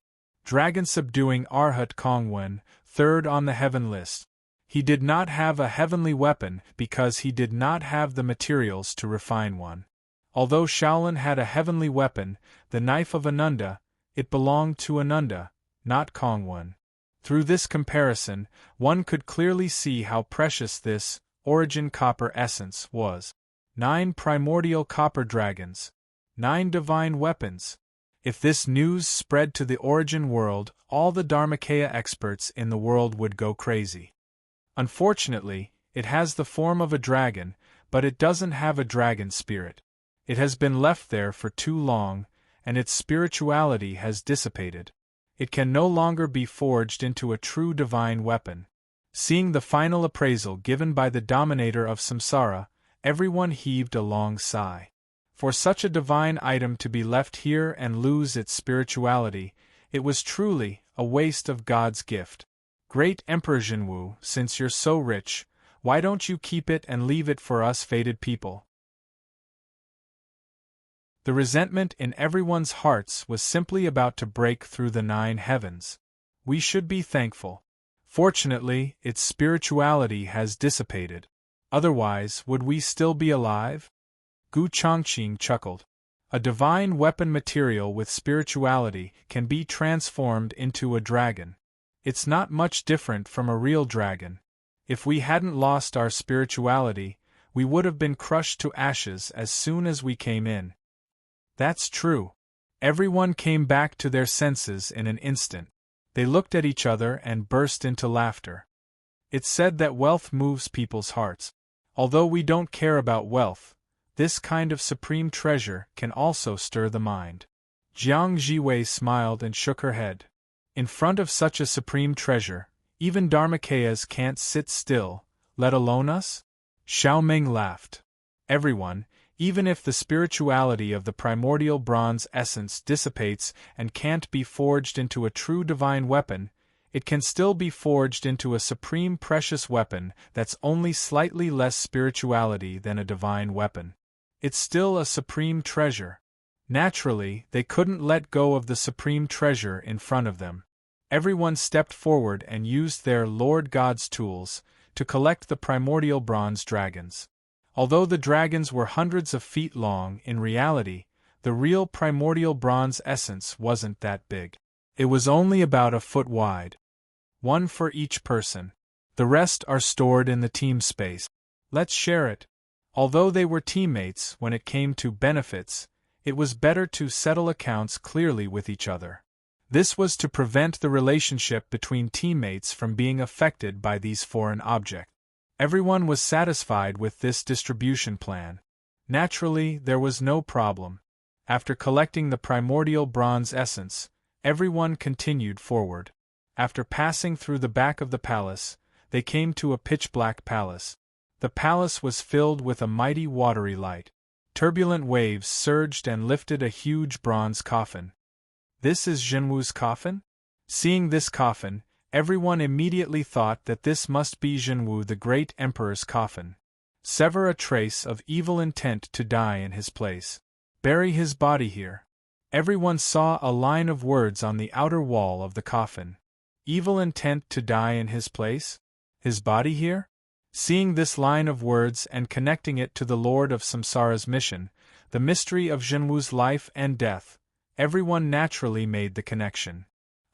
Speaker 1: Dragon-subduing Arhat Kongwen, third on the heaven list. He did not have a heavenly weapon because he did not have the materials to refine one. Although Shaolin had a heavenly weapon, the knife of Ananda, it belonged to Ananda, not Kongwen. Through this comparison, one could clearly see how precious this origin copper essence was. 9 primordial copper dragons. 9 divine weapons. If this news spread to the origin world, all the Dharmakaya experts in the world would go crazy. Unfortunately, it has the form of a dragon, but it doesn't have a dragon spirit. It has been left there for too long, and its spirituality has dissipated. It can no longer be forged into a true divine weapon. Seeing the final appraisal given by the Dominator of Samsara, everyone heaved a long sigh. For such a divine item to be left here and lose its spirituality, it was truly a waste of God's gift. Great Emperor Jinwu, since you're so rich, why don't you keep it and leave it for us fated people? The resentment in everyone's hearts was simply about to break through the 9 heavens. We should be thankful. Fortunately, its spirituality has dissipated. Otherwise, would we still be alive? Gu Chongqing chuckled. A divine weapon material with spirituality can be transformed into a dragon. It's not much different from a real dragon. If we hadn't lost our spirituality, we would have been crushed to ashes as soon as we came in. That's true. Everyone came back to their senses in an instant. They looked at each other and burst into laughter. It's said that wealth moves people's hearts. Although we don't care about wealth, this kind of supreme treasure can also stir the mind. Jiang Jiwei smiled and shook her head. In front of such a supreme treasure, even Dharmakayas can't sit still, let alone us? Xiao Ming laughed. Everyone, even if the spirituality of the primordial bronze essence dissipates and can't be forged into a true divine weapon, it can still be forged into a supreme precious weapon that's only slightly less spirituality than a divine weapon. It's still a supreme treasure. Naturally, they couldn't let go of the supreme treasure in front of them. Everyone stepped forward and used their Lord God's tools to collect the primordial bronze dragons. Although the dragons were hundreds of feet long, in reality, the real primordial bronze essence wasn't that big. It was only about a foot wide. One for each person. The rest are stored in the team space. Let's share it. Although they were teammates when it came to benefits, it was better to settle accounts clearly with each other. This was to prevent the relationship between teammates from being affected by these foreign objects. Everyone was satisfied with this distribution plan. Naturally, there was no problem. After collecting the primordial bronze essence, everyone continued forward. After passing through the back of the palace, they came to a pitch-black palace. The palace was filled with a mighty watery light. Turbulent waves surged and lifted a huge bronze coffin. This is Zhenwu's coffin? Seeing this coffin, everyone immediately thought that this must be Zhenwu the Great Emperor's coffin. Sever a trace of evil intent to die in his place. Bury his body here. Everyone saw a line of words on the outer wall of the coffin. Evil intent to die in his place? His body here? Seeing this line of words and connecting it to the Lord of Samsara's mission, the mystery of Zhenwu's life and death, everyone naturally made the connection.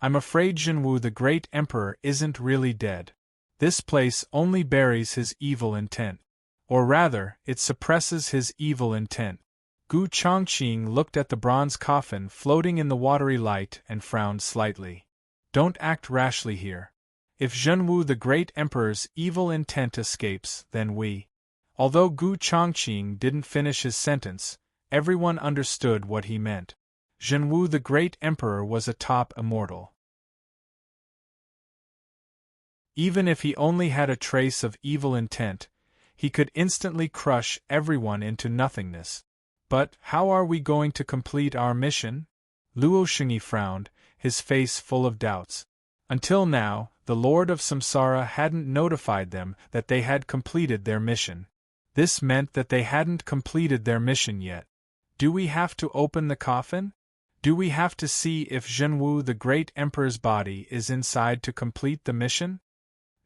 Speaker 1: I'm afraid Zhenwu the Great Emperor isn't really dead. This place only buries his evil intent. Or rather, it suppresses his evil intent. Gu Chongqing looked at the bronze coffin floating in the watery light and frowned slightly. Don't act rashly here. If Zhenwu the Great Emperor's evil intent escapes, then we. Although Gu Chongqing didn't finish his sentence, everyone understood what he meant. Zhenwu the Great Emperor was a top immortal. Even if he only had a trace of evil intent, he could instantly crush everyone into nothingness. But how are we going to complete our mission? Luo Xingyi frowned, his face full of doubts. Until now, the Lord of Samsara hadn't notified them that they had completed their mission. This meant that they hadn't completed their mission yet. Do we have to open the coffin? Do we have to see if Zhenwu the Great Emperor's body is inside to complete the mission?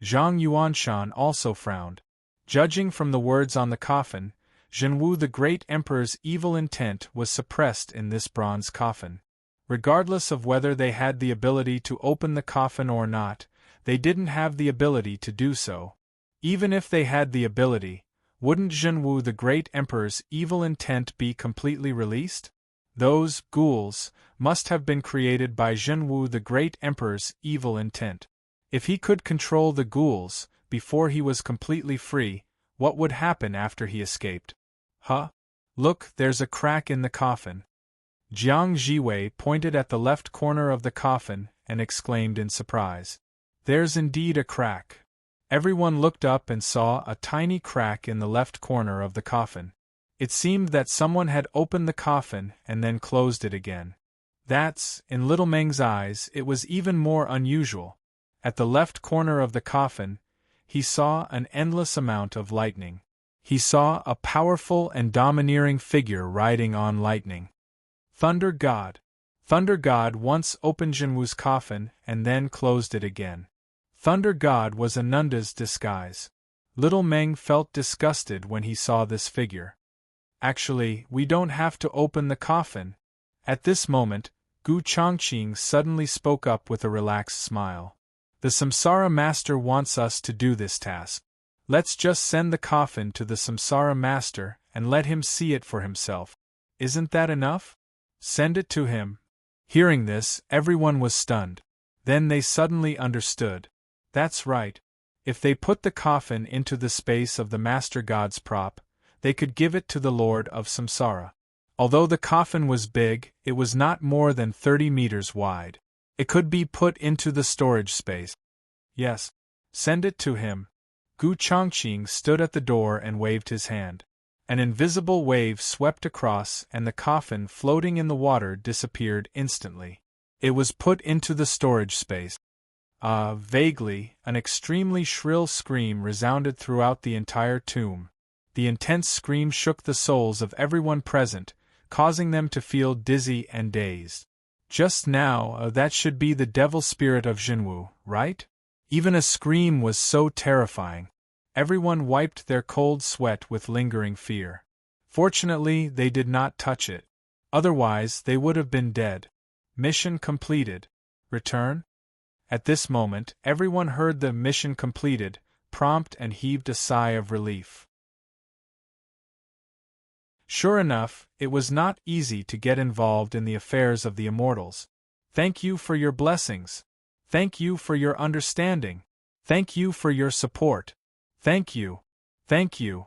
Speaker 1: Zhang Yuanshan also frowned. Judging from the words on the coffin, Zhenwu the Great Emperor's evil intent was suppressed in this bronze coffin. Regardless of whether they had the ability to open the coffin or not, they didn't have the ability to do so. Even if they had the ability, wouldn't Zhenwu the Great Emperor's evil intent be completely released? Those ghouls must have been created by Zhenwu the Great Emperor's evil intent. If he could control the ghouls before he was completely free, what would happen after he escaped? Huh? Look, there's a crack in the coffin. Jiang Jiwei pointed at the left corner of the coffin and exclaimed in surprise. There's indeed a crack. Everyone looked up and saw a tiny crack in the left corner of the coffin. It seemed that someone had opened the coffin and then closed it again. That's, in Little Meng's eyes, it was even more unusual. At the left corner of the coffin, he saw an endless amount of lightning. He saw a powerful and domineering figure riding on lightning. Thunder God. Thunder God once opened Zhenwu's coffin and then closed it again. Thunder God was Ananda's disguise. Little Meng felt disgusted when he saw this figure. Actually, we don't have to open the coffin. At this moment, Gu Chongqing suddenly spoke up with a relaxed smile. The Samsara Master wants us to do this task. Let's just send the coffin to the Samsara Master and let him see it for himself. Isn't that enough? Send it to him. Hearing this, everyone was stunned. Then they suddenly understood. That's right. If they put the coffin into the space of the Master God's prop, they could give it to the Lord of Samsara. Although the coffin was big, it was not more than 30 meters wide. It could be put into the storage space. Yes. Send it to him. Gu Chongqing stood at the door and waved his hand. An invisible wave swept across and the coffin floating in the water disappeared instantly. It was put into the storage space. Vaguely, an extremely shrill scream resounded throughout the entire tomb. The intense scream shook the souls of everyone present, causing them to feel dizzy and dazed. Just now, that should be the devil spirit of Jinwu, right? Even a scream was so terrifying. Everyone wiped their cold sweat with lingering fear. Fortunately, they did not touch it. Otherwise, they would have been dead. Mission completed. Return? At this moment, everyone heard the mission completed prompt and heaved a sigh of relief. Sure enough, it was not easy to get involved in the affairs of the immortals. Thank you for your blessings. Thank you for your understanding. Thank you for your support. Thank you. Thank you.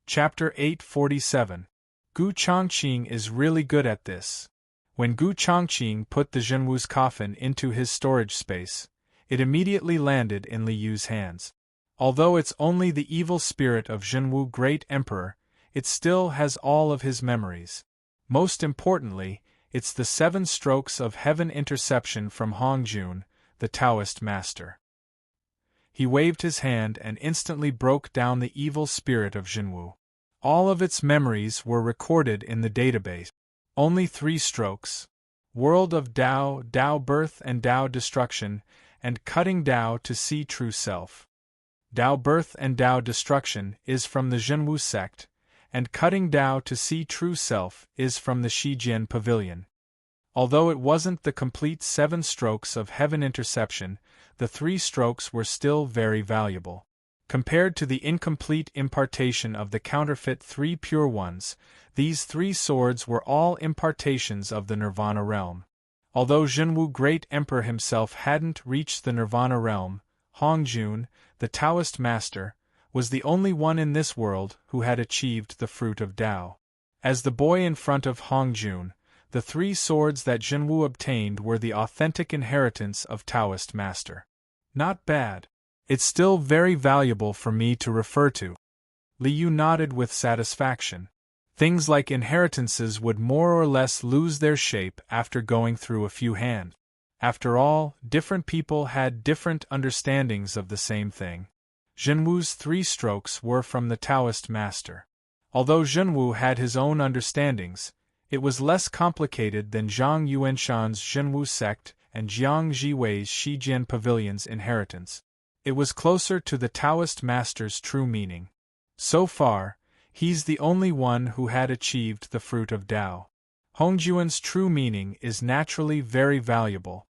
Speaker 1: Chapter 847. Gu Chongqing is really good at this. When Gu Chongqing put the Jinwu's coffin into his storage space, it immediately landed in Li Yu's hands. Although it's only the evil spirit of Jinwu Great Emperor, it still has all of his memories. Most importantly, it's the 7 strokes of heaven interception from Hongjun, the Taoist master. He waved his hand and instantly broke down the evil spirit of Jinwu. All of its memories were recorded in the database. Only 3 strokes. World of Tao, Tao birth and Tao destruction, and cutting Tao to see true self. Tao birth and Tao destruction is from the Jinwu sect, and cutting Tao to see true self is from the Shijian pavilion. Although it wasn't the complete 7 strokes of heaven interception, the 3 strokes were still very valuable. Compared to the incomplete impartation of the counterfeit 3 pure ones, these 3 swords were all impartations of the Nirvana realm. Although Jinwu Great Emperor himself hadn't reached the Nirvana realm, Hongjun, the Taoist master, was the only one in this world who had achieved the fruit of Tao. As the boy in front of Hongjun, the 3 swords that Jinwu obtained were the authentic inheritance of Taoist master. Not bad. It's still very valuable for me to refer to. Li Yu nodded with satisfaction. Things like inheritances would more or less lose their shape after going through a few hands. After all, different people had different understandings of the same thing. Jinwu's 3 strokes were from the Taoist master. Although Jinwu had his own understandings, it was less complicated than Zhang Yuanshan's Jinwu sect and Jiang Jiwei's Shijian pavilion's inheritance. It was closer to the Taoist master's true meaning. So far, he's the only one who had achieved the fruit of Tao. Hongjuan's true meaning is naturally very valuable.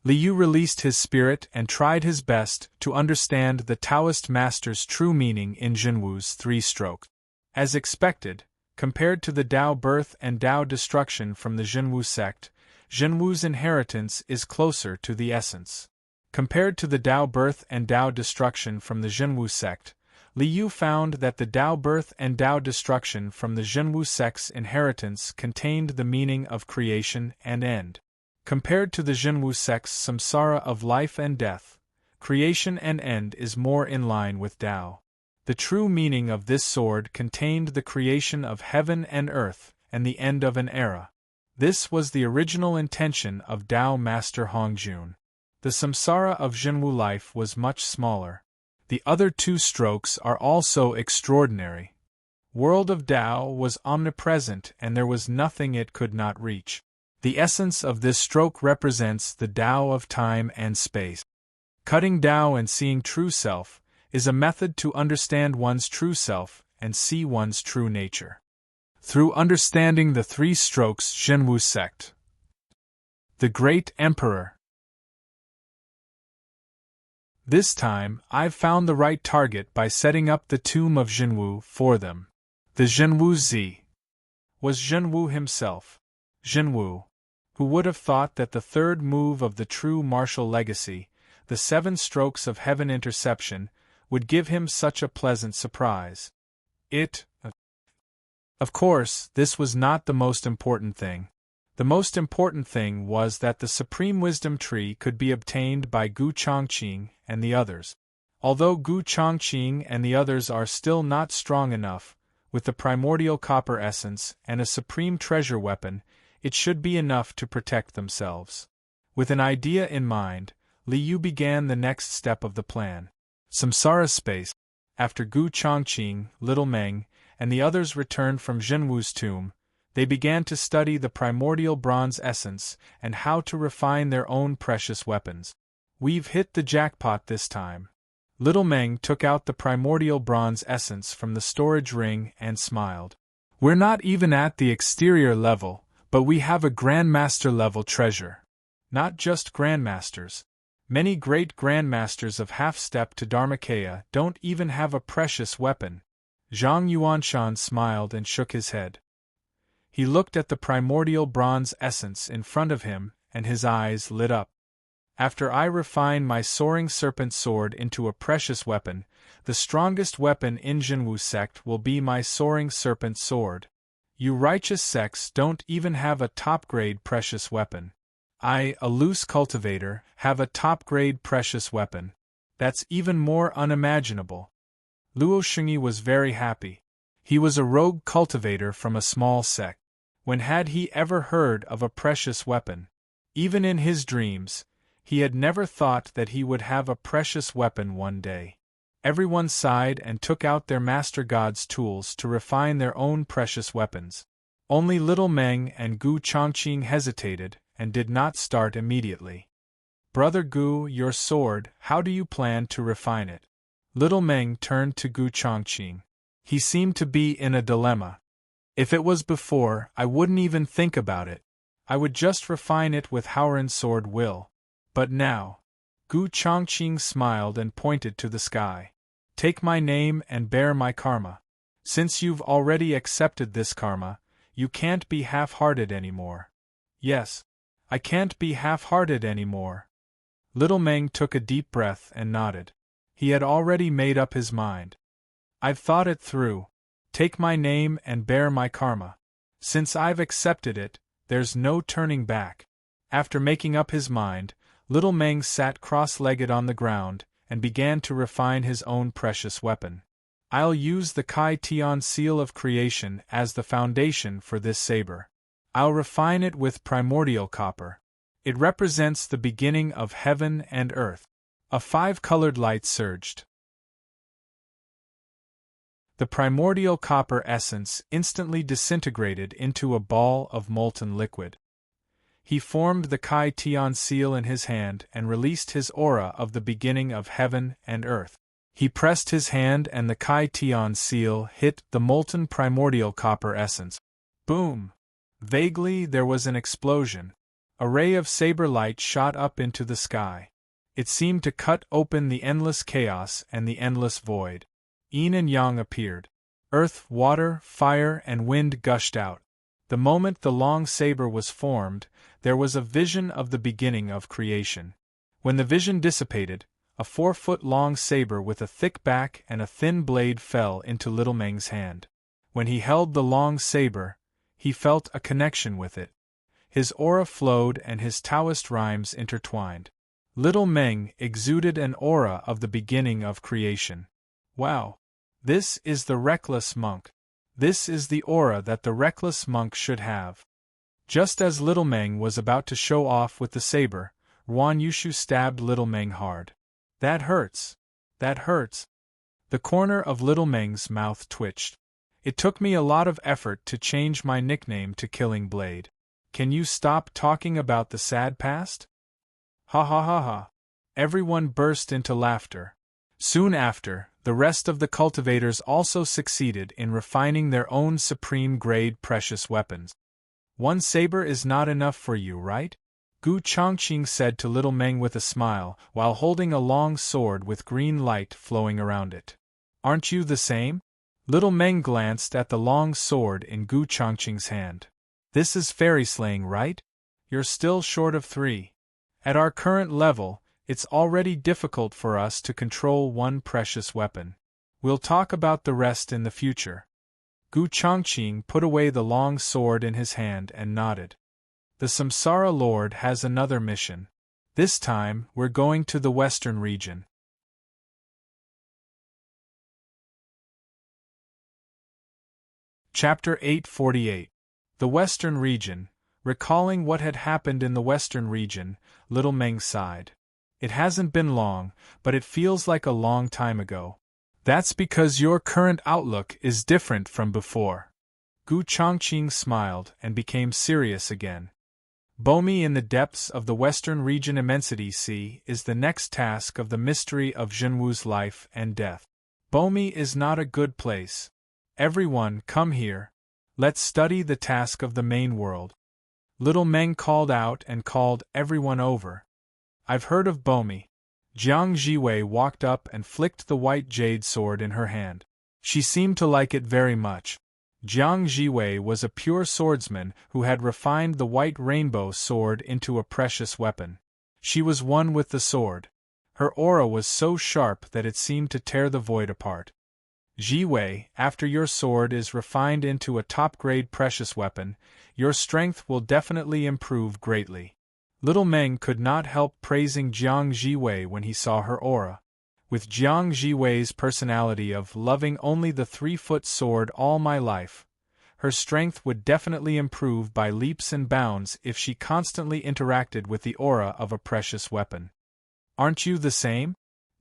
Speaker 1: Li Yu released his spirit and tried his best to understand the Taoist master's true meaning in Jinwu's 3 strokes. As expected, compared to the Tao birth and Tao destruction from the Jinwu sect, Jinwu's inheritance is closer to the essence. Compared to the Tao birth and Tao destruction from the Jinwu sect, Li Yu found that the Tao birth and Tao destruction from the Jinwu sect's inheritance contained the meaning of creation and end. Compared to the Jinwu sect's samsara of life and death, creation and end is more in line with Tao. The true meaning of this sword contained the creation of heaven and earth and the end of an era. This was the original intention of Tao Master Hongjun. The samsara of Jinwu life was much smaller. The other 2 strokes are also extraordinary. World of Tao was omnipresent and there was nothing it could not reach. The essence of this stroke represents the Tao of time and space. Cutting Tao and seeing true self is a method to understand one's true self and see one's true nature. Through understanding the 3 strokes Zhenwu sect. The Great Emperor. This time, I've found the right target by setting up the tomb of Zhenwu for them. The Zhenwu Z was Zhenwu himself. Zhenwu, who would have thought that the 3rd move of the true martial legacy, the 7 strokes of heaven interception, would give him such a pleasant surprise. Of course, this was not the most important thing. The most important thing was that the Supreme Wisdom Tree could be obtained by Gu Chongqing and the others. Although Gu Chongqing and the others are still not strong enough, with the primordial copper essence and a supreme treasure weapon, it should be enough to protect themselves. With an idea in mind, Li Yu began the next step of the plan. Samsara space. After Gu Chongqing, Little Meng, and the others returned from Zhenwu's tomb, they began to study the primordial bronze essence and how to refine their own precious weapons. We've hit the jackpot this time. Little Meng took out the primordial bronze essence from the storage ring and smiled. We're not even at the exterior level, but we have a Grandmaster level treasure. Not just Grandmasters. Many great Grandmasters of half-step to Dharmakaya don't even have a precious weapon. Zhang Yuanshan smiled and shook his head. He looked at the primordial bronze essence in front of him, and his eyes lit up. After I refine my soaring serpent sword into a precious weapon, the strongest weapon in Zhenwu sect will be my soaring serpent sword. You righteous sects don't even have a top-grade precious weapon. I, a loose cultivator, have a top-grade precious weapon. That's even more unimaginable. Luo Shengyi was very happy. He was a rogue cultivator from a small sect. When had he ever heard of a precious weapon? Even in his dreams, he had never thought that he would have a precious weapon one day. Everyone sighed and took out their master god's tools to refine their own precious weapons. Only Little Meng and Gu Chongqing hesitated and did not start immediately. Brother Gu, your sword, how do you plan to refine it? Little Meng turned to Gu Chongqing. He seemed to be in a dilemma. If it was before, I wouldn't even think about it. I would just refine it with Haoran's sword will. But now, Gu Chongqing smiled and pointed to the sky. Take my name and bear my karma. Since you've already accepted this karma, you can't be half-hearted anymore. Yes, I can't be half-hearted anymore. Little Meng took a deep breath and nodded. He had already made up his mind. I've thought it through. Take my name and bear my karma. Since I've accepted it, there's no turning back. After making up his mind, Little Meng sat cross-legged on the ground and began to refine his own precious weapon. I'll use the Kai Tian seal of creation as the foundation for this saber. I'll refine it with primordial copper. It represents the beginning of heaven and earth. A 5-colored light surged. The primordial copper essence instantly disintegrated into a ball of molten liquid. He formed the Kai Tian seal in his hand and released his aura of the beginning of heaven and earth. He pressed his hand and the Kai Tian seal hit the molten primordial copper essence. Boom! Vaguely there was an explosion. A ray of saber light shot up into the sky. It seemed to cut open the endless chaos and the endless void. Yin and Yang appeared. Earth, water, fire, and wind gushed out. The moment the long saber was formed, there was a vision of the beginning of creation. When the vision dissipated, a 4-foot-long saber with a thick back and a thin blade fell into Little Meng's hand. When he held the long saber, he felt a connection with it. His aura flowed and his Taoist rhymes intertwined. Little Meng exuded an aura of the beginning of creation. Wow! This is the reckless monk. This is the aura that the reckless monk should have. Just as Little Meng was about to show off with the saber, Ruan Yushu stabbed Little Meng hard. That hurts. That hurts. The corner of Little Meng's mouth twitched. It took me a lot of effort to change my nickname to Killing Blade. Can you stop talking about the sad past? Ha ha ha ha. Everyone burst into laughter. Soon after, the rest of the cultivators also succeeded in refining their own supreme-grade precious weapons. One saber is not enough for you, right? Gu Chongqing said to Little Meng with a smile, while holding a long sword with green light flowing around it. Aren't you the same? Little Meng glanced at the long sword in Gu Chongqing's hand. This is fairy slaying, right? You're still short of 3. At our current level, it's already difficult for us to control one precious weapon. We'll talk about the rest in the future. Gu Chongqing put away the long sword in his hand and nodded. The Samsara Lord has another mission. This time, we're going to the Western region. Chapter 848. The Western Region. Recalling what had happened in the Western region, Little Meng sighed. It hasn't been long, but it feels like a long time ago. That's because your current outlook is different from before. Gu Chongqing smiled and became serious again. Bomi in the depths of the Western Region Immensity Sea is the next task of the mystery of Zhenwu's life and death. Bomi is not a good place. Everyone, come here. Let's study the task of the main world. Little Meng called out and called everyone over. I've heard of Bomi. Jiang Jiwei walked up and flicked the white jade sword in her hand. She seemed to like it very much. Jiang Jiwei was a pure swordsman who had refined the white rainbow sword into a precious weapon. She was one with the sword. Her aura was so sharp that it seemed to tear the void apart. Jiwei, after your sword is refined into a top-grade precious weapon, your strength will definitely improve greatly. Little Meng could not help praising Jiang Jiwei when he saw her aura. With Jiang Jiwei's personality of loving only the 3-foot sword all my life, her strength would definitely improve by leaps and bounds if she constantly interacted with the aura of a precious weapon. Aren't you the same?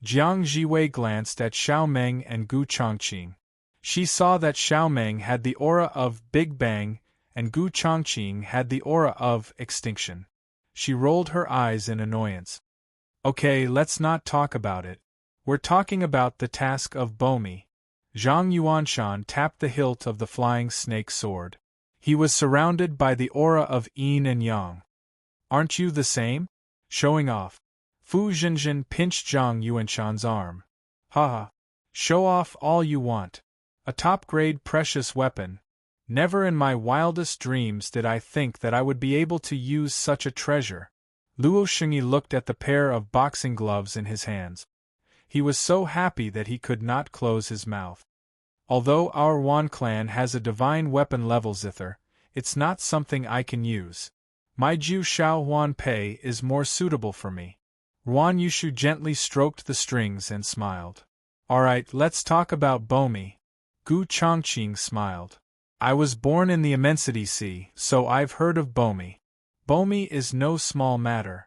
Speaker 1: Jiang Jiwei glanced at Xiao Meng and Gu Chongqing. She saw that Xiao Meng had the aura of Big Bang and Gu Chongqing had the aura of extinction. She rolled her eyes in annoyance. Okay, let's not talk about it. We're talking about the task of Bomi. Zhang Yuanshan tapped the hilt of the flying snake sword. He was surrounded by the aura of yin and yang. Aren't you the same? Showing off. Fu Zhenzhen pinched Zhang Yuanshan's arm. Haha. Show off all you want. A top-grade precious weapon. Never in my wildest dreams did I think that I would be able to use such a treasure. Luo Shengyi looked at the pair of boxing gloves in his hands. He was so happy that he could not close his mouth. Although our Wan clan has a divine weapon level zither, it's not something I can use. My Jiu Shao Huan Pei is more suitable for me. Ruan Yushu gently stroked the strings and smiled. Alright, let's talk about Bomi. Gu Chongqing smiled. I was born in the Immensity Sea, so I've heard of Bomi. Bomi is no small matter.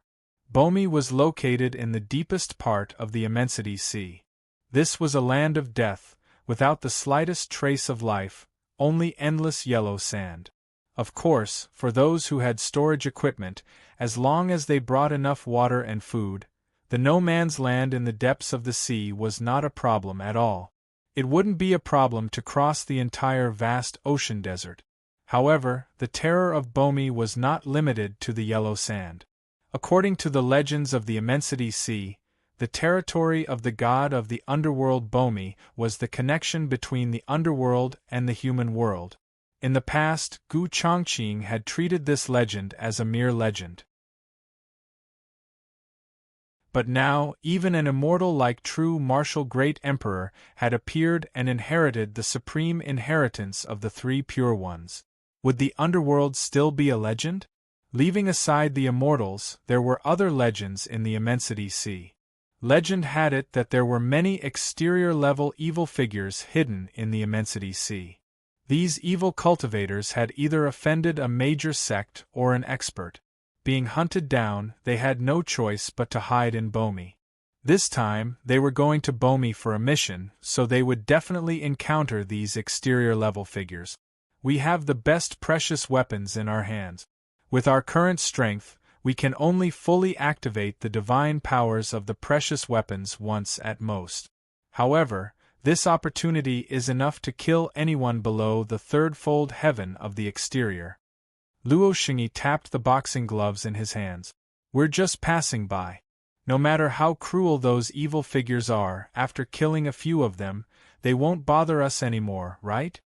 Speaker 1: Bomi was located in the deepest part of the Immensity Sea. This was a land of death, without the slightest trace of life, only endless yellow sand. Of course, for those who had storage equipment, as long as they brought enough water and food, the no-man's land in the depths of the sea was not a problem at all. It wouldn't be a problem to cross the entire vast ocean desert. However, the terror of Bomi was not limited to the yellow sand. According to the legends of the Immensity Sea, the territory of the god of the underworld Bomi was the connection between the underworld and the human world. In the past, Gu Chongqing had treated this legend as a mere legend. But now, even an immortal like true martial great emperor had appeared and inherited the supreme inheritance of the 3 pure ones. Would the underworld still be a legend? Leaving aside the immortals, there were other legends in the Immensity Sea. Legend had it that there were many exterior-level evil figures hidden in the Immensity Sea. These evil cultivators had either offended a major sect or an expert. Being hunted down, they had no choice but to hide in Bomi. This time, they were going to Bomi for a mission, so they would definitely encounter these exterior-level figures. We have the best precious weapons in our hands. With our current strength, we can only fully activate the divine powers of the precious weapons once at most. However, this opportunity is enough to kill anyone below the third-fold heaven of the exterior. Luo Xingyi tapped the boxing gloves in his hands. We're just passing by. No matter how cruel those evil figures are, after killing a few of them, they won't bother us anymore, right?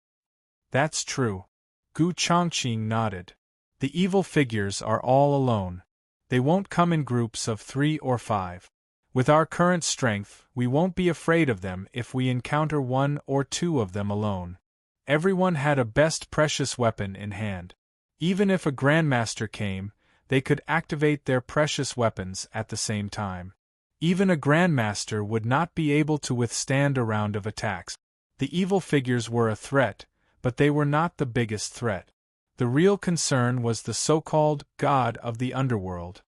Speaker 1: That's true. Gu Chongqing nodded. The evil figures are all alone. They won't come in groups of 3 or 5. With our current strength, we won't be afraid of them if we encounter 1 or 2 of them alone. Everyone had a best precious weapon in hand. Even if a Grandmaster came, they could activate their precious weapons at the same time. Even a Grandmaster would not be able to withstand a round of attacks. The evil figures were a threat, but they were not the biggest threat. The real concern was the so-called God of the Underworld.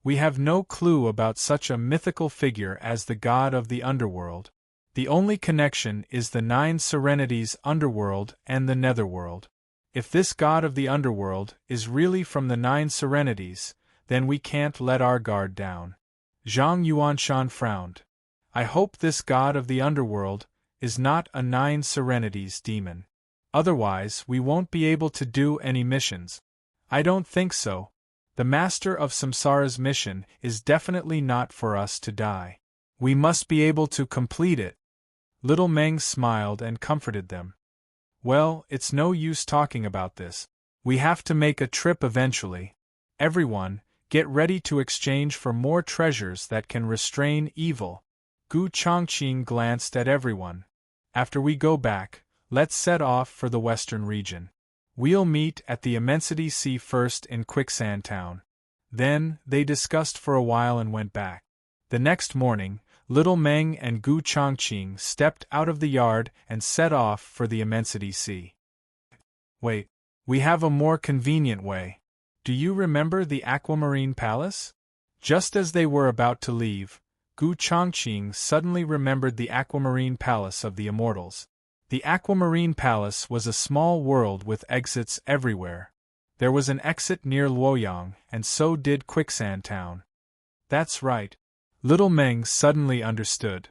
Speaker 1: We have no clue about such a mythical figure as the God of the Underworld. The only connection is the 9 Serenities Underworld and the Netherworld. If this God of the Underworld is really from the 9 Serenities, then we can't let our guard down. Zhang Yuanshan frowned. I hope this God of the Underworld is not a 9 Serenities demon. Otherwise, we won't be able to do any missions. I don't think so. The Master of Samsara's mission is definitely not for us to die. We must be able to complete it. Little Meng smiled and comforted them. Well, it's no use talking about this. We have to make a trip eventually. Everyone, get ready to exchange for more treasures that can restrain evil. Gu Chongqing glanced at everyone. After we go back, let's set off for the western region. We'll meet at the Immensity Sea first in Quicksand Town. Then, they discussed for a while and went back. The next morning, Little Meng and Gu Chongqing stepped out of the yard and set off for the Immensity Sea. Wait, we have a more convenient way. Do you remember the Aquamarine Palace? Just as they were about to leave, Gu Chongqing suddenly remembered the Aquamarine Palace of the Immortals. The Aquamarine Palace was a small world with exits everywhere. There was an exit near Luoyang, and so did Quicksand Town. That's right. Little Meng suddenly understood.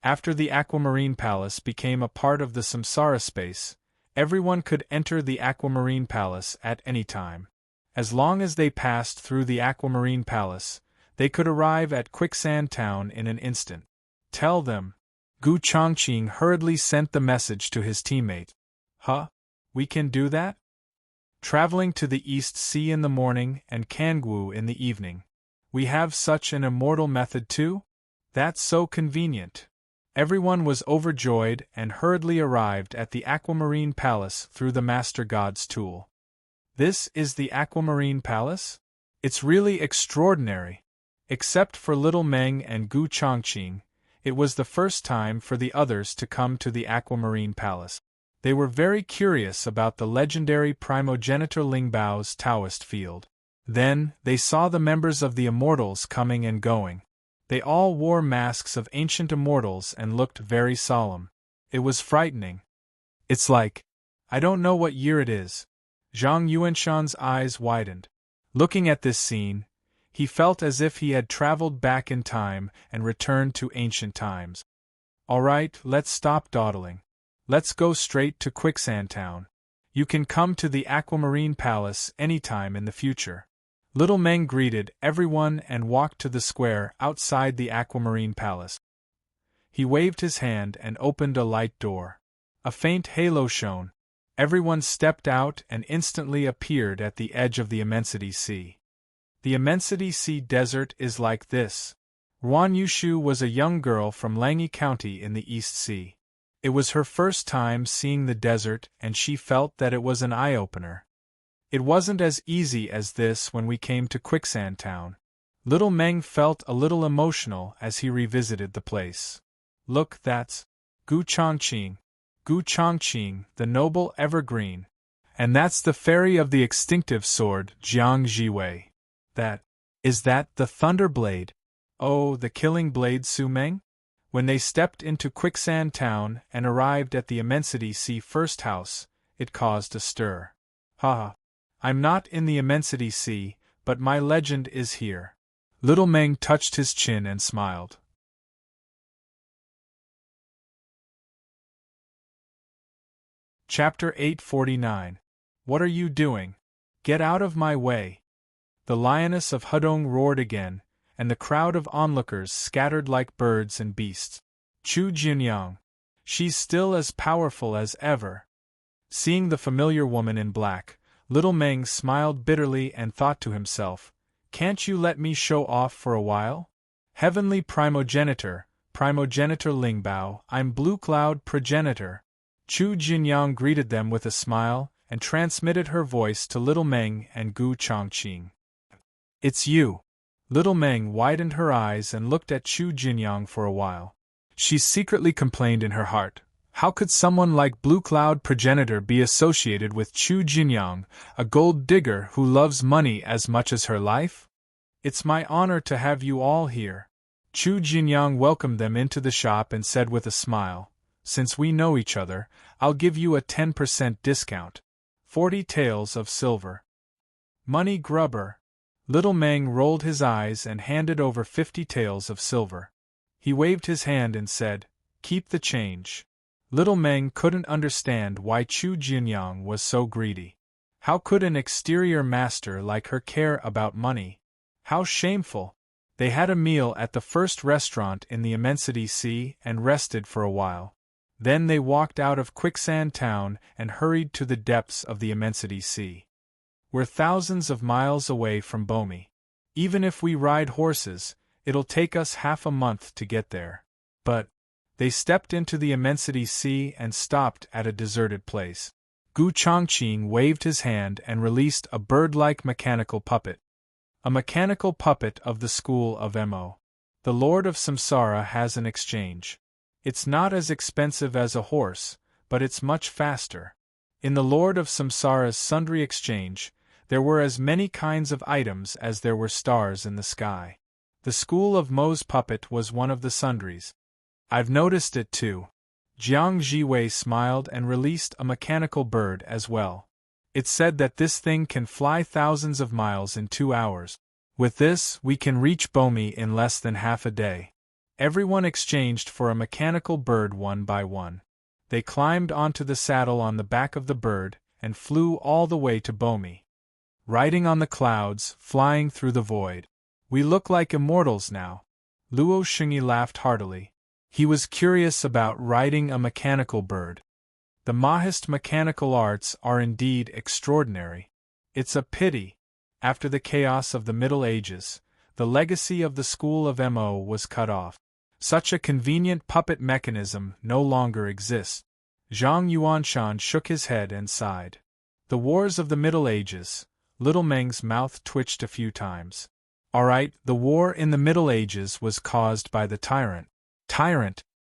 Speaker 1: After the Aquamarine Palace became a part of the Samsara space, everyone could enter the Aquamarine Palace at any time. As long as they passed through the Aquamarine Palace, they could arrive at Quicksand Town in an instant. Tell them. Gu Chongqing hurriedly sent the message to his teammate. Huh? We can do that? Traveling to the East Sea in the morning and Kangwu in the evening. We have such an immortal method too? That's so convenient. Everyone was overjoyed and hurriedly arrived at the Aquamarine Palace through the Master God's tool. This is the Aquamarine Palace? It's really extraordinary. Except for Little Meng and Gu Chongqing, it was the first time for the others to come to the Aquamarine Palace. They were very curious about the legendary primogenitor Lingbao's Taoist field. Then, they saw the members of the Immortals coming and going. They all wore masks of ancient immortals and looked very solemn. It was frightening. It's like, I don't know what year it is. Zhang Yuanshan's eyes widened. Looking at this scene, he felt as if he had traveled back in time and returned to ancient times. All right, let's stop dawdling. Let's go straight to Quicksand Town. You can come to the Aquamarine Palace anytime in the future. Little Meng greeted everyone and walked to the square outside the Aquamarine Palace. He waved his hand and opened a light door. A faint halo shone. Everyone stepped out and instantly appeared at the edge of the Immensity Sea. The Immensity Sea desert is like this. Ruan Yushu was a young girl from Langyi County in the East Sea. It was her first time seeing the desert and she felt that it was an eye-opener. It wasn't as easy as this when we came to Quicksand Town. Little Meng felt a little emotional as he revisited the place. Look, that's Gu Chongqing. Gu Chongqing, the noble evergreen. And that's the fairy of the extinctive sword, Jiang Jiwei. Is that the Thunder Blade? Oh, the killing blade Su Meng? When they stepped into Quicksand Town and arrived at the Immensity Sea first house, it caused a stir. Ha! I'm not in the immensity sea, but my legend is here. Little Meng touched his chin and smiled. Chapter 849. What are you doing? Get out of my way! The lioness of Hudong roared again, and the crowd of onlookers scattered like birds and beasts. Chu Jinyang. She's still as powerful as ever. Seeing the familiar woman in black, Little Meng smiled bitterly and thought to himself, can't you let me show off for a while? Heavenly Primogenitor Lingbao, I'm Blue Cloud Progenitor. Chu Jinyang greeted them with a smile, and transmitted her voice to Little Meng and Gu Chongqing. It's you. Little Meng widened her eyes and looked at Chu Jinyang for a while. She secretly complained in her heart. How could someone like Blue Cloud Progenitor be associated with Chu Jinyang, a gold digger who loves money as much as her life? It's my honor to have you all here. Chu Jinyang welcomed them into the shop and said with a smile, since we know each other, I'll give you a 10% discount. 40 taels of silver. Money grubber. Little Meng rolled his eyes and handed over 50 taels of silver. He waved his hand and said, keep the change. Little Meng couldn't understand why Chu Jinyang was so greedy. How could an exterior master like her care about money? How shameful! They had a meal at the first restaurant in the Immensity Sea and rested for a while. Then they walked out of Quicksand Town and hurried to the depths of the Immensity Sea. We're thousands of miles away from Bomi. Even if we ride horses, it'll take us half a month to get there. But they stepped into the Immensity Sea and stopped at a deserted place. Gu Chongqing waved his hand and released a bird-like mechanical puppet. A mechanical puppet of the school of Mo. The Lord of Samsara has an exchange. It's not as expensive as a horse, but it's much faster. In the Lord of Samsara's sundry exchange, there were as many kinds of items as there were stars in the sky. The school of Mo's puppet was one of the sundries. I've noticed it too. Jiang Jiwei smiled and released a mechanical bird as well. It's said that this thing can fly thousands of miles in 2 hours. With this, we can reach Bomi in less than half a day. Everyone exchanged for a mechanical bird one by one. They climbed onto the saddle on the back of the bird and flew all the way to Bomi. Riding on the clouds, flying through the void. We look like immortals now. Luo Xingyi laughed heartily. He was curious about riding a mechanical bird. The Mahist mechanical arts are indeed extraordinary. It's a pity. After the chaos of the Middle Ages, the legacy of the school of Mo was cut off. Such a convenient puppet mechanism no longer exists. Zhang Yuanshan shook his head and sighed. The wars of the Middle Ages. Little Meng's mouth twitched a few times. All right, the war in the Middle Ages was caused by the tyrant.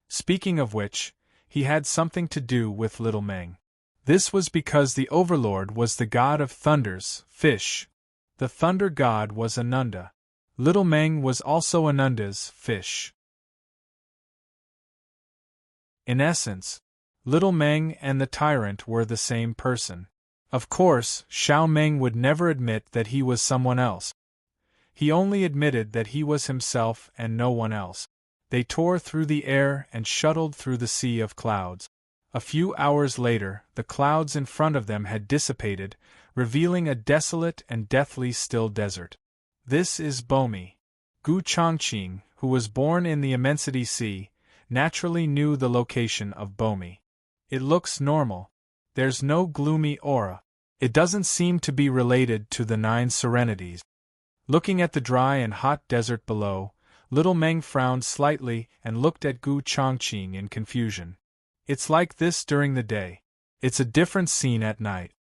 Speaker 1: Speaking of which, he had something to do with Little Meng. This was because the overlord was the god of thunders, fish. The thunder god was Ananda. Little Meng was also Ananda's fish. In essence, Little Meng and the tyrant were the same person. Of course, Xiao Meng would never admit that he was someone else. He only admitted that he was himself and no one else. They tore through the air and shuttled through the sea of clouds. A few hours later, the clouds in front of them had dissipated, revealing a desolate and deathly still desert. This is Bomi. Gu Chongqing, who was born in the Immensity Sea, naturally knew the location of Bomi. It looks normal. There's no gloomy aura. It doesn't seem to be related to the 9 serenities. Looking at the dry and hot desert below, Little Meng frowned slightly and looked at Gu Chongqing in confusion. It's like this during the day. It's a different scene at night.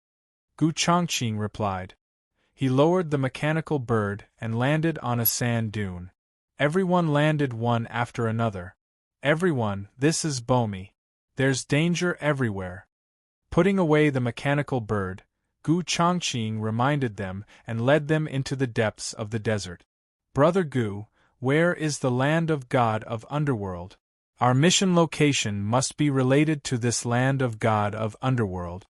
Speaker 1: Gu Chongqing replied. He lowered the mechanical bird and landed on a sand dune. Everyone landed one after another. Everyone, this is Bomi. There's danger everywhere. Putting away the mechanical bird, Gu Chongqing reminded them and led them into the depths of the desert. Brother Gu, where is the land of God of Underworld? Our mission location must be related to this land of God of Underworld.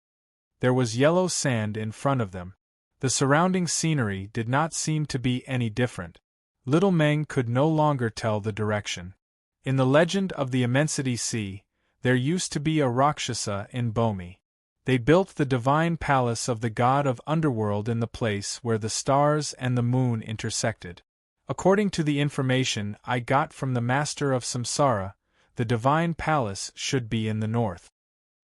Speaker 1: There was yellow sand in front of them. The surrounding scenery did not seem to be any different. Little Meng could no longer tell the direction. In the legend of the Immensity Sea, there used to be a Rakshasa in Bomi. They built the divine palace of the god of underworld in the place where the stars and the moon intersected. According to the information I got from the master of Samsara, the divine palace should be in the north.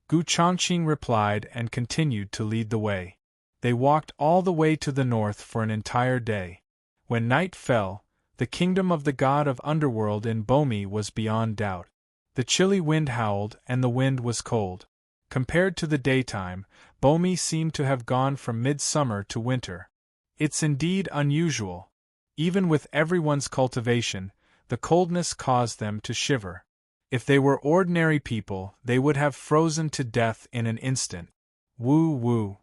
Speaker 1: Gu Chongqing replied and continued to lead the way. They walked all the way to the north for an entire day. When night fell, the kingdom of the god of underworld in Bomi was beyond doubt. The chilly wind howled and the wind was cold. Compared to the daytime, Bomi seemed to have gone from midsummer to winter. It's indeed unusual. Even with everyone's cultivation, the coldness caused them to shiver. If they were ordinary people, they would have frozen to death in an instant. Woo woo.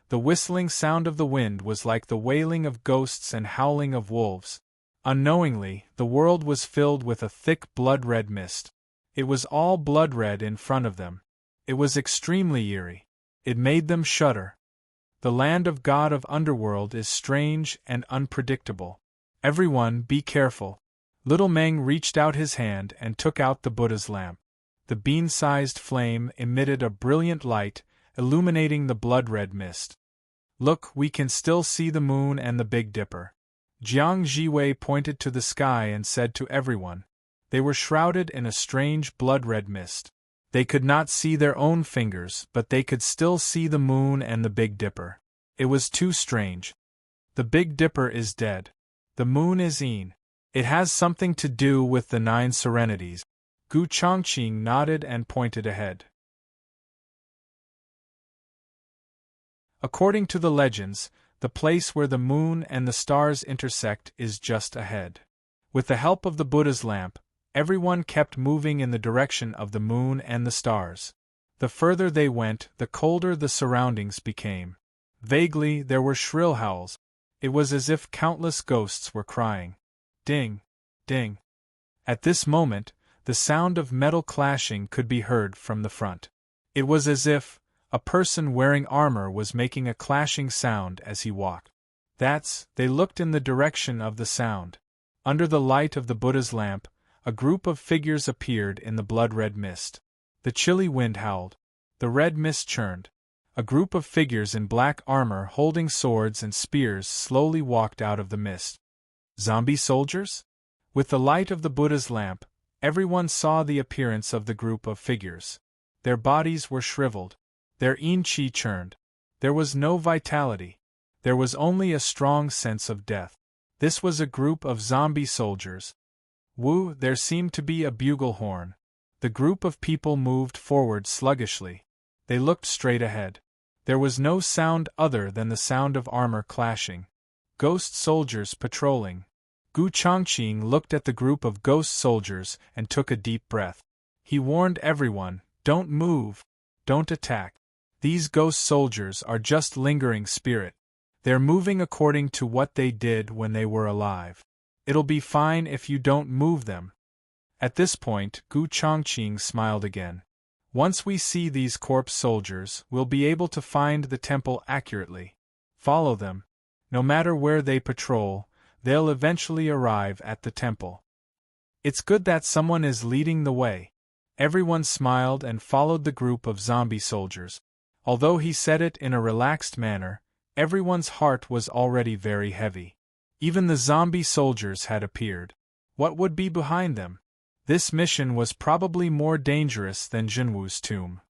Speaker 1: The whistling sound of the wind was like the wailing of ghosts and howling of wolves. Unknowingly, the world was filled with a thick blood-red mist. It was all blood-red in front of them. It was extremely eerie. It made them shudder. The land of God of Underworld is strange and unpredictable. Everyone, be careful. Little Meng reached out his hand and took out the Buddha's lamp. The bean-sized flame emitted a brilliant light, illuminating the blood-red mist. Look, we can still see the moon and the Big Dipper. Jiang Jiwei pointed to the sky and said to everyone. They were shrouded in a strange blood-red mist. They could not see their own fingers, but they could still see the moon and the Big Dipper. It was too strange. The Big Dipper is dead. The moon is in. It has something to do with the 9 serenities. Gu Chongqing nodded and pointed ahead. According to the legends, the place where the moon and the stars intersect is just ahead. With the help of the Buddha's lamp, everyone kept moving in the direction of the moon and the stars. The further they went, the colder the surroundings became. Vaguely, there were shrill howls. It was as if countless ghosts were crying. Ding! Ding! At this moment, the sound of metal clashing could be heard from the front. It was as if a person wearing armor was making a clashing sound as he walked. They looked in the direction of the sound. Under the light of the Buddha's lamp, a group of figures appeared in the blood-red mist. The chilly wind howled. The red mist churned. A group of figures in black armor holding swords and spears slowly walked out of the mist. Zombie soldiers? With the light of the Buddha's lamp, everyone saw the appearance of the group of figures. Their bodies were shriveled. Their yin-qi churned. There was no vitality. There was only a strong sense of death. This was a group of zombie soldiers. Woo, there seemed to be a bugle horn. The group of people moved forward sluggishly. They looked straight ahead. There was no sound other than the sound of armor clashing. Ghost soldiers patrolling. Gu Chongqing looked at the group of ghost soldiers and took a deep breath. He warned everyone, don't move, don't attack. These ghost soldiers are just lingering spirit. They're moving according to what they did when they were alive. It'll be fine if you don't move them. At this point, Gu Chongqing smiled again. Once we see these corpse soldiers, we'll be able to find the temple accurately. Follow them. No matter where they patrol, they'll eventually arrive at the temple. It's good that someone is leading the way. Everyone smiled and followed the group of zombie soldiers. Although he said it in a relaxed manner, everyone's heart was already very heavy. Even the zombie soldiers had appeared. What would be behind them? This mission was probably more dangerous than Jinwu's tomb.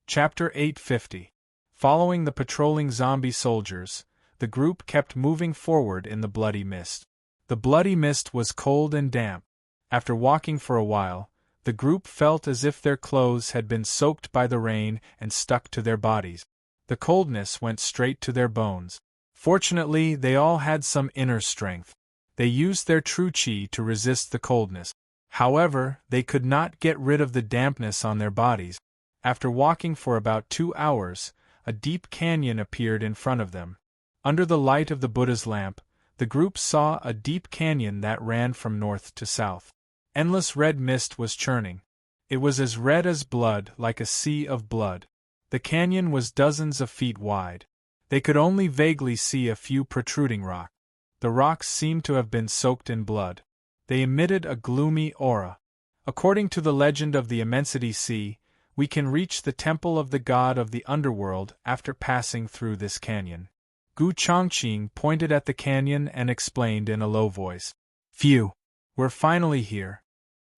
Speaker 1: Chapter 850. Following the patrolling zombie soldiers, the group kept moving forward in the bloody mist. The bloody mist was cold and damp. After walking for a while, the group felt as if their clothes had been soaked by the rain and stuck to their bodies. The coldness went straight to their bones. Fortunately, they all had some inner strength. They used their true qi to resist the coldness. However, they could not get rid of the dampness on their bodies. After walking for about 2 hours, a deep canyon appeared in front of them. Under the light of the Buddha's lamp, the group saw a deep canyon that ran from north to south. Endless red mist was churning. It was as red as blood, like a sea of blood. The canyon was dozens of feet wide. They could only vaguely see a few protruding rocks. The rocks seemed to have been soaked in blood. They emitted a gloomy aura. According to the legend of the Immensity Sea, we can reach the temple of the god of the underworld after passing through this canyon. Gu Chongqing pointed at the canyon and explained in a low voice. Phew! We're finally here.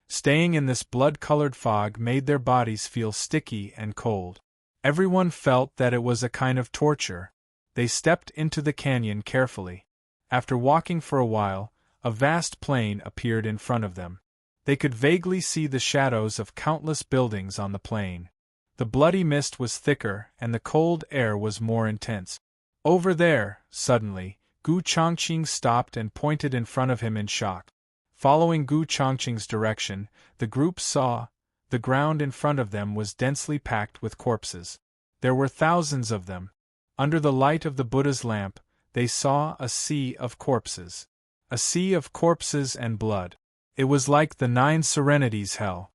Speaker 1: Staying in this blood-colored fog made their bodies feel sticky and cold. Everyone felt that it was a kind of torture. They stepped into the canyon carefully. After walking for a while, a vast plain appeared in front of them. They could vaguely see the shadows of countless buildings on the plain. The bloody mist was thicker and the cold air was more intense. Over there, suddenly, Gu Chongqing stopped and pointed in front of him in shock. Following Gu Chongqing's direction, the group saw the ground in front of them was densely packed with corpses. There were thousands of them. Under the light of the Buddha's lamp, they saw a sea of corpses. A sea of corpses and blood. It was like the 9 Serenities hell.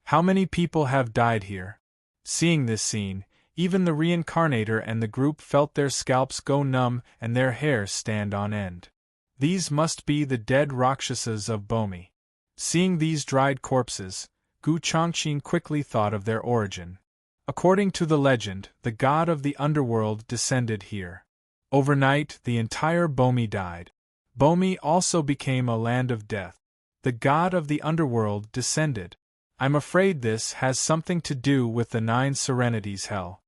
Speaker 1: How many people have died here? Seeing this scene, even the reincarnator and the group felt their scalps go numb and their hair stand on end. These must be the dead Rakshasas of Bomi. Seeing these dried corpses, Gu Chongqing quickly thought of their origin. According to the legend, the god of the underworld descended here. Overnight, the entire Bomi died. Bomi also became a land of death. The god of the underworld descended. I'm afraid this has something to do with the 9 Serenities hell.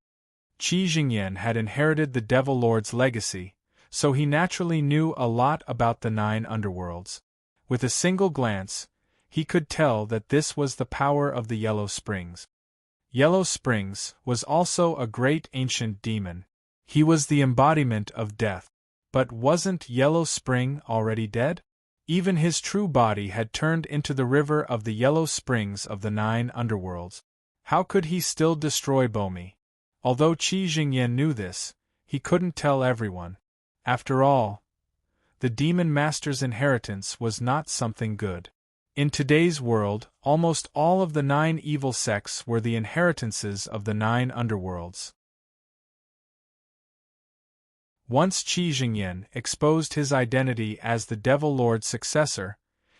Speaker 1: Qi Jingyan had inherited the Devil Lord's legacy, so he naturally knew a lot about the 9 underworlds. With a single glance, he could tell that this was the power of the Yellow Springs. Yellow Springs was also a great ancient demon. He was the embodiment of death. But wasn't Yellow Spring already dead? Even his true body had turned into the river of the Yellow Springs of the 9 underworlds. How could he still destroy Bomi? Although Qi Jingyan knew this, he couldn't tell everyone. After all, the demon master's inheritance was not something good. In today's world, almost all of the 9 evil sects were the inheritances of the 9 underworlds. Once Qi Jingyan exposed his identity as the Devil Lord's successor,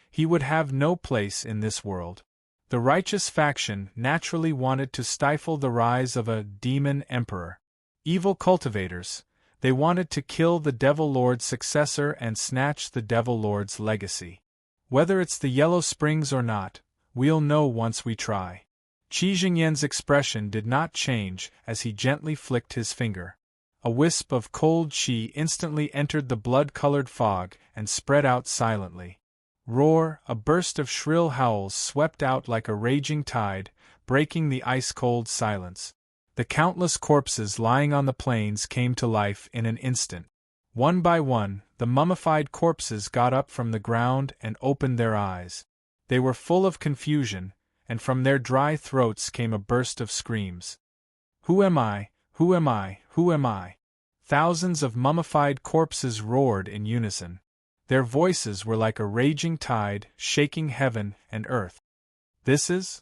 Speaker 1: he would have no place in this world. The righteous faction naturally wanted to stifle the rise of a demon emperor. Evil cultivators, they wanted to kill the Devil Lord's successor and snatch the Devil Lord's legacy. Whether it's the Yellow Springs or not, we'll know once we try. Qi Jingyan's expression did not change as he gently flicked his finger. A wisp of cold qi instantly entered the blood-colored fog and spread out silently. Roar! A burst of shrill howls swept out like a raging tide, breaking the ice-cold silence. The countless corpses lying on the plains came to life in an instant. One by one, the mummified corpses got up from the ground and opened their eyes. They were full of confusion, and from their dry throats came a burst of screams. Who am I? Who am I? Who am I? Thousands of mummified corpses roared in unison. Their voices were like a raging tide, shaking heaven and earth. This is?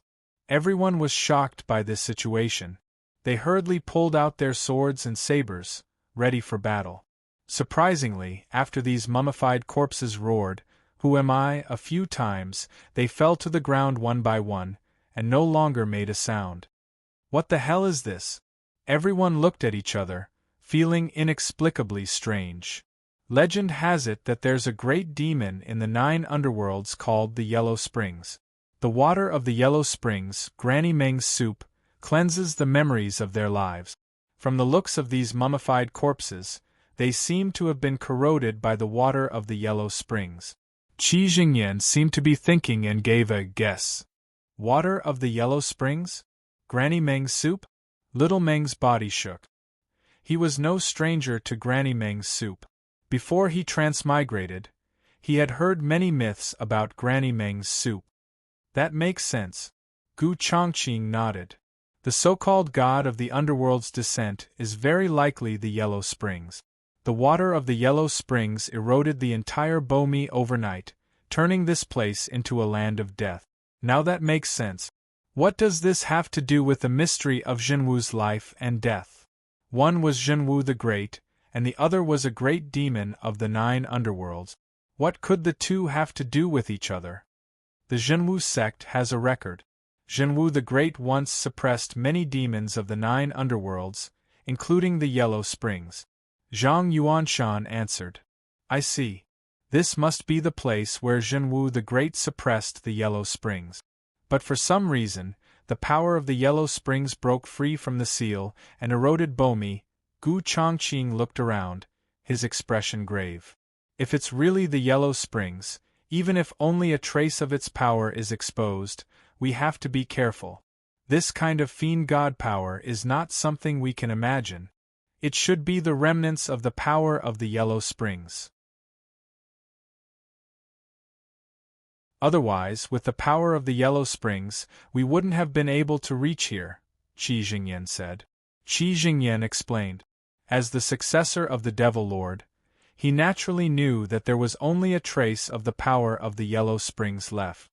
Speaker 1: Everyone was shocked by this situation. They hurriedly pulled out their swords and sabers, ready for battle. Surprisingly, after these mummified corpses roared, "Who am I?" a few times, they fell to the ground one by one, and no longer made a sound. What the hell is this? Everyone looked at each other, feeling inexplicably strange. Legend has it that there's a great demon in the 9 underworlds called the Yellow Springs. The water of the Yellow Springs, Granny Meng's soup, cleanses the memories of their lives. From the looks of these mummified corpses, they seem to have been corroded by the water of the Yellow Springs. Qi Jingyan seemed to be thinking and gave a guess. Water of the Yellow Springs? Granny Meng's soup? Little Meng's body shook. He was no stranger to Granny Meng's soup. Before he transmigrated, he had heard many myths about Granny Meng's soup. That makes sense. Gu Chongqing nodded. The so-called god of the underworld's descent is very likely the Yellow Springs. The water of the Yellow Springs eroded the entire Bomi overnight, turning this place into a land of death. Now that makes sense. What does this have to do with the mystery of Zhenwu's life and death? One was Zhenwu the Great, and the other was a great demon of the 9 underworlds. What could the two have to do with each other? The Zhenwu sect has a record. Zhenwu the Great once suppressed many demons of the 9 underworlds, including the Yellow Springs. Zhang Yuanshan answered. I see. This must be the place where Zhenwu the Great suppressed the Yellow Springs. But for some reason, the power of the Yellow Springs broke free from the seal and eroded Bomi. Gu Chongqing looked around, his expression grave. If it's really the Yellow Springs, even if only a trace of its power is exposed, we have to be careful. This kind of fiend god power is not something we can imagine. It should be the remnants of the power of the Yellow Springs. Otherwise, with the power of the Yellow Springs, we wouldn't have been able to reach here, Qi Jingyan said. Qi Jingyan explained. As the successor of the Devil Lord, he naturally knew that there was only a trace of the power of the Yellow Springs left.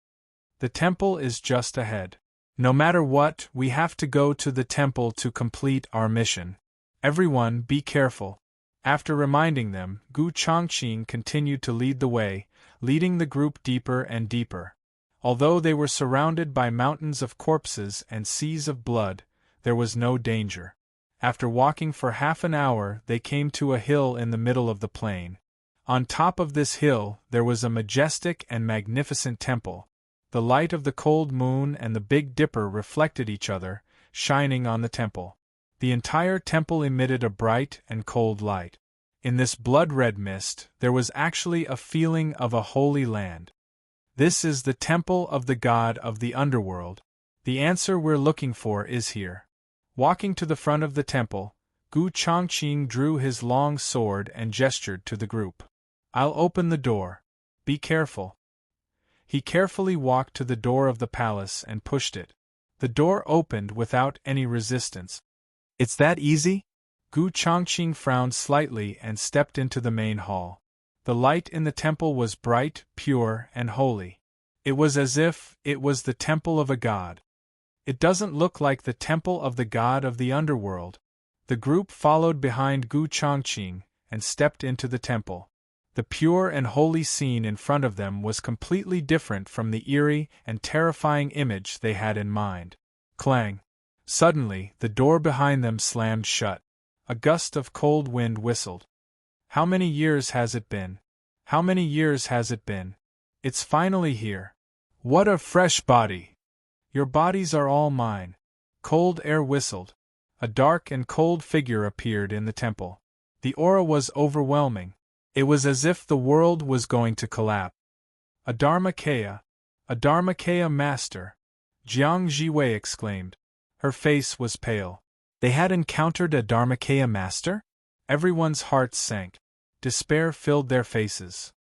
Speaker 1: The temple is just ahead. No matter what, we have to go to the temple to complete our mission. Everyone, be careful. After reminding them, Gu Chongqing continued to lead the way, leading the group deeper and deeper. Although they were surrounded by mountains of corpses and seas of blood, there was no danger. After walking for half an hour, they came to a hill in the middle of the plain. On top of this hill, there was a majestic and magnificent temple. The light of the cold moon and the Big Dipper reflected each other, shining on the temple. The entire temple emitted a bright and cold light. In this blood-red mist, there was actually a feeling of a holy land. This is the temple of the god of the underworld. The answer we're looking for is here. Walking to the front of the temple, Gu Chongqing drew his long sword and gestured to the group. I'll open the door. Be careful. He carefully walked to the door of the palace and pushed it. The door opened without any resistance. It's that easy? Gu Chongqing frowned slightly and stepped into the main hall. The light in the temple was bright, pure, and holy. It was as if it was the temple of a god. It doesn't look like the temple of the god of the underworld. The group followed behind Gu Chongqing and stepped into the temple. The pure and holy scene in front of them was completely different from the eerie and terrifying image they had in mind. Clang! Suddenly, the door behind them slammed shut. A gust of cold wind whistled. How many years has it been? How many years has it been? It's finally here. What a fresh body! Your bodies are all mine. Cold air whistled. A dark and cold figure appeared in the temple. The aura was overwhelming. It was as if the world was going to collapse. A Dharmakaya master! Jiang Jiwei exclaimed. Her face was pale. They had encountered a Dharmakaya master? Everyone's hearts sank. Despair filled their faces.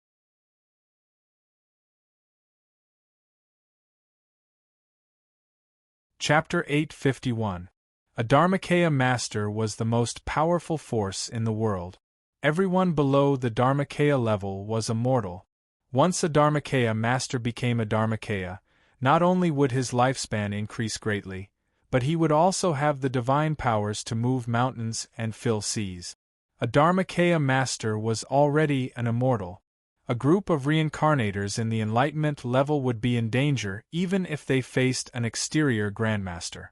Speaker 1: Chapter 851. A Dharmakaya master was the most powerful force in the world. Everyone below the Dharmakaya level was a mortal. Once a Dharmakaya master became a Dharmakaya, not only would his lifespan increase greatly, but he would also have the divine powers to move mountains and fill seas. A Dharmakaya master was already an immortal. A group of reincarnators in the Enlightenment level would be in danger even if they faced an exterior Grandmaster.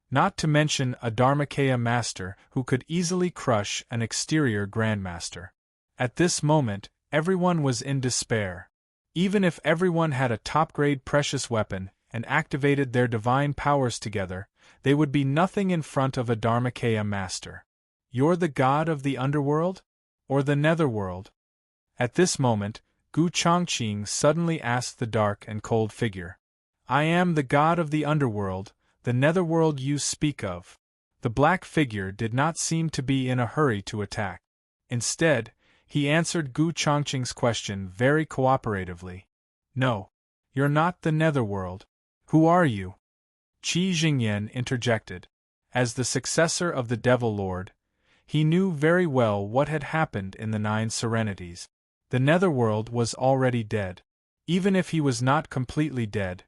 Speaker 1: Not to mention a Dharmakaya master who could easily crush an exterior Grandmaster. At this moment, everyone was in despair. Even if everyone had a top-grade precious weapon and activated their divine powers together, they would be nothing in front of a Dharmakaya master. You're the god of the underworld? Or the netherworld? At this moment, Gu Chongqing suddenly asked the dark and cold figure. I am the god of the underworld, the netherworld you speak of. The black figure did not seem to be in a hurry to attack. Instead, he answered Gu Chongqing's question very cooperatively. No. You're not the netherworld. Who are you? Qi Jingyan interjected. As the successor of the Devil Lord, he knew very well what had happened in the 9 Serenities. The netherworld was already dead. Even if he was not completely dead,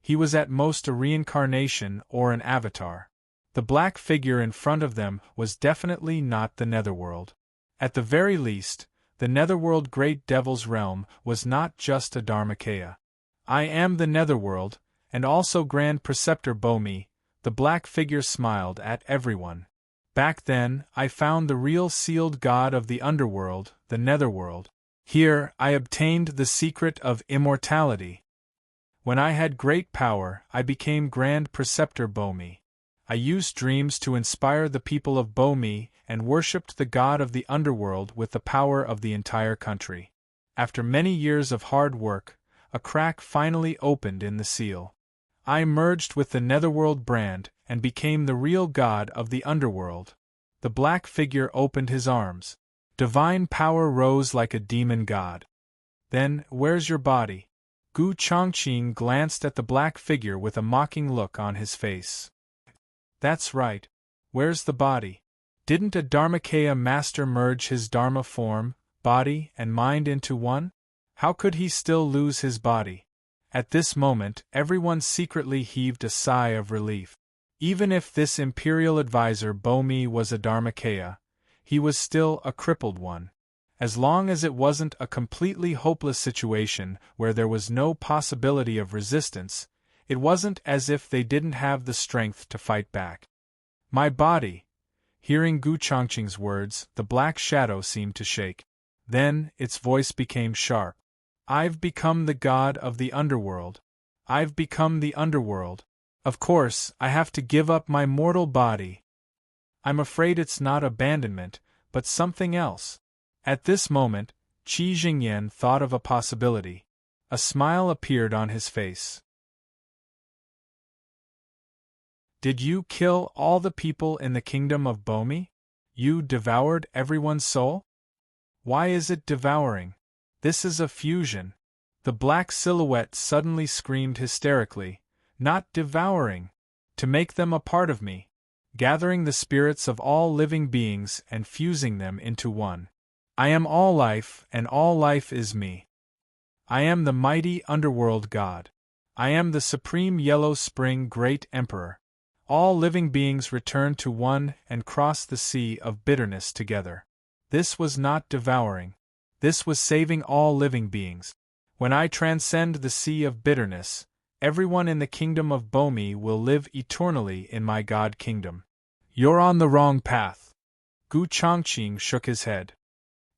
Speaker 1: He was at most a reincarnation or an avatar. The black figure in front of them was definitely not the netherworld. At the very least, the netherworld Great Devil's realm was not just a Dharmakaya. I am the netherworld, and also Grand Preceptor Bomi. The black figure smiled at everyone. Back then, I found the real sealed god of the underworld, the netherworld. Here, I obtained the secret of immortality. When I had great power, I became Grand Preceptor Bomi. I used dreams to inspire the people of Bomi and worshipped the god of the underworld with the power of the entire country. After many years of hard work, a crack finally opened in the seal. I merged with the netherworld brand and became the real god of the underworld. The black figure opened his arms. Divine power rose like a demon god. Then, where's your body? Gu Chongqing glanced at the black figure with a mocking look on his face. That's right. Where's the body? Didn't a Dharmakaya master merge his Dharma form, body, and mind into one? How could he still lose his body? At this moment, everyone secretly heaved a sigh of relief. Even if this imperial advisor Bomi was a Dharmakaya, he was still a crippled one. As long as it wasn't a completely hopeless situation where there was no possibility of resistance, it wasn't as if they didn't have the strength to fight back. My body. Hearing Gu Chongqing's words, the black shadow seemed to shake. Then, its voice became sharp. I've become the god of the underworld. I've become the underworld. Of course, I have to give up my mortal body. I'm afraid it's not abandonment, but something else. At this moment, Qi Jingyan thought of a possibility. A smile appeared on his face. Did you kill all the people in the kingdom of Bomi? You devoured everyone's soul? Why is it devouring? This is a fusion. The black silhouette suddenly screamed hysterically. Not devouring. To make them a part of me. Gathering the spirits of all living beings and fusing them into one. I am all life, and all life is me. I am the mighty underworld god. I am the supreme Yellow Spring Great Emperor. All living beings return to one and cross the sea of bitterness together. This was not devouring. This was saving all living beings. When I transcend the sea of bitterness, everyone in the kingdom of Bomi will live eternally in my god kingdom. You're on the wrong path. Gu Chongqing shook his head.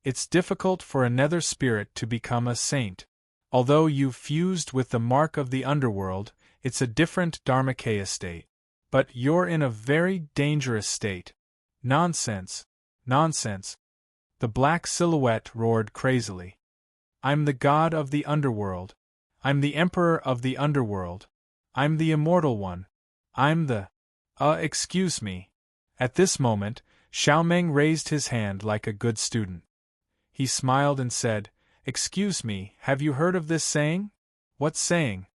Speaker 1: It's difficult for a nether spirit to become a saint. Although you've fused with the mark of the underworld, it's a different Dharmakaya state. But you're in a very dangerous state. Nonsense. Nonsense. The black silhouette roared crazily. I'm the god of the underworld. I'm the emperor of the underworld. I'm the immortal one. I'm the… excuse me. At this moment, Xiaomeng raised his hand like a good student. He smiled and said, Excuse me, have you heard of this saying? What saying?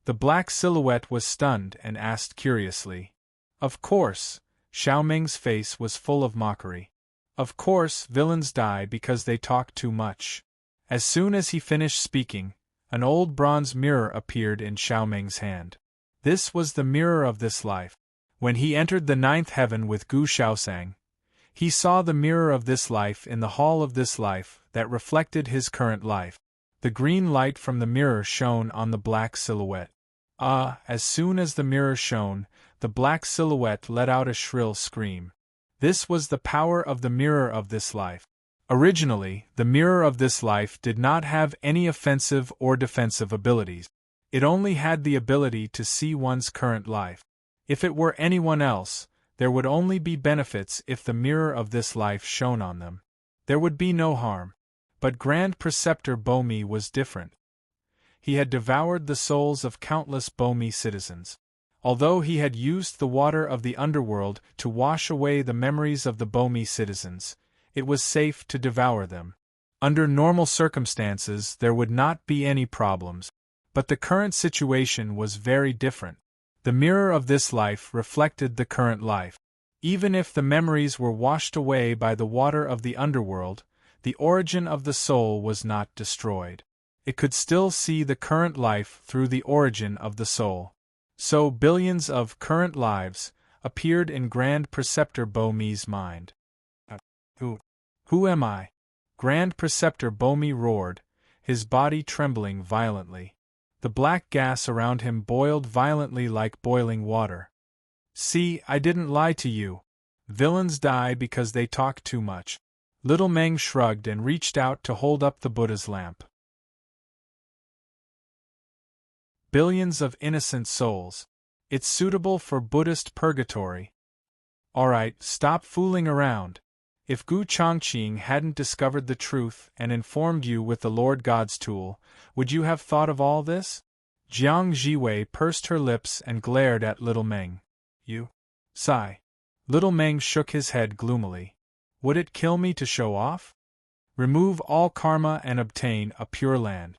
Speaker 1: The black silhouette was stunned and asked curiously. Of course, Xiaomeng's face was full of mockery. Of course, villains die because they talk too much. As soon as he finished speaking, an old bronze mirror appeared in Xiaomeng's hand. This was the mirror of this life. When he entered the ninth heaven with Gu Shaosang, he saw the mirror of this life in the hall of this life that reflected his current life. The green light from the mirror shone on the black silhouette. As soon as the mirror shone, the black silhouette let out a shrill scream. This was the power of the mirror of this life. Originally, the mirror of this life did not have any offensive or defensive abilities. It only had the ability to see one's current life. If it were anyone else, there would only be benefits if the mirror of this life shone on them. There would be no harm. But Grand Preceptor Bomi was different. He had devoured the souls of countless Bomi citizens. Although he had used the water of the underworld to wash away the memories of the Bomi citizens, it was safe to devour them. Under normal circumstances there would not be any problems. But the current situation was very different. The mirror of this life reflected the current life. Even if the memories were washed away by the water of the underworld, the origin of the soul was not destroyed. It could still see the current life through the origin of the soul. So billions of current lives appeared in Grand Preceptor Bo-Mi's mind. Who am I? Grand Preceptor Bo-Mi roared, his body trembling violently. The black gas around him boiled violently like boiling water. See, I didn't lie to you. Villains die because they talk too much. Little Meng shrugged and reached out to hold up the Buddha's lamp. Billions of innocent souls. It's suitable for Buddhist purgatory. Alright, stop fooling around. If Gu Chongqing hadn't discovered the truth and informed you with the Lord God's tool, would you have thought of all this? Jiang Jiwei pursed her lips and glared at Little Meng. You? Sigh. Little Meng shook his head gloomily. Would it kill me to show off? Remove all karma and obtain a pure land.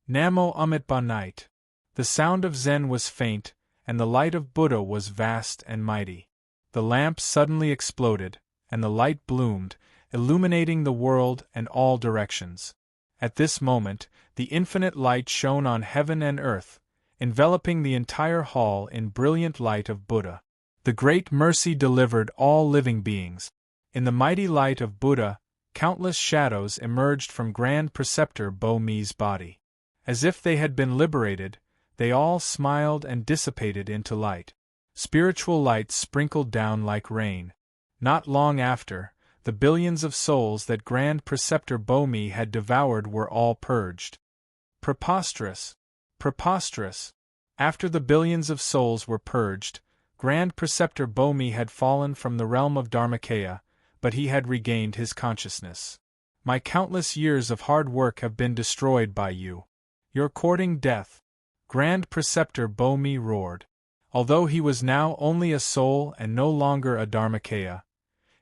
Speaker 1: Namo Amitba night. The sound of Zen was faint, and the light of Buddha was vast and mighty. The lamp suddenly exploded, and the light bloomed, illuminating the world and all directions. At this moment, the infinite light shone on heaven and earth, enveloping the entire hall in brilliant light of Buddha. The great mercy delivered all living beings. In the mighty light of Buddha, countless shadows emerged from Grand Preceptor Bo-Mi's body. As if they had been liberated, they all smiled and dissipated into light. Spiritual light sprinkled down like rain. Not long after, the billions of souls that Grand Preceptor Bo-Mi had devoured were all purged. Preposterous! Preposterous! After the billions of souls were purged, Grand Preceptor Bo-Mi had fallen from the realm of Dharmakaya, but he had regained his consciousness. My countless years of hard work have been destroyed by you. You're courting death. Grand Preceptor Bo-Mi roared. Although he was now only a soul and no longer a Dharmakaya,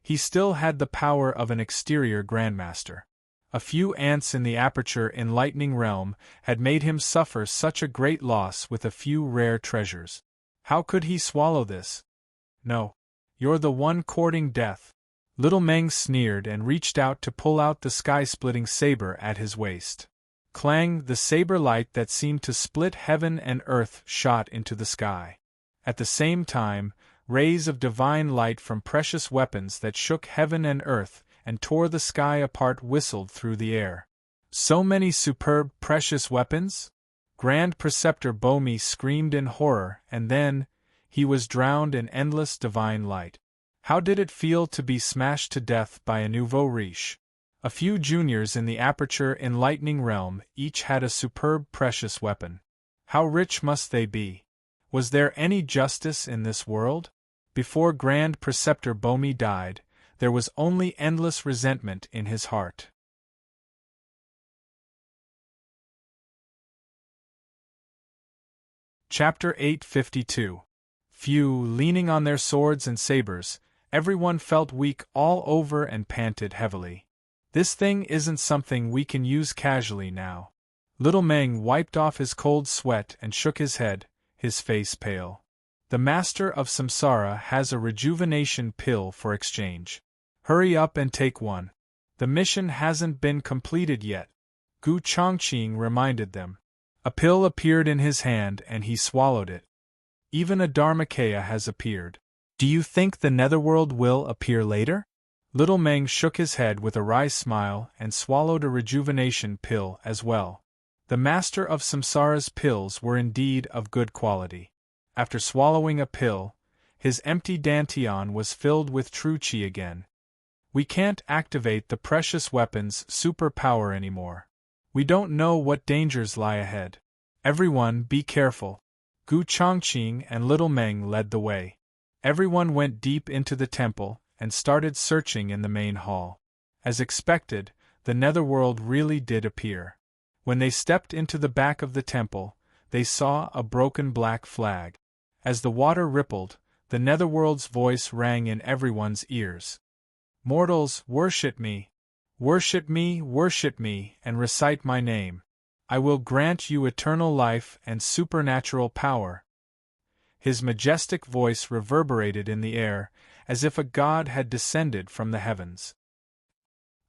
Speaker 1: he still had the power of an exterior Grandmaster. A few ants in the aperture enlightening realm had made him suffer such a great loss with a few rare treasures. How could he swallow this? No. You're the one courting death. Little Meng sneered and reached out to pull out the sky-splitting saber at his waist. Clang, the saber light that seemed to split heaven and earth shot into the sky. At the same time, rays of divine light from precious weapons that shook heaven and earth and tore the sky apart whistled through the air. So many superb, precious weapons? Grand Preceptor Bo-Mi screamed in horror, and then, he was drowned in endless divine light. How did it feel to be smashed to death by a nouveau riche? A few juniors in the aperture enlightening realm each had a superb precious weapon. How rich must they be? Was there any justice in this world? Before Grand Preceptor Bo-Mi died, there was only endless resentment in his heart. Chapter 852. Few, leaning on their swords and sabers, everyone felt weak all over and panted heavily. This thing isn't something we can use casually now. Little Meng wiped off his cold sweat and shook his head, his face pale. The Master of Samsara has a rejuvenation pill for exchange. Hurry up and take one. The mission hasn't been completed yet. Gu Chongqing reminded them. A pill appeared in his hand and he swallowed it. Even a Dharmakaya has appeared. Do you think the netherworld will appear later? Little Meng shook his head with a wry smile and swallowed a rejuvenation pill as well. The Master of Samsara's pills were indeed of good quality. After swallowing a pill, his empty dantian was filled with true qi again. We can't activate the precious weapon's superpower anymore. We don't know what dangers lie ahead. Everyone be careful. Gu Chongqing and Little Meng led the way. Everyone went deep into the temple and started searching in the main hall. As expected, the netherworld really did appear. When they stepped into the back of the temple, they saw a broken black flag. As the water rippled, the netherworld's voice rang in everyone's ears. Mortals, worship me, and recite my name. I will grant you eternal life and supernatural power. His majestic voice reverberated in the air, as if a god had descended from the heavens.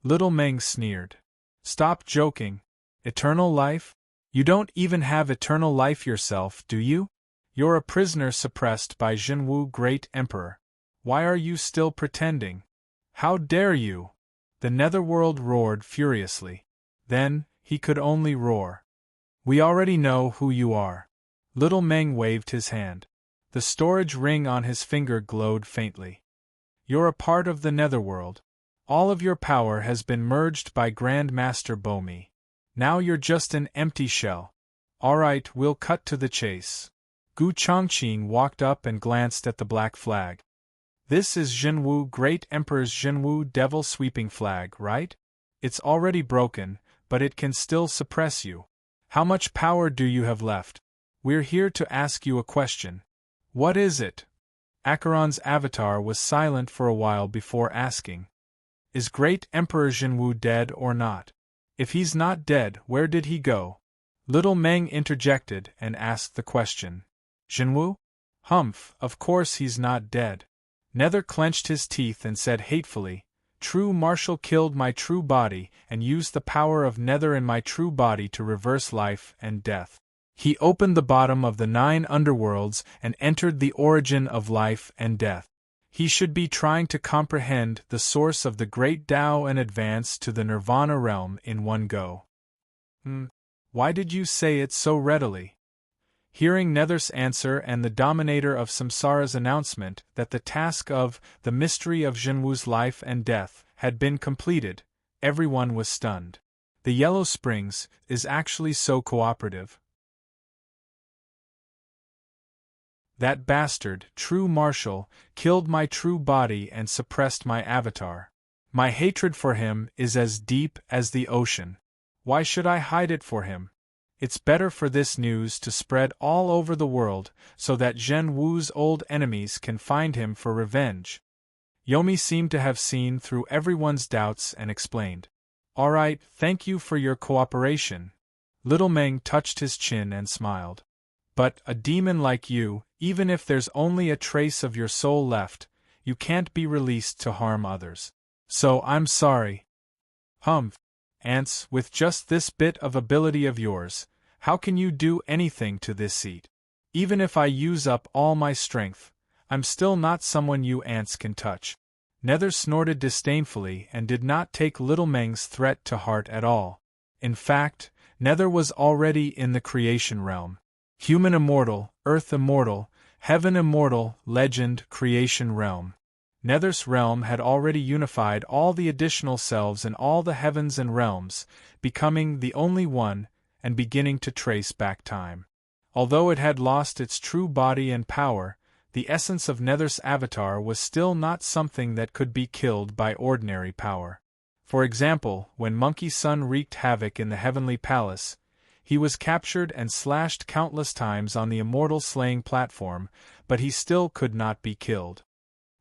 Speaker 1: Little Meng sneered. Stop joking. Eternal life? You don't even have eternal life yourself, do you? You're a prisoner suppressed by Jinwu, Great Emperor. Why are you still pretending? How dare you? The netherworld roared furiously. Then, he could only roar. We already know who you are. Little Meng waved his hand. The storage ring on his finger glowed faintly. You're a part of the netherworld. All of your power has been merged by Grand Master Bomi. Now you're just an empty shell. Alright, we'll cut to the chase. Gu Chongqing walked up and glanced at the black flag. This is Jinwu, Great Emperor's Jinwu Devil Sweeping Flag, right? It's already broken, but it can still suppress you. How much power do you have left? We're here to ask you a question. What is it? Acheron's avatar was silent for a while before asking. Is Great Emperor Jinwu dead or not? If he's not dead, where did he go? Little Meng interjected and asked the question. Jinwu? Humph, of course he's not dead. Nether clenched his teeth and said hatefully, True Marshal killed my true body and used the power of Nether in my true body to reverse life and death. He opened the bottom of the 9 underworlds and entered the origin of life and death. He should be trying to comprehend the source of the great Tao and advance to the Nirvana realm in one go. Why did you say it so readily? Hearing Nether's answer and the Dominator of Samsara's announcement that the task of the mystery of Jinwu's life and death had been completed, everyone was stunned. The Yellow Springs is actually so cooperative. That bastard, True Marshal, killed my true body and suppressed my avatar. My hatred for him is as deep as the ocean. Why should I hide it for him? It's better for this news to spread all over the world so that Zhen Wu's old enemies can find him for revenge. Yomi seemed to have seen through everyone's doubts and explained. Alright, thank you for your cooperation. Little Meng touched his chin and smiled. But a demon like you, even if there's only a trace of your soul left, you can't be released to harm others. So I'm sorry. Humph. Ants, with just this bit of ability of yours, how can you do anything to this seat? Even if I use up all my strength, I'm still not someone you ants can touch. Nether snorted disdainfully and did not take Little Meng's threat to heart at all. In fact, Nether was already in the creation realm. Human immortal, earth immortal, heaven immortal, legend, creation realm. Nether's realm had already unified all the additional selves in all the heavens and realms, becoming the only one, and beginning to trace back time. Although it had lost its true body and power, the essence of Nether's avatar was still not something that could be killed by ordinary power. For example, when Monkey Sun wreaked havoc in the heavenly palace, he was captured and slashed countless times on the immortal slaying platform, but he still could not be killed.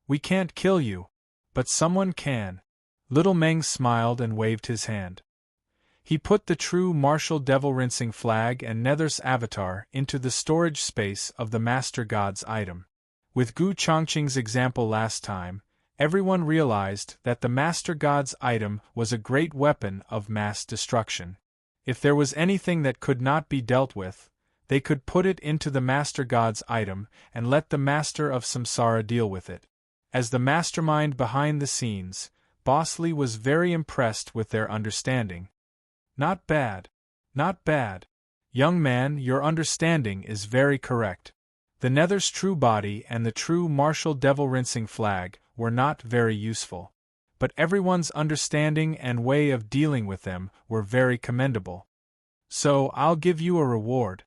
Speaker 1: We can't kill you, but someone can. Little Meng smiled and waved his hand. He put the true martial devil rinsing flag and Nether's avatar into the storage space of the Master God's item. With Gu Chongqing's example last time, everyone realized that the Master God's item was a great weapon of mass destruction. If there was anything that could not be dealt with, they could put it into the Master God's item and let the Master of Samsara deal with it. As the mastermind behind the scenes, Bosley was very impressed with their understanding. Not bad. Not bad. Young man, your understanding is very correct. The Nether's true body and the true martial devil rinsing flag were not very useful. But everyone's understanding and way of dealing with them were very commendable. So I'll give you a reward.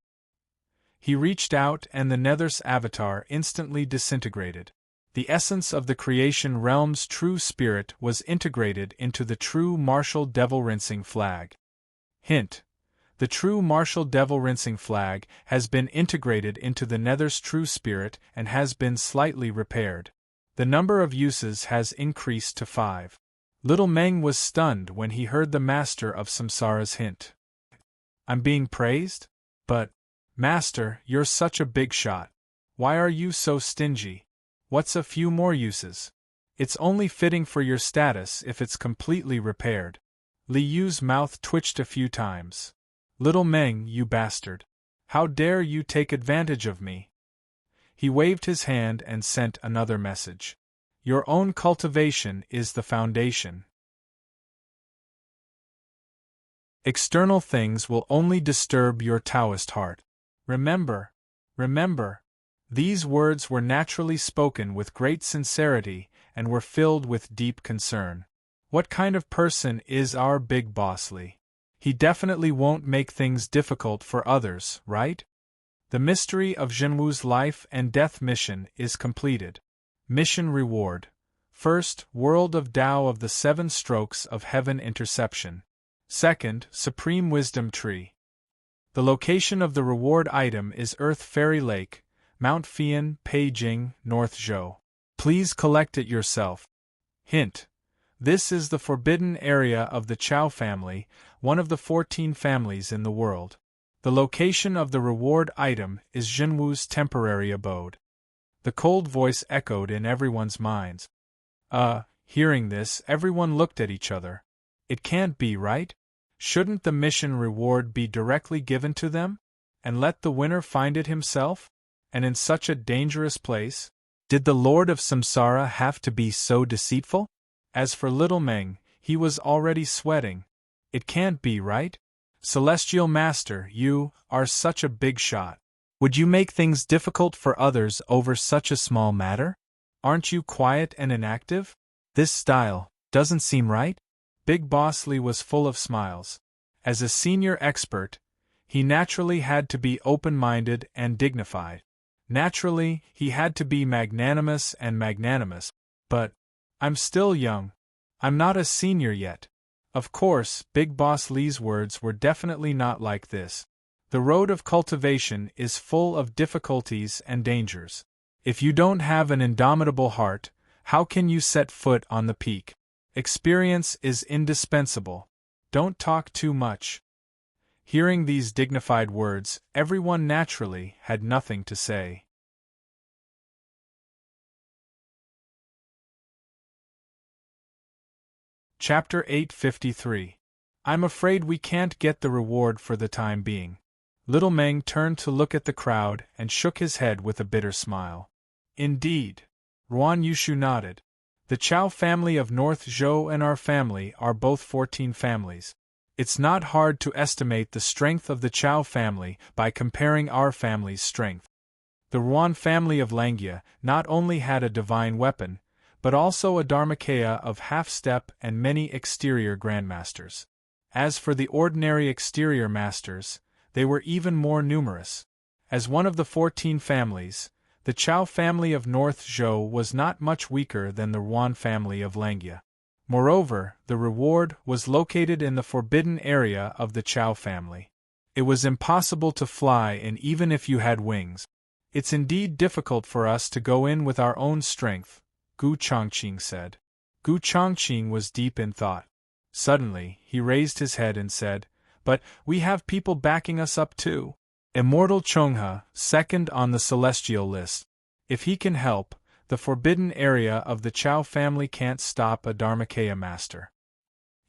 Speaker 1: He reached out and the Nether's avatar instantly disintegrated. The essence of the creation realm's true spirit was integrated into the true martial devil rinsing flag. Hint: the true martial devil rinsing flag has been integrated into the Nether's true spirit and has been slightly repaired. The number of uses has increased to 5. Little Meng was stunned when he heard the Master of Samsara's hint. I'm being praised? But, Master, you're such a big shot. Why are you so stingy? What's a few more uses? It's only fitting for your status if it's completely repaired. Li Yu's mouth twitched a few times. Little Meng, you bastard. How dare you take advantage of me? He waved his hand and sent another message. Your own cultivation is the foundation. External things will only disturb your Taoist heart. Remember, remember. These words were naturally spoken with great sincerity and were filled with deep concern. What kind of person is our big boss Li? He definitely won't make things difficult for others, right? The mystery of Zhenwu's life and death mission is completed. Mission reward. First, World of Tao of the 7 Strokes of Heaven Interception. Second, Supreme Wisdom Tree. The location of the reward item is Earth Fairy Lake, Mount Fian, Peijing, North Zhou. Please collect it yourself. Hint. This is the forbidden area of the Chao family, one of the 14 families in the world. The location of the reward item is Zhenwu's temporary abode. The cold voice echoed in everyone's minds. Hearing this, everyone looked at each other. It can't be, right? Shouldn't the mission reward be directly given to them? And let the winner find it himself? And in such a dangerous place? Did the Lord of Samsara have to be so deceitful? As for little Meng, he was already sweating. It can't be, right? Celestial Master, you are such a big shot. Would you make things difficult for others over such a small matter? Aren't you quiet and inactive? This style doesn't seem right? Big Boss Li was full of smiles. As a senior expert, he naturally had to be open-minded and dignified. Naturally, he had to be magnanimous, but I'm still young. I'm not a senior yet. Of course, Big Boss Li's words were definitely not like this. The road of cultivation is full of difficulties and dangers. If you don't have an indomitable heart, how can you set foot on the peak? Experience is indispensable. Don't talk too much. Hearing these dignified words, everyone naturally had nothing to say. Chapter 853. I'm afraid we can't get the reward for the time being. Little Meng turned to look at the crowd and shook his head with a bitter smile. Indeed. Ruan Yushu nodded. The Chao family of North Zhou and our family are both 14 families. It's not hard to estimate the strength of the Chao family by comparing our family's strength. The Ruan family of Langia not only had a divine weapon, but also a Dharmakaya of half-step and many exterior grandmasters. As for the ordinary exterior masters, they were even more numerous. As one of the 14 families, the Chao family of North Zhou was not much weaker than the Ruan family of Langia. Moreover, the reward was located in the forbidden area of the Chao family. It was impossible to fly in even if you had wings. It's indeed difficult for us to go in with our own strength, Gu Chongqing said. Gu Chongqing was deep in thought. Suddenly, he raised his head and said, "But we have people backing us up too. Immortal Chonghe, second on the celestial list. If he can help, the forbidden area of the Chao family can't stop a Dharmakaya master."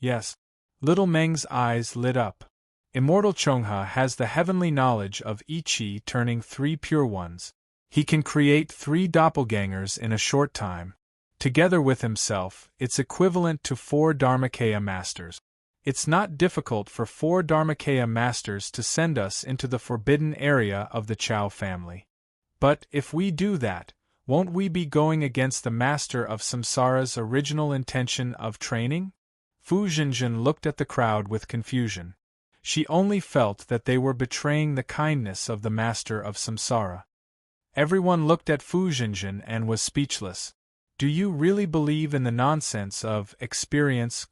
Speaker 1: Yes. Little Meng's eyes lit up. Immortal Chonghe has the heavenly knowledge of I Chi turning 3 pure ones. He can create 3 doppelgangers in a short time. Together with himself, it's equivalent to 4 Dharmakaya masters. It's not difficult for 4 Dharmakaya masters to send us into the forbidden area of the Chao family. But if we do that, won't we be going against the master of Samsara's original intention of training? Fu Zhenzhen looked at the crowd with confusion. She only felt that they were betraying the kindness of the master of Samsara. Everyone looked at Fu Zhenzhen and was speechless. Do you really believe in the nonsense of experience?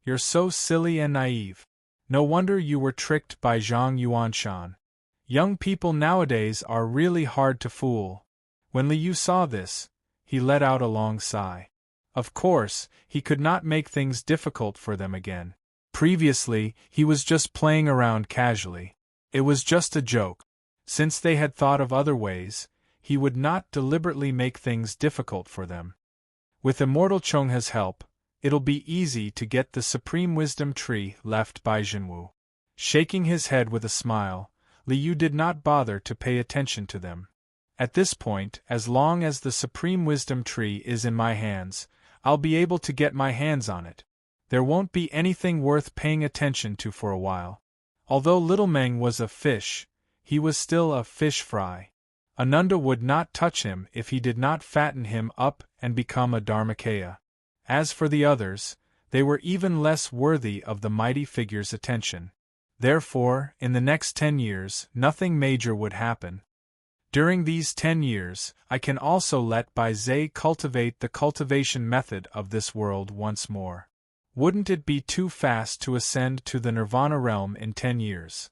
Speaker 1: You're so silly and naive. No wonder you were tricked by Zhang Yuanshan. Young people nowadays are really hard to fool. When Liu saw this, he let out a long sigh. Of course, he could not make things difficult for them again. Previously, he was just playing around casually. It was just a joke. Since they had thought of other ways, he would not deliberately make things difficult for them. With Immortal Chonghe's help, it'll be easy to get the Supreme Wisdom Tree left by Zhenwu. Shaking his head with a smile, Liu did not bother to pay attention to them. At this point, as long as the Supreme Wisdom Tree is in my hands, I'll be able to get my hands on it. There won't be anything worth paying attention to for a while. Although little Meng was a fish, he was still a fish fry. Ananda would not touch him if he did not fatten him up and become a Dharmakaya. As for the others, they were even less worthy of the mighty figure's attention. Therefore, in the next 10 years, nothing major would happen. During these 10 years, I can also let Bai Zhe cultivate the cultivation method of this world once more. Wouldn't it be too fast to ascend to the Nirvana realm in 10 years?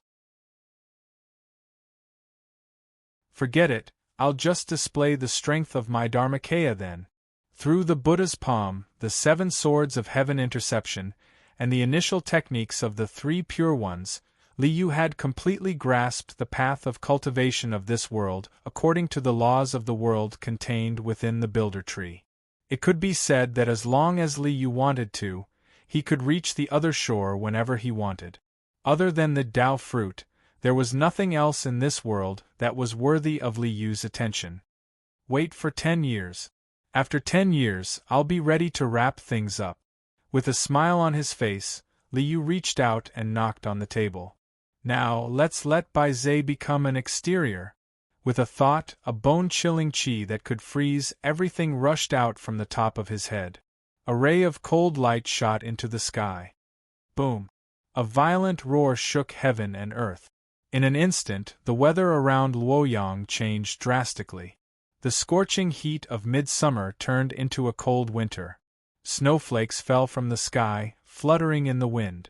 Speaker 1: Forget it, I'll just display the strength of my Dharmakaya then. Through the Buddha's palm, the 7 swords of heaven interception, and the initial techniques of the 3 pure ones, Li Yu had completely grasped the path of cultivation of this world according to the laws of the world contained within the Builder Tree. It could be said that as long as Li Yu wanted to, he could reach the other shore whenever he wanted. Other than the Tao fruit, there was nothing else in this world that was worthy of Li Yu's attention. Wait for 10 years. After 10 years, I'll be ready to wrap things up. With a smile on his face, Li Yu reached out and knocked on the table. Now, let's let Bai Zhe become an exterior. With a thought, a bone-chilling chi that could freeze everything rushed out from the top of his head. A ray of cold light shot into the sky. Boom! A violent roar shook heaven and earth. In an instant, the weather around Luoyang changed drastically. The scorching heat of midsummer turned into a cold winter. Snowflakes fell from the sky, fluttering in the wind.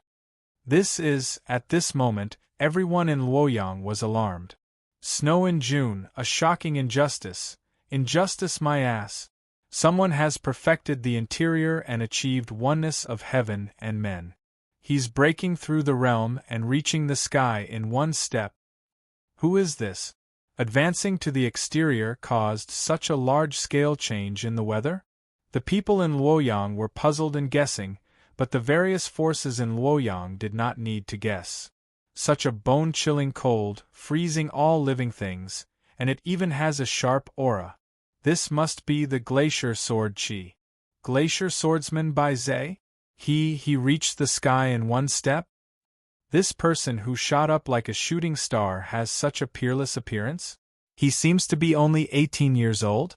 Speaker 1: At this moment, everyone in Luoyang was alarmed. Snow in June, a shocking injustice. Injustice my ass. Someone has perfected the interior and achieved oneness of heaven and men. He's breaking through the realm and reaching the sky in one step. Who is this? Advancing to the exterior caused such a large-scale change in the weather? The people in Luoyang were puzzled and guessing, but the various forces in Luoyang did not need to guess. Such a bone-chilling cold, freezing all living things, and it even has a sharp aura. This must be the Glacier Sword Chi. Glacier Swordsman Bai Zhe? He reached the sky in one step? This person who shot up like a shooting star has such a peerless appearance? He seems to be only 18 years old?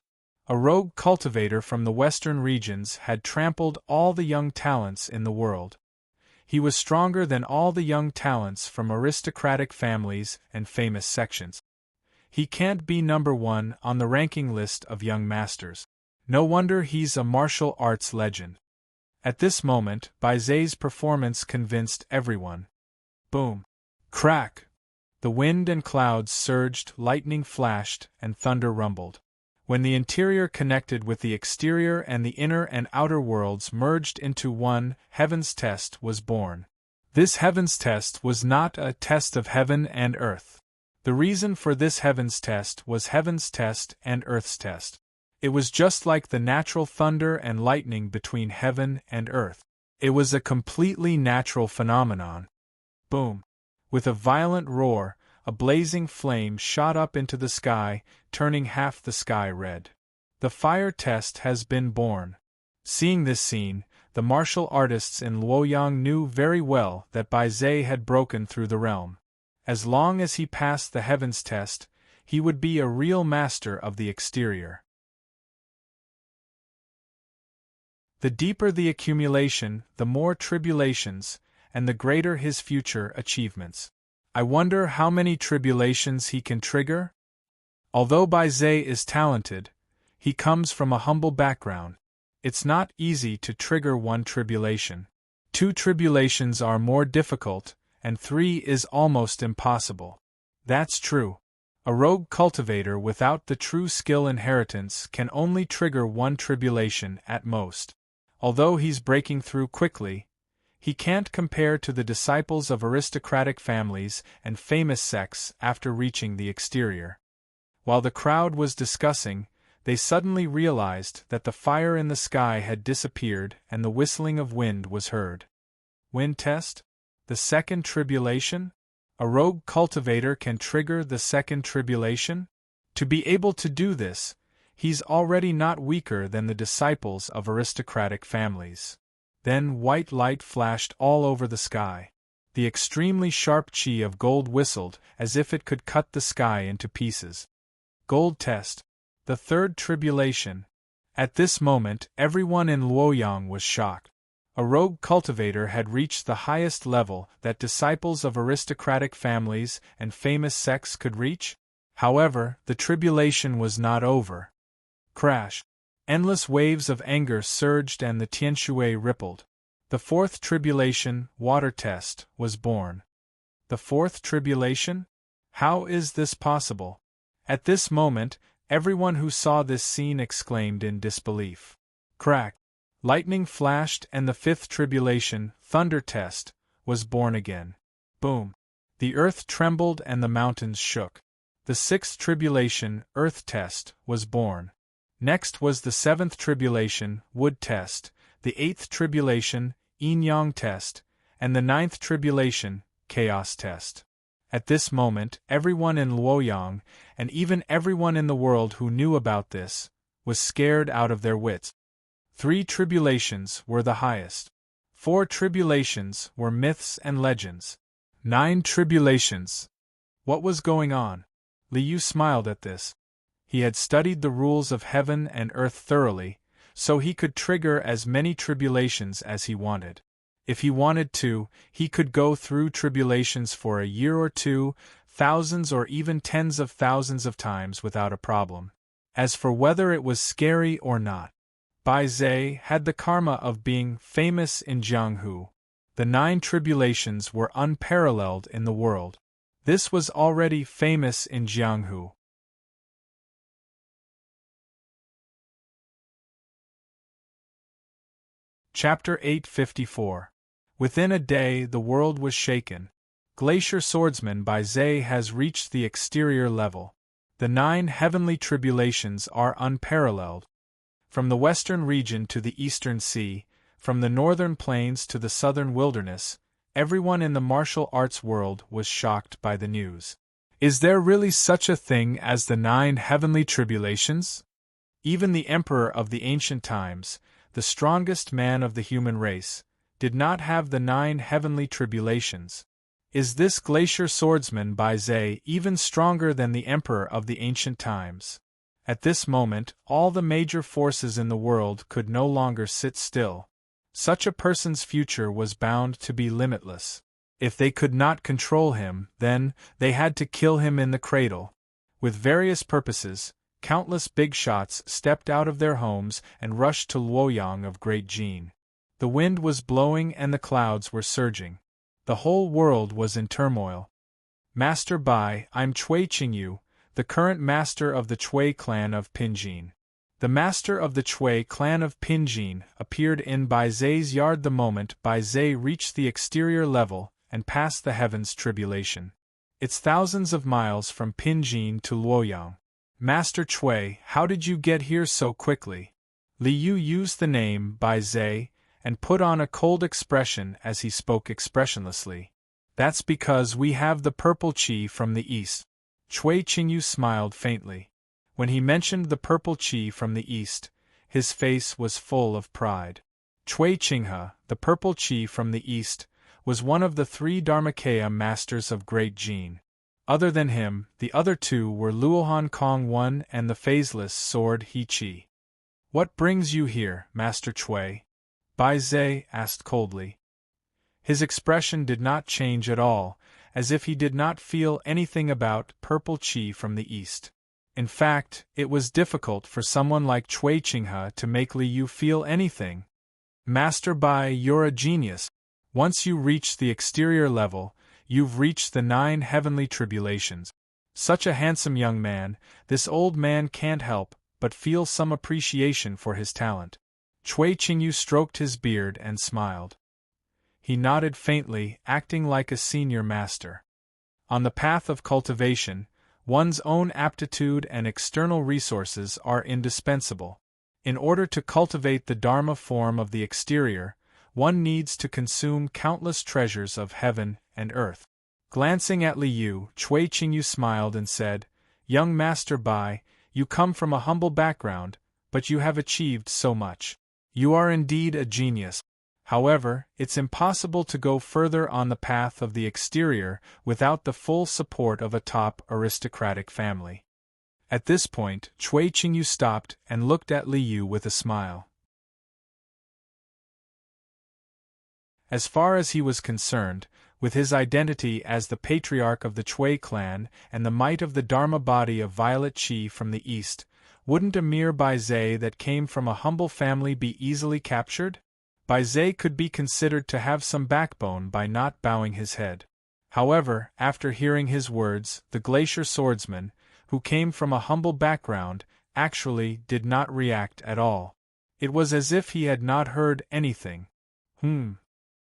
Speaker 1: A rogue cultivator from the western regions had trampled all the young talents in the world. He was stronger than all the young talents from aristocratic families and famous sections. He can't be number 1 on the ranking list of young masters. No wonder he's a martial arts legend. At this moment, Bai Zhe's performance convinced everyone. Boom! Crack! The wind and clouds surged, lightning flashed, and thunder rumbled. When the interior connected with the exterior and the inner and outer worlds merged into one, Heaven's Test was born. This Heaven's Test was not a test of heaven and earth. The reason for this Heaven's Test was Heaven's Test and Earth's Test. It was just like the natural thunder and lightning between heaven and earth. It was a completely natural phenomenon. Boom! With a violent roar, a blazing flame shot up into the sky, turning half the sky red. The fire test has been born. Seeing this scene, the martial artists in Luoyang knew very well that Bai Zhe had broken through the realm. As long as he passed the Heaven's Test, he would be a real master of the exterior. The deeper the accumulation, the more tribulations, and the greater his future achievements. I wonder how many tribulations he can trigger? Although Bai Zhe is talented, he comes from a humble background. It's not easy to trigger 1 tribulation. 2 tribulations are more difficult, and 3 is almost impossible. That's true. A rogue cultivator without the true skill inheritance can only trigger 1 tribulation at most. Although he's breaking through quickly, he can't compare to the disciples of aristocratic families and famous sects after reaching the exterior. While the crowd was discussing, they suddenly realized that the fire in the sky had disappeared and the whistling of wind was heard. Wind test? The second tribulation? A rogue cultivator can trigger the second tribulation? To be able to do this, he's already not weaker than the disciples of aristocratic families. Then white light flashed all over the sky. The extremely sharp chi of gold whistled as if it could cut the sky into pieces. Gold test. The third tribulation. At this moment, everyone in Luoyang was shocked. A rogue cultivator had reached the highest level that disciples of aristocratic families and famous sects could reach. However, the tribulation was not over. Crash. Endless waves of anger surged and the Tianshui rippled. The fourth tribulation, water test, was born. The fourth tribulation? How is this possible? At this moment, everyone who saw this scene exclaimed in disbelief. Crack. Lightning flashed and the fifth tribulation, thunder test, was born again. Boom. The earth trembled and the mountains shook. The sixth tribulation, earth test, was born. Next was the seventh tribulation, wood test, the eighth tribulation, yin-yang test, and the ninth tribulation, chaos test. At this moment, everyone in Luoyang, and even everyone in the world who knew about this, was scared out of their wits. 3 tribulations were the highest. 4 tribulations were myths and legends. 9 tribulations. What was going on? Liu smiled at this. He had studied the rules of heaven and earth thoroughly, so he could trigger as many tribulations as he wanted. If he wanted to, he could go through tribulations for a year or two, thousands or even tens of thousands of times without a problem. As for whether it was scary or not, Bai Zhe had the karma of being famous in Jianghu. The 9 tribulations were unparalleled in the world. This was already famous in Jianghu. Chapter 854. Within a day the world was shaken. Glacier swordsman Bai Zhe has reached the exterior level. The 9 heavenly tribulations are unparalleled. From the western region to the eastern sea, from the northern plains to the southern wilderness, everyone in the martial arts world was shocked by the news. Is there really such a thing as the 9 heavenly tribulations? Even the emperor of the ancient times, the strongest man of the human race, did not have the 9 heavenly tribulations. Is this glacier swordsman Bai Zhe even stronger than the emperor of the ancient times? At this moment, all the major forces in the world could no longer sit still. Such a person's future was bound to be limitless. If they could not control him, then they had to kill him in the cradle. With various purposes, countless big shots stepped out of their homes and rushed to Luoyang of Great Jin. The wind was blowing and the clouds were surging. The whole world was in turmoil. Master Bai, I'm Cui Qingyu, the current master of the Cui clan of Pinjin. The master of the Cui clan of Pinjin appeared in Bai Zhe's yard the moment Bai Zhe reached the exterior level and passed the heavens tribulation. It's thousands of miles from Pinjin to Luoyang. Master Cui, how did you get here so quickly? Liu used the name Bai Zhe and put on a cold expression as he spoke expressionlessly. That's because we have the purple chi from the east. Cui Qingyu smiled faintly. When he mentioned the purple chi from the east, his face was full of pride. Cui Qinghe, the purple chi from the east, was one of the 3 Dharmakaya masters of Great Jin. Other than him, the other 2 were Luohan Kong I and the phaseless sword He Chi. What brings you here, Master Cui? Bai Zhe asked coldly. His expression did not change at all, as if he did not feel anything about purple chi from the east. In fact, it was difficult for someone like Cui Qinghe to make Liu feel anything. Master Bai, you're a genius. Once you reach the exterior level, you've reached the 9 heavenly tribulations. Such a handsome young man, this old man can't help but feel some appreciation for his talent. Cui Qingyu stroked his beard and smiled. He nodded faintly, acting like a senior master. On the path of cultivation, one's own aptitude and external resources are indispensable. In order to cultivate the Dharma form of the exterior, one needs to consume countless treasures of heaven and earth. Glancing at Liu, Cui Qingyu smiled and said, Young Master Bai, you come from a humble background, but you have achieved so much. You are indeed a genius. However, it's impossible to go further on the path of the exterior without the full support of a top aristocratic family. At this point, Cui Qingyu stopped and looked at Li Yu with a smile. As far as he was concerned, with his identity as the patriarch of the Cui clan and the might of the Dharma body of Violet Qi from the east, wouldn't a mere Baizai that came from a humble family be easily captured? Baizai could be considered to have some backbone by not bowing his head. However, after hearing his words, the glacier swordsman, who came from a humble background, actually did not react at all. It was as if he had not heard anything.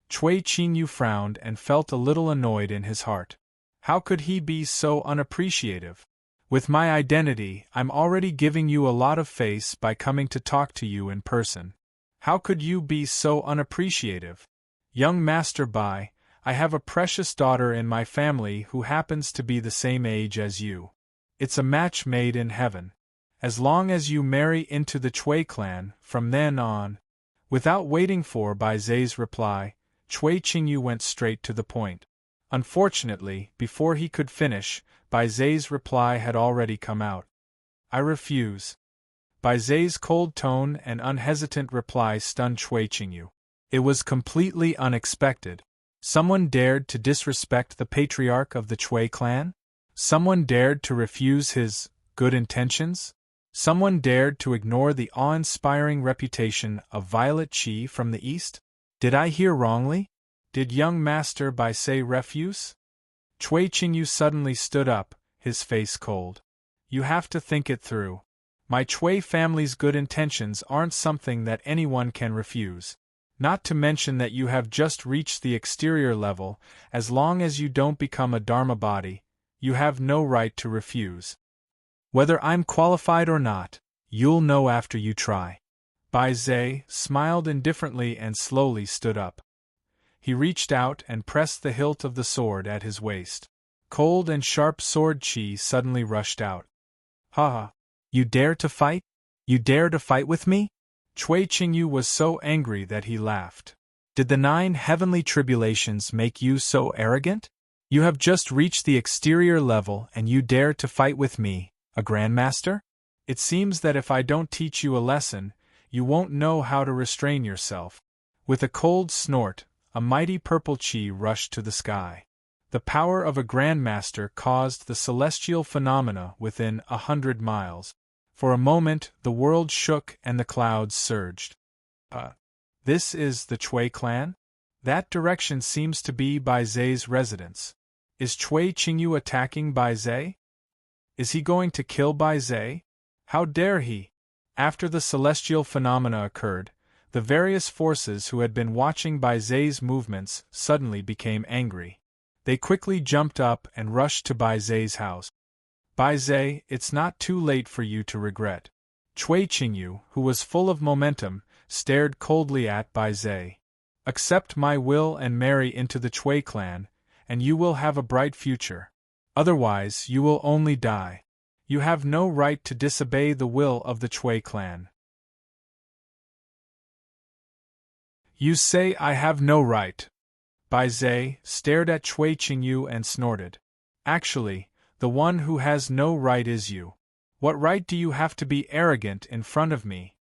Speaker 1: Cui Qingyu frowned and felt a little annoyed in his heart. How could he be so unappreciative? With my identity, I'm already giving you a lot of face by coming to talk to you in person. How could you be so unappreciative? Young Master Bai, I have a precious daughter in my family who happens to be the same age as you. It's a match made in heaven. As long as you marry into the Cui clan, from then on. Without waiting for Baizai's reply, Cui Qingyu went straight to the point. Unfortunately, before he could finish, Baizai's reply had already come out. I refuse. Baizai's cold tone and unhesitant reply stunned Cui Qingyu. It was completely unexpected. Someone dared to disrespect the patriarch of the Cui clan? Someone dared to refuse his good intentions? Someone dared to ignore the awe-inspiring reputation of Violet Qi from the east? Did I hear wrongly? Did young Master Baizai refuse? Cui Qingyu suddenly stood up, his face cold. You have to think it through. My Cui family's good intentions aren't something that anyone can refuse. Not to mention that you have just reached the exterior level. As long as you don't become a Dharma body, you have no right to refuse. Whether I'm qualified or not, you'll know after you try. Baizai smiled indifferently and slowly stood up. He reached out and pressed the hilt of the sword at his waist. Cold and sharp sword chi suddenly rushed out. Ha ha! You dare to fight? You dare to fight with me? Cui Qingyu was so angry that he laughed. Did the 9 heavenly tribulations make you so arrogant? You have just reached the exterior level and you dare to fight with me, a grandmaster? It seems that if I don't teach you a lesson, you won't know how to restrain yourself. With a cold snort, a mighty purple chi rushed to the sky. The power of a grandmaster caused the celestial phenomena within 100 miles. For a moment, the world shook and the clouds surged. This is the Cui clan? That direction seems to be Baizai's residence. Is Cui Qingyu attacking Baizai? Is he going to kill Baizai? How dare he? After the celestial phenomena occurred, the various forces who had been watching Baizai's movements suddenly became angry. They quickly jumped up and rushed to Baizai's house. Baizai, it's not too late for you to regret. Cui Qingyu, who was full of momentum, stared coldly at Baizai. Accept my will and marry into the Cui clan, and you will have a bright future. Otherwise, you will only die. You have no right to disobey the will of the Cui clan. You say I have no right. Baizai stared at Cui Qingyu and snorted. Actually, the one who has no right is you. What right do you have to be arrogant in front of me?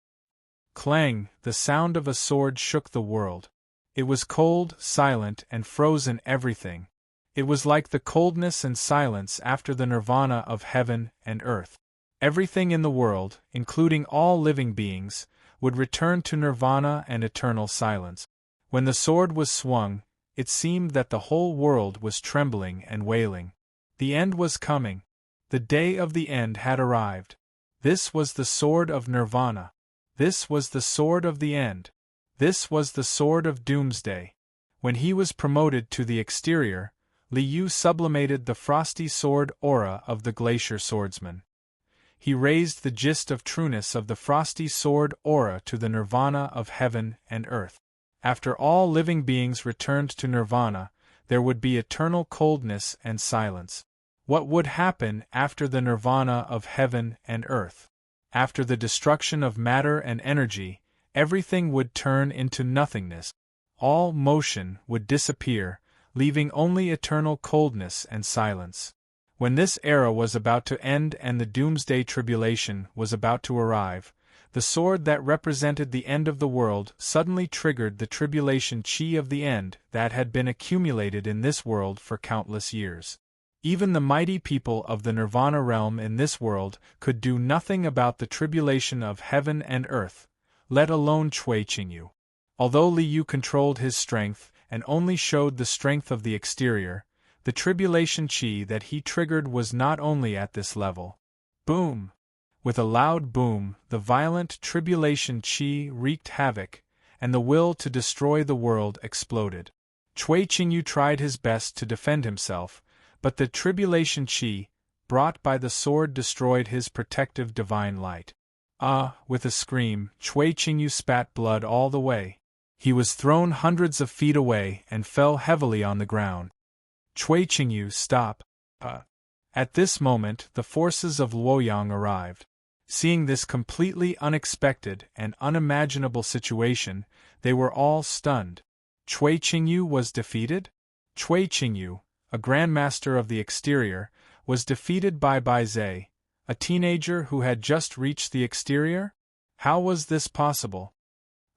Speaker 1: Clang, the sound of a sword shook the world. It was cold, silent, and frozen everything. It was like the coldness and silence after the nirvana of heaven and earth. Everything in the world, including all living beings, would return to nirvana and eternal silence. When the sword was swung, it seemed that the whole world was trembling and wailing. The end was coming. The day of the end had arrived. This was the sword of nirvana. This was the sword of the end. This was the sword of doomsday. When he was promoted to the exterior, Li Yu sublimated the frosty sword aura of the glacier swordsman. He raised the gist of trueness of the frosty sword aura to the nirvana of heaven and earth. After all living beings returned to nirvana, there would be eternal coldness and silence. What would happen after the nirvana of heaven and earth? After the destruction of matter and energy, everything would turn into nothingness. All motion would disappear, leaving only eternal coldness and silence. When this era was about to end and the doomsday tribulation was about to arrive, the sword that represented the end of the world suddenly triggered the tribulation chi of the end that had been accumulated in this world for countless years. Even the mighty people of the nirvana realm in this world could do nothing about the tribulation of heaven and earth, let alone Cui Qingyu. Although Li Yu controlled his strength and only showed the strength of the exterior, the tribulation chi that he triggered was not only at this level. Boom! With a loud boom, the violent tribulation chi wreaked havoc, and the will to destroy the world exploded. Cui Qingyu tried his best to defend himself, but the tribulation chi, brought by the sword, destroyed his protective divine light. With a scream, Cui Qingyu spat blood all the way. He was thrown hundreds of feet away and fell heavily on the ground. Cui Qingyu, stop! At this moment, the forces of Luoyang arrived. Seeing this completely unexpected and unimaginable situation, they were all stunned. Cui Qingyu was defeated? Cui Qingyu, a grandmaster of the exterior, was defeated by Bai Zhe, a teenager who had just reached the exterior? How was this possible?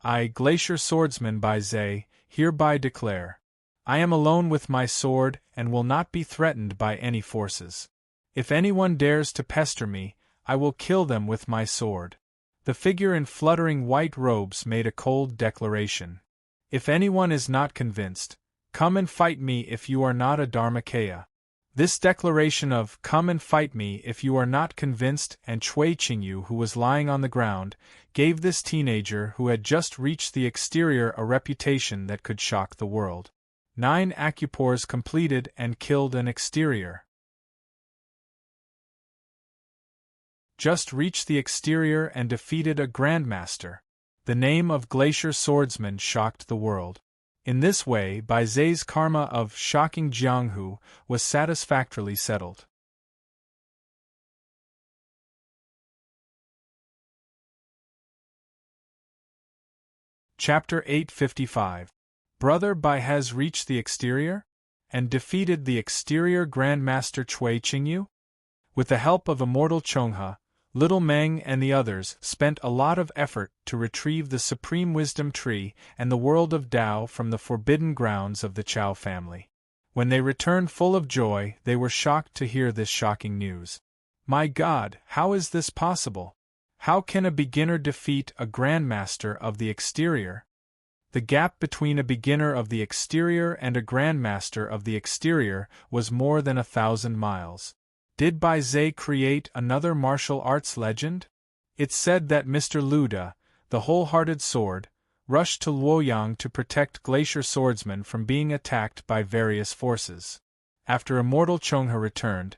Speaker 1: I, Glacier Swordsman Bai Zhe, hereby declare, I am alone with my sword and will not be threatened by any forces. If anyone dares to pester me, I will kill them with my sword. The figure in fluttering white robes made a cold declaration. If anyone is not convinced, come and fight me if you are not a Dharmakaya. This declaration of come and fight me if you are not convinced and Cui Qingyu, who was lying on the ground, gave this teenager who had just reached the exterior a reputation that could shock the world. 9 acupores completed and killed an exterior. Just reached the exterior and defeated a grandmaster. The name of Glacier Swordsman shocked the world. In this way, Bai Zhe's karma of shocking Jianghu was satisfactorily settled. Chapter 855. Brother Bai has reached the exterior? And defeated the exterior Grandmaster Cui Qingyu? With the help of immortal Chonghe, Little Meng and the others spent a lot of effort to retrieve the Supreme Wisdom Tree and the world of Tao from the forbidden grounds of the Chao family. When they returned full of joy, they were shocked to hear this shocking news. My God, how is this possible? How can a beginner defeat a grandmaster of the exterior? The gap between a beginner of the exterior and a grandmaster of the exterior was more than 1,000 miles. Did Bai Zhe create another martial arts legend? It's said that Mr. Luda, the wholehearted sword, rushed to Luoyang to protect Glacier Swordsman from being attacked by various forces. After immortal Chonghe returned,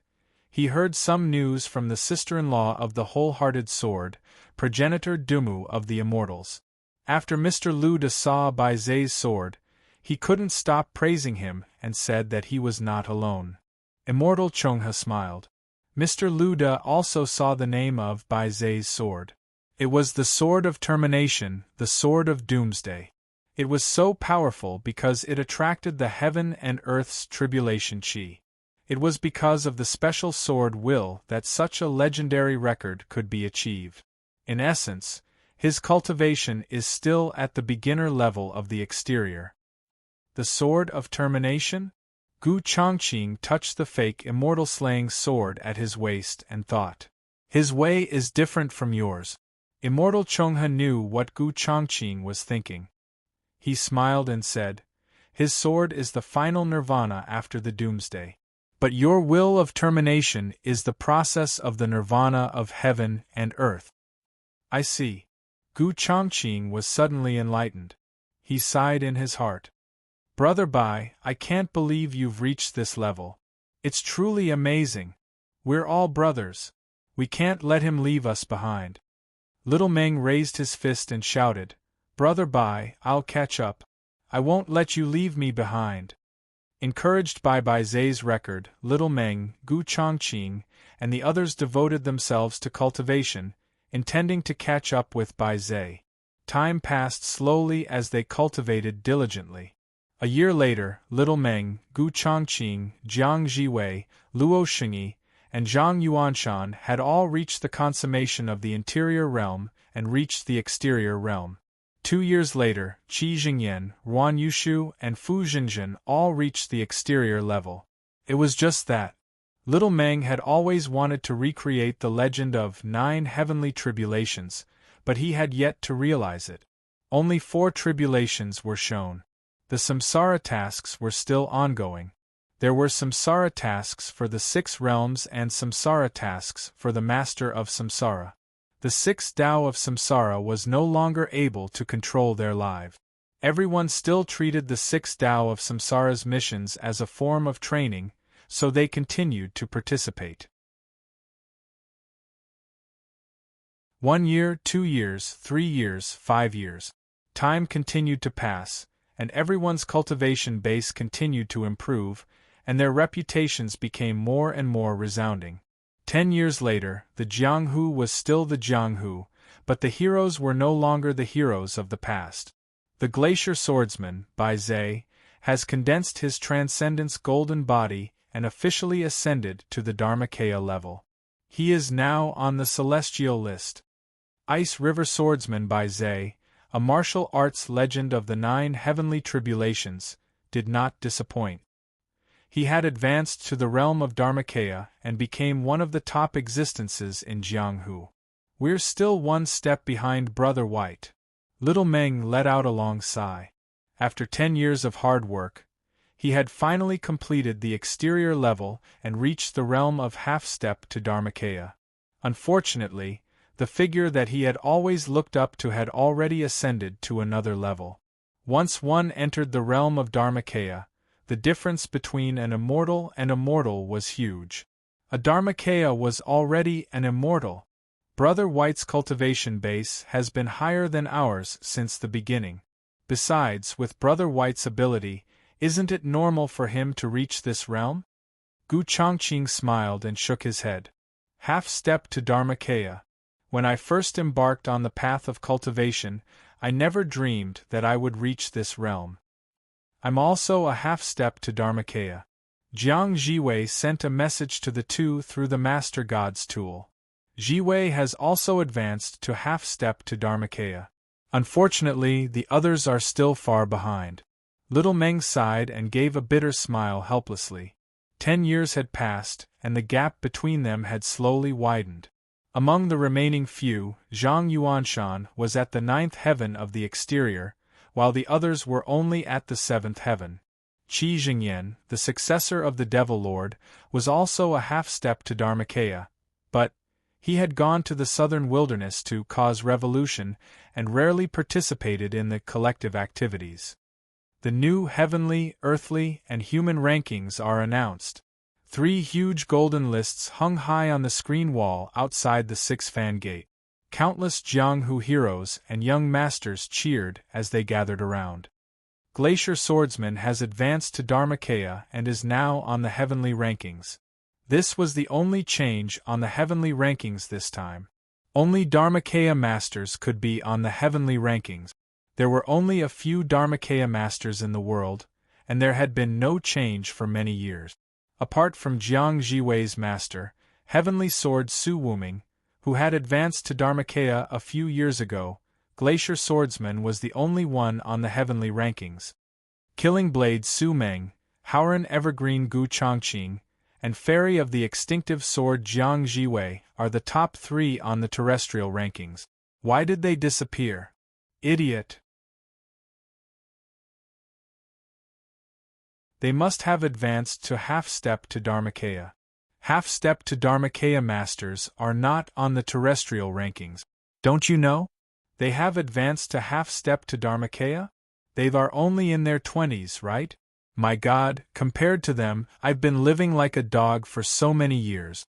Speaker 1: he heard some news from the sister-in-law of the wholehearted sword, progenitor Dumu of the immortals. After Mr. Luda saw Bai Zhe's sword, he couldn't stop praising him and said that he was not alone. Immortal Chonghe smiled. Mr. Luda also saw the name of Bai Zhe's sword. It was the Sword of Termination, the Sword of Doomsday. It was so powerful because it attracted the heaven and earth's tribulation chi. It was because of the special sword will that such a legendary record could be achieved. In essence, his cultivation is still at the beginner level of the exterior. The Sword of Termination? Gu Chongqing touched the fake immortal slaying sword at his waist and thought, his way is different from yours. Immortal Chonghe knew what Gu Chongqing was thinking. He smiled and said, his sword is the final nirvana after the doomsday. But your will of termination is the process of the nirvana of heaven and earth. I see. Gu Chongqing was suddenly enlightened. He sighed in his heart. Brother Bai, I can't believe you've reached this level. It's truly amazing. We're all brothers. We can't let him leave us behind. Little Meng raised his fist and shouted, Brother Bai, I'll catch up. I won't let you leave me behind. Encouraged by Bai Zai's record, Little Meng, Gu Chongqing, and the others devoted themselves to cultivation, intending to catch up with Bai Zai. Time passed slowly as they cultivated diligently. A year later, Little Meng, Gu Chongqing, Jiang Jiwei, Luo Xingyi, and Zhang Yuanshan had all reached the consummation of the interior realm and reached the exterior realm. 2 years later, Qi Jingyan, Ruan Yushu, and Fu Xinzhen all reached the exterior level. It was just that. Little Meng had always wanted to recreate the legend of 9 heavenly tribulations, but he had yet to realize it. Only 4 tribulations were shown. The samsara tasks were still ongoing. There were samsara tasks for the 6 realms and samsara tasks for the master of samsara. The 6th Tao of samsara was no longer able to control their lives. Everyone still treated the 6th Tao of samsara's missions as a form of training, so they continued to participate. 1 year, 2 years, 3 years, 5 years. Time continued to pass, and everyone's cultivation base continued to improve, and their reputations became more and more resounding. 10 years later, the Jianghu was still the Jianghu, but the heroes were no longer the heroes of the past. The glacier swordsman, Bai Zai, has condensed his transcendence golden body and officially ascended to the Dharmakaya level. He is now on the celestial list. Ice River Swordsman Bai Zai, a martial arts legend of the 9 heavenly tribulations, did not disappoint. He had advanced to the realm of Dharmakaya and became one of the top existences in Jianghu. We're still 1 step behind Brother White. Little Meng let out a long sigh. After 10 years of hard work, he had finally completed the exterior level and reached the realm of half-step to Dharmakaya. Unfortunately, the figure that he had always looked up to had already ascended to another level. Once one entered the realm of Dharmakaya, the difference between an immortal and a mortal was huge. A Dharmakaya was already an immortal. Brother White's cultivation base has been higher than ours since the beginning. Besides, with Brother White's ability, isn't it normal for him to reach this realm? Gu Chongqing smiled and shook his head. Half-step to Dharmakaya. When I first embarked on the path of cultivation, I never dreamed that I would reach this realm. I'm also a half-step to Dharmakaya. Jiang Jiwei sent a message to the 2 through the Master God's tool. Jiwei has also advanced to half-step to Dharmakaya. Unfortunately, the others are still far behind. Little Meng sighed and gave a bitter smile helplessly. 10 years had passed, and the gap between them had slowly widened. Among the remaining few, Zhang Yuanshan was at the 9th heaven of the exterior, while the others were only at the 7th heaven. Qi Jingyan, the successor of the Devil Lord, was also a half-step to Dharmakaya, but he had gone to the southern wilderness to cause revolution and rarely participated in the collective activities. The new heavenly, earthly, and human rankings are announced. 3 huge golden lists hung high on the screen wall outside the 6-fan gate. Countless Jianghu heroes and young masters cheered as they gathered around. Glacier Swordsman has advanced to Dharmakaya and is now on the heavenly rankings. This was the only change on the heavenly rankings this time. Only Dharmakaya masters could be on the heavenly rankings. There were only a few Dharmakaya masters in the world, and there had been no change for many years. Apart from Jiang Jiwei's master, Heavenly Sword Su Wuming, who had advanced to Dharmakaya a few years ago, Glacier Swordsman was the only one on the heavenly rankings. Killing Blade Su Meng, Howren Evergreen Gu Chongqing, and Fairy of the Extinctive Sword Jiang Jiwei are the top 3 on the terrestrial rankings. Why did they disappear? Idiot! They must have advanced to half-step to Dharmakaya. Half-step to Dharmakaya masters are not on the terrestrial rankings. Don't you know? They have advanced to half-step to Dharmakaya? They are only in their 20s, right? My God, compared to them, I've been living like a dog for so many years.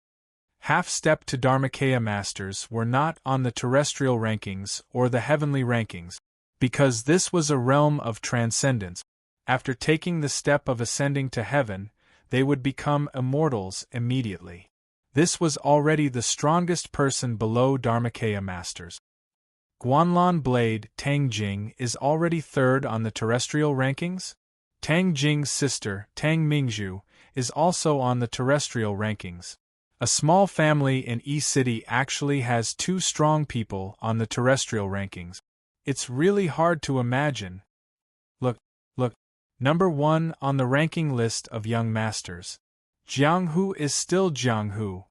Speaker 1: Half-step to Dharmakaya masters were not on the terrestrial rankings or the heavenly rankings, because this was a realm of transcendence. After taking the step of ascending to heaven, they would become immortals immediately. This was already the strongest person below Dharmakaya masters. Guanlan Blade Tang Jing is already third on the terrestrial rankings. Tang Jing's sister, Tang Mingzhu, is also on the terrestrial rankings. A small family in E-City actually has 2 strong people on the terrestrial rankings. It's really hard to imagine. Look. Number 1 on the ranking list of young masters. Jianghu is still Jianghu.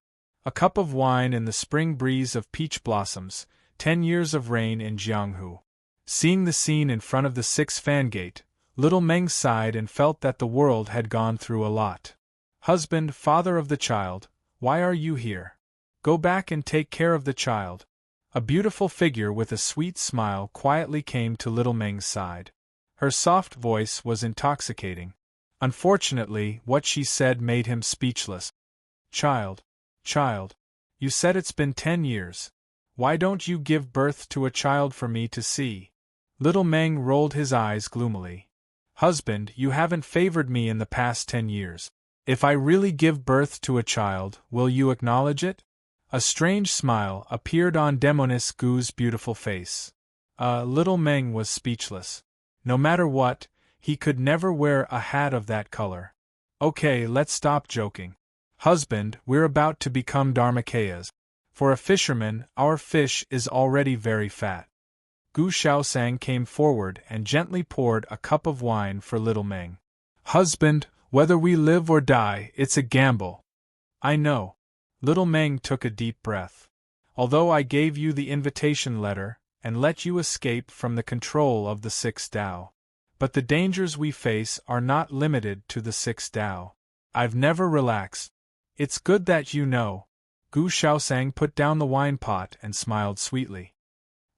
Speaker 1: A cup of wine in the spring breeze of peach blossoms, 10 years of rain in Jianghu. Seeing the scene in front of the 6 fan gate, little Meng sighed and felt that the world had gone through a lot. Husband, father of the child, why are you here? Go back and take care of the child. A beautiful figure with a sweet smile quietly came to little Meng's side. Her soft voice was intoxicating. Unfortunately, what she said made him speechless. Child, you said it's been 10 years. Why don't you give birth to a child for me to see? Little Meng rolled his eyes gloomily. Husband, you haven't favored me in the past 10 years. If I really give birth to a child, will you acknowledge it? A strange smile appeared on Demonis Gu's beautiful face. Little Meng was speechless. No matter what, he could never wear a hat of that color. Okay, let's stop joking. Husband, we're about to become Dharmakayas. For a fisherman, our fish is already very fat. Gu Shaosang came forward and gently poured a cup of wine for little Meng. Husband, whether we live or die, it's a gamble. I know. Little Meng took a deep breath. Although I gave you the invitation letter, and let you escape from the control of the 6 Tao. But the dangers we face are not limited to the 6 Tao. I've never relaxed. It's good that you know. Gu Shaosang put down the wine pot and smiled sweetly.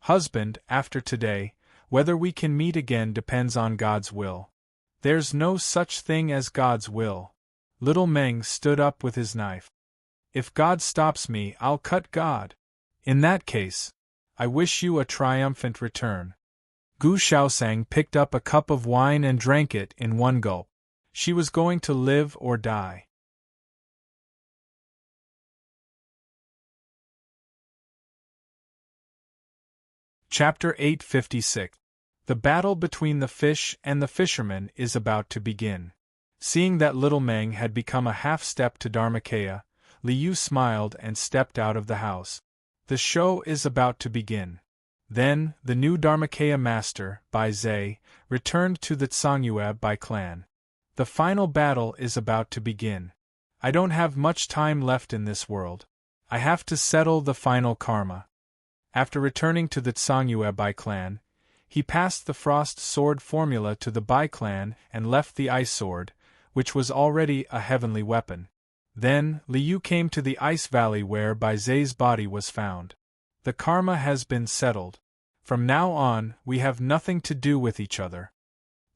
Speaker 1: Husband, after today, whether we can meet again depends on God's will. There's no such thing as God's will. Little Meng stood up with his knife. If God stops me, I'll cut God. In that case, I wish you a triumphant return. Gu Shaosang picked up a cup of wine and drank it in one gulp. She was going to live or die. Chapter 856. The battle between the fish and the fisherman is about to begin. Seeing that little Meng had become a half-step to Dharmakaya, Liu smiled and stepped out of the house. The show is about to begin. Then, the new Dharmakaya master, Bai Zhe, returned to the Tsangyue Bai clan. The final battle is about to begin. I don't have much time left in this world. I have to settle the final karma. After returning to the Tsangyue Bai clan, he passed the frost sword formula to the Bai clan and left the ice sword, which was already a heavenly weapon. Then, Liu came to the ice valley where Bai Zhe's body was found. The karma has been settled. From now on, we have nothing to do with each other.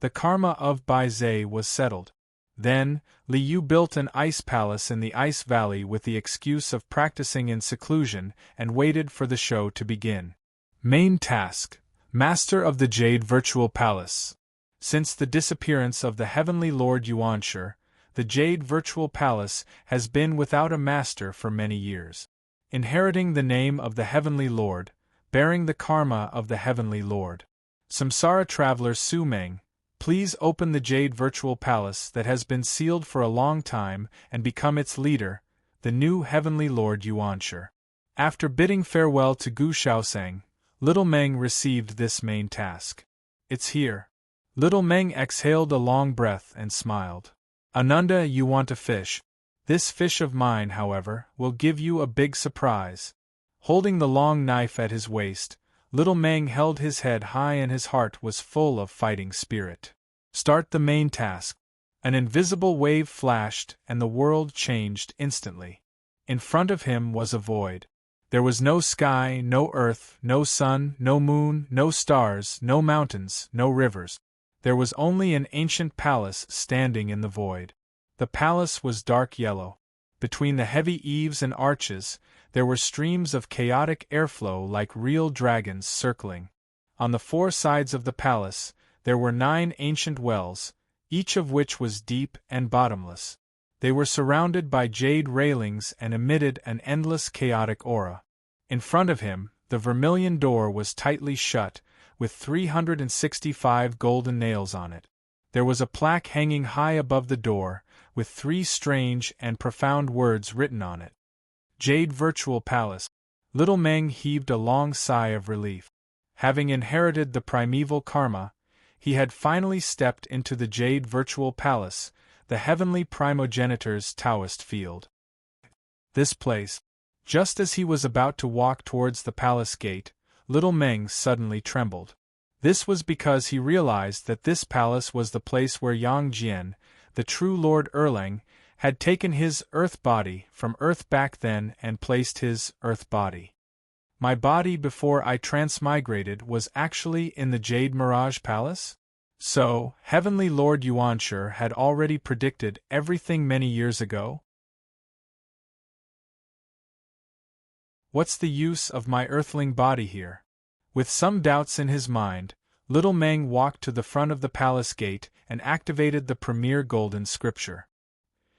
Speaker 1: The karma of Bai Zhe was settled. Then, Liu built an ice palace in the ice valley with the excuse of practicing in seclusion and waited for the show to begin. Main task: Master of the Jade Virtual Palace. Since the disappearance of the Heavenly Lord Yuanshi, the Jade Virtual Palace has been without a master for many years. Inheriting the name of the Heavenly Lord, bearing the karma of the Heavenly Lord. Samsara traveler Su Meng, please open the Jade Virtual Palace that has been sealed for a long time and become its leader, the new Heavenly Lord Yuanshi. After bidding farewell to Gu Shaosang, little Meng received this main task. It's here. Little Meng exhaled a long breath and smiled. Ananda, you want a fish. This fish of mine, however, will give you a big surprise. Holding the long knife at his waist, little Meng held his head high and his heart was full of fighting spirit. Start the main task. An invisible wave flashed and the world changed instantly. In front of him was a void. There was no sky, no earth, no sun, no moon, no stars, no mountains, no rivers. There was only an ancient palace standing in the void. The palace was dark yellow. Between the heavy eaves and arches, there were streams of chaotic airflow like real dragons circling. On the 4 sides of the palace, there were 9 ancient wells, each of which was deep and bottomless. They were surrounded by jade railings and emitted an endless chaotic aura. In front of him, the vermilion door was tightly shut, with 365 golden nails on it. There was a plaque hanging high above the door, with 3 strange and profound words written on it. Jade Virtual Palace. Little Meng heaved a long sigh of relief. Having inherited the primeval karma, he had finally stepped into the Jade Virtual Palace, the heavenly primogenitor's Taoist field. This place. Just as he was about to walk towards the palace gate, Little Meng suddenly trembled. This was because he realized that this palace was the place where Yang Jian, the true Lord Erlang, had taken his earth body from Earth back then and placed his earth body. My body before I transmigrated was actually in the Jade Mirage Palace? So, Heavenly Lord Yuanshi had already predicted everything many years ago? What's the use of my earthling body here? With some doubts in his mind, Little Meng walked to the front of the palace gate and activated the premier golden scripture.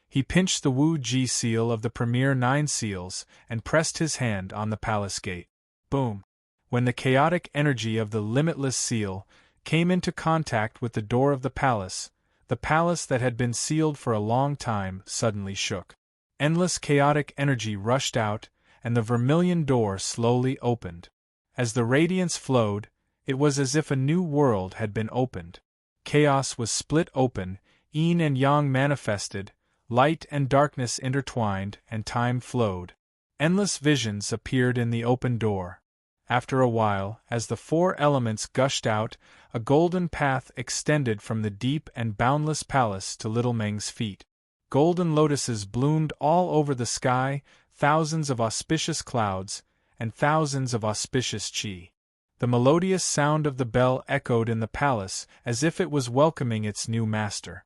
Speaker 1: He pinched the Wu Ji seal of the premier 9 seals and pressed his hand on the palace gate. Boom! When the chaotic energy of the limitless seal came into contact with the door of the palace that had been sealed for a long time suddenly shook. Endless chaotic energy rushed out, and the vermilion door slowly opened. As the radiance flowed, it was as if a new world had been opened. Chaos was split open, yin and yang manifested, light and darkness intertwined, and time flowed. Endless visions appeared in the open door. After a while, as the 4 elements gushed out, a golden path extended from the deep and boundless palace to Little Meng's feet. Golden lotuses bloomed all over the sky, thousands of auspicious clouds, and thousands of auspicious qi. The melodious sound of the bell echoed in the palace as if it was welcoming its new master.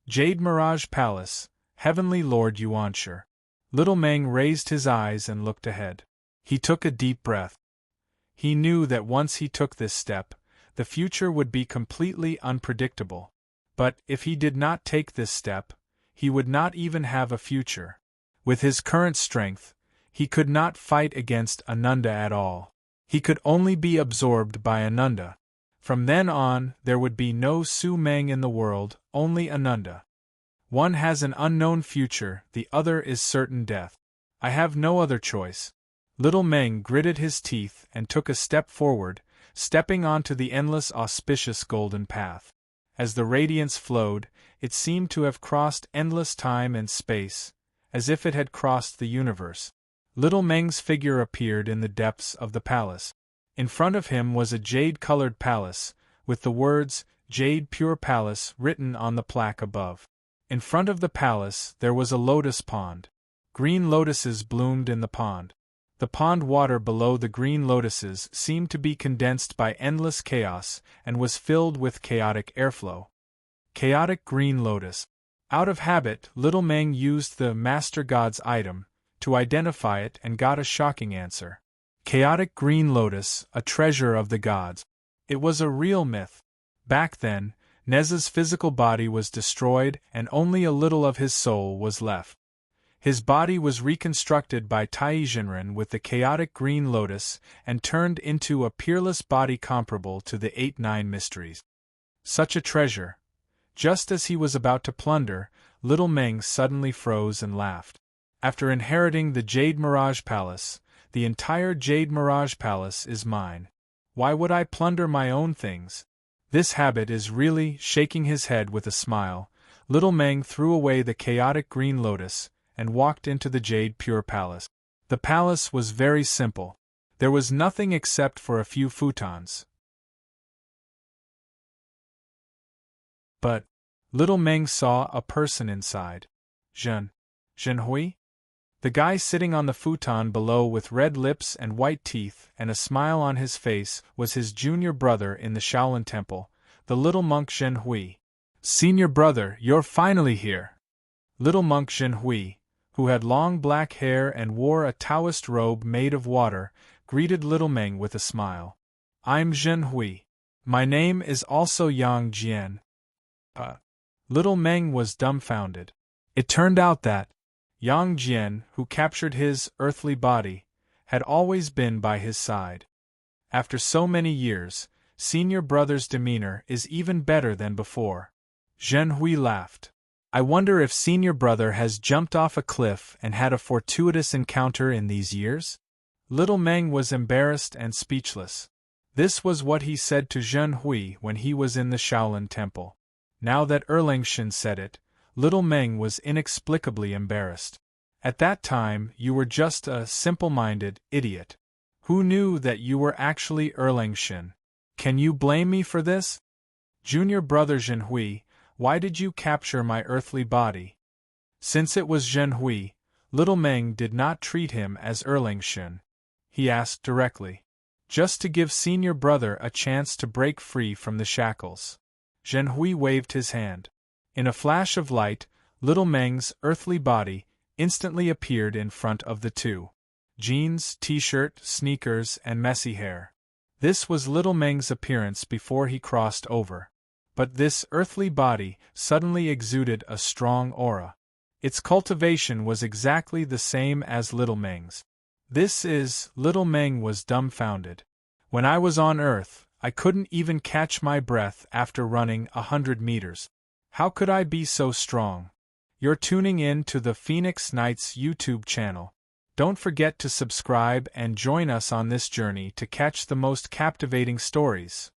Speaker 1: Jade Mirage Palace, Heavenly Lord Yuanshi. Little Meng raised his eyes and looked ahead. He took a deep breath. He knew that once he took this step, the future would be completely unpredictable. But if he did not take this step, he would not even have a future. With his current strength, he could not fight against Ananda at all. He could only be absorbed by Ananda. From then on, there would be no Su Meng in the world, only Ananda. One has an unknown future, the other is certain death. I have no other choice. Little Meng gritted his teeth and took a step forward, stepping onto the endless auspicious golden path. As the radiance flowed, it seemed to have crossed endless time and space, as if it had crossed the universe. Little Meng's figure appeared in the depths of the palace. In front of him was a jade-colored palace, with the words, Jade Pure Palace, written on the plaque above. In front of the palace there was a lotus pond. Green lotuses bloomed in the pond. The pond water below the green lotuses seemed to be condensed by endless chaos and was filled with chaotic airflow. Chaotic green lotus. Out of habit, Little Meng used the Master God's item to identify it and got a shocking answer. Chaotic green lotus, a treasure of the gods. It was a real myth. Back then, Neza's physical body was destroyed and only a little of his soul was left. His body was reconstructed by Taizhenren with the chaotic green lotus and turned into a peerless body comparable to the 8-9 mysteries. Such a treasure. Just as he was about to plunder, Little Meng suddenly froze and laughed. After inheriting the Jade Mirage Palace, the entire Jade Mirage Palace is mine. Why would I plunder my own things? This habit is really shaking his head with a smile. Little Meng threw away the chaotic green lotus and walked into the Jade Pure Palace. The palace was very simple. There was nothing except for a few futons. But Little Meng saw a person inside. Zhenhui? The guy sitting on the futon below with red lips and white teeth and a smile on his face was his junior brother in the Shaolin Temple, the little monk Zhenhui. Senior brother, you're finally here! Little monk Zhenhui, who had long black hair and wore a Taoist robe made of water, greeted Little Meng with a smile. I'm Zhenhui. My name is also Yang Jian. Little Meng was dumbfounded. It turned out that Yang Jian, who captured his earthly body, had always been by his side. After so many years, senior brother's demeanor is even better than before. Zhen Hui laughed. I wonder if senior brother has jumped off a cliff and had a fortuitous encounter in these years? Little Meng was embarrassed and speechless. This was what he said to Zhen Hui when he was in the Shaolin Temple. Now that Erlingshen said it, Little Meng was inexplicably embarrassed. At that time you were just a simple-minded idiot. Who knew that you were actually Erlingshen? Can you blame me for this? Junior brother Zhen Hui, why did you capture my earthly body? Since it was Zhen Hui, Little Meng did not treat him as Erlingshen. He asked directly. Just to give senior brother a chance to break free from the shackles. Zhen Hui waved his hand. In a flash of light, Little Meng's earthly body instantly appeared in front of the two. Jeans, t-shirt, sneakers, and messy hair. This was Little Meng's appearance before he crossed over. But this earthly body suddenly exuded a strong aura. Its cultivation was exactly the same as Little Meng's. Little Meng was dumbfounded. When I was on Earth, I couldn't even catch my breath after running 100 meters. How could I be so strong? You're tuning in to the Phoenix Knights YouTube channel. Don't forget to subscribe and join us on this journey to catch the most captivating stories.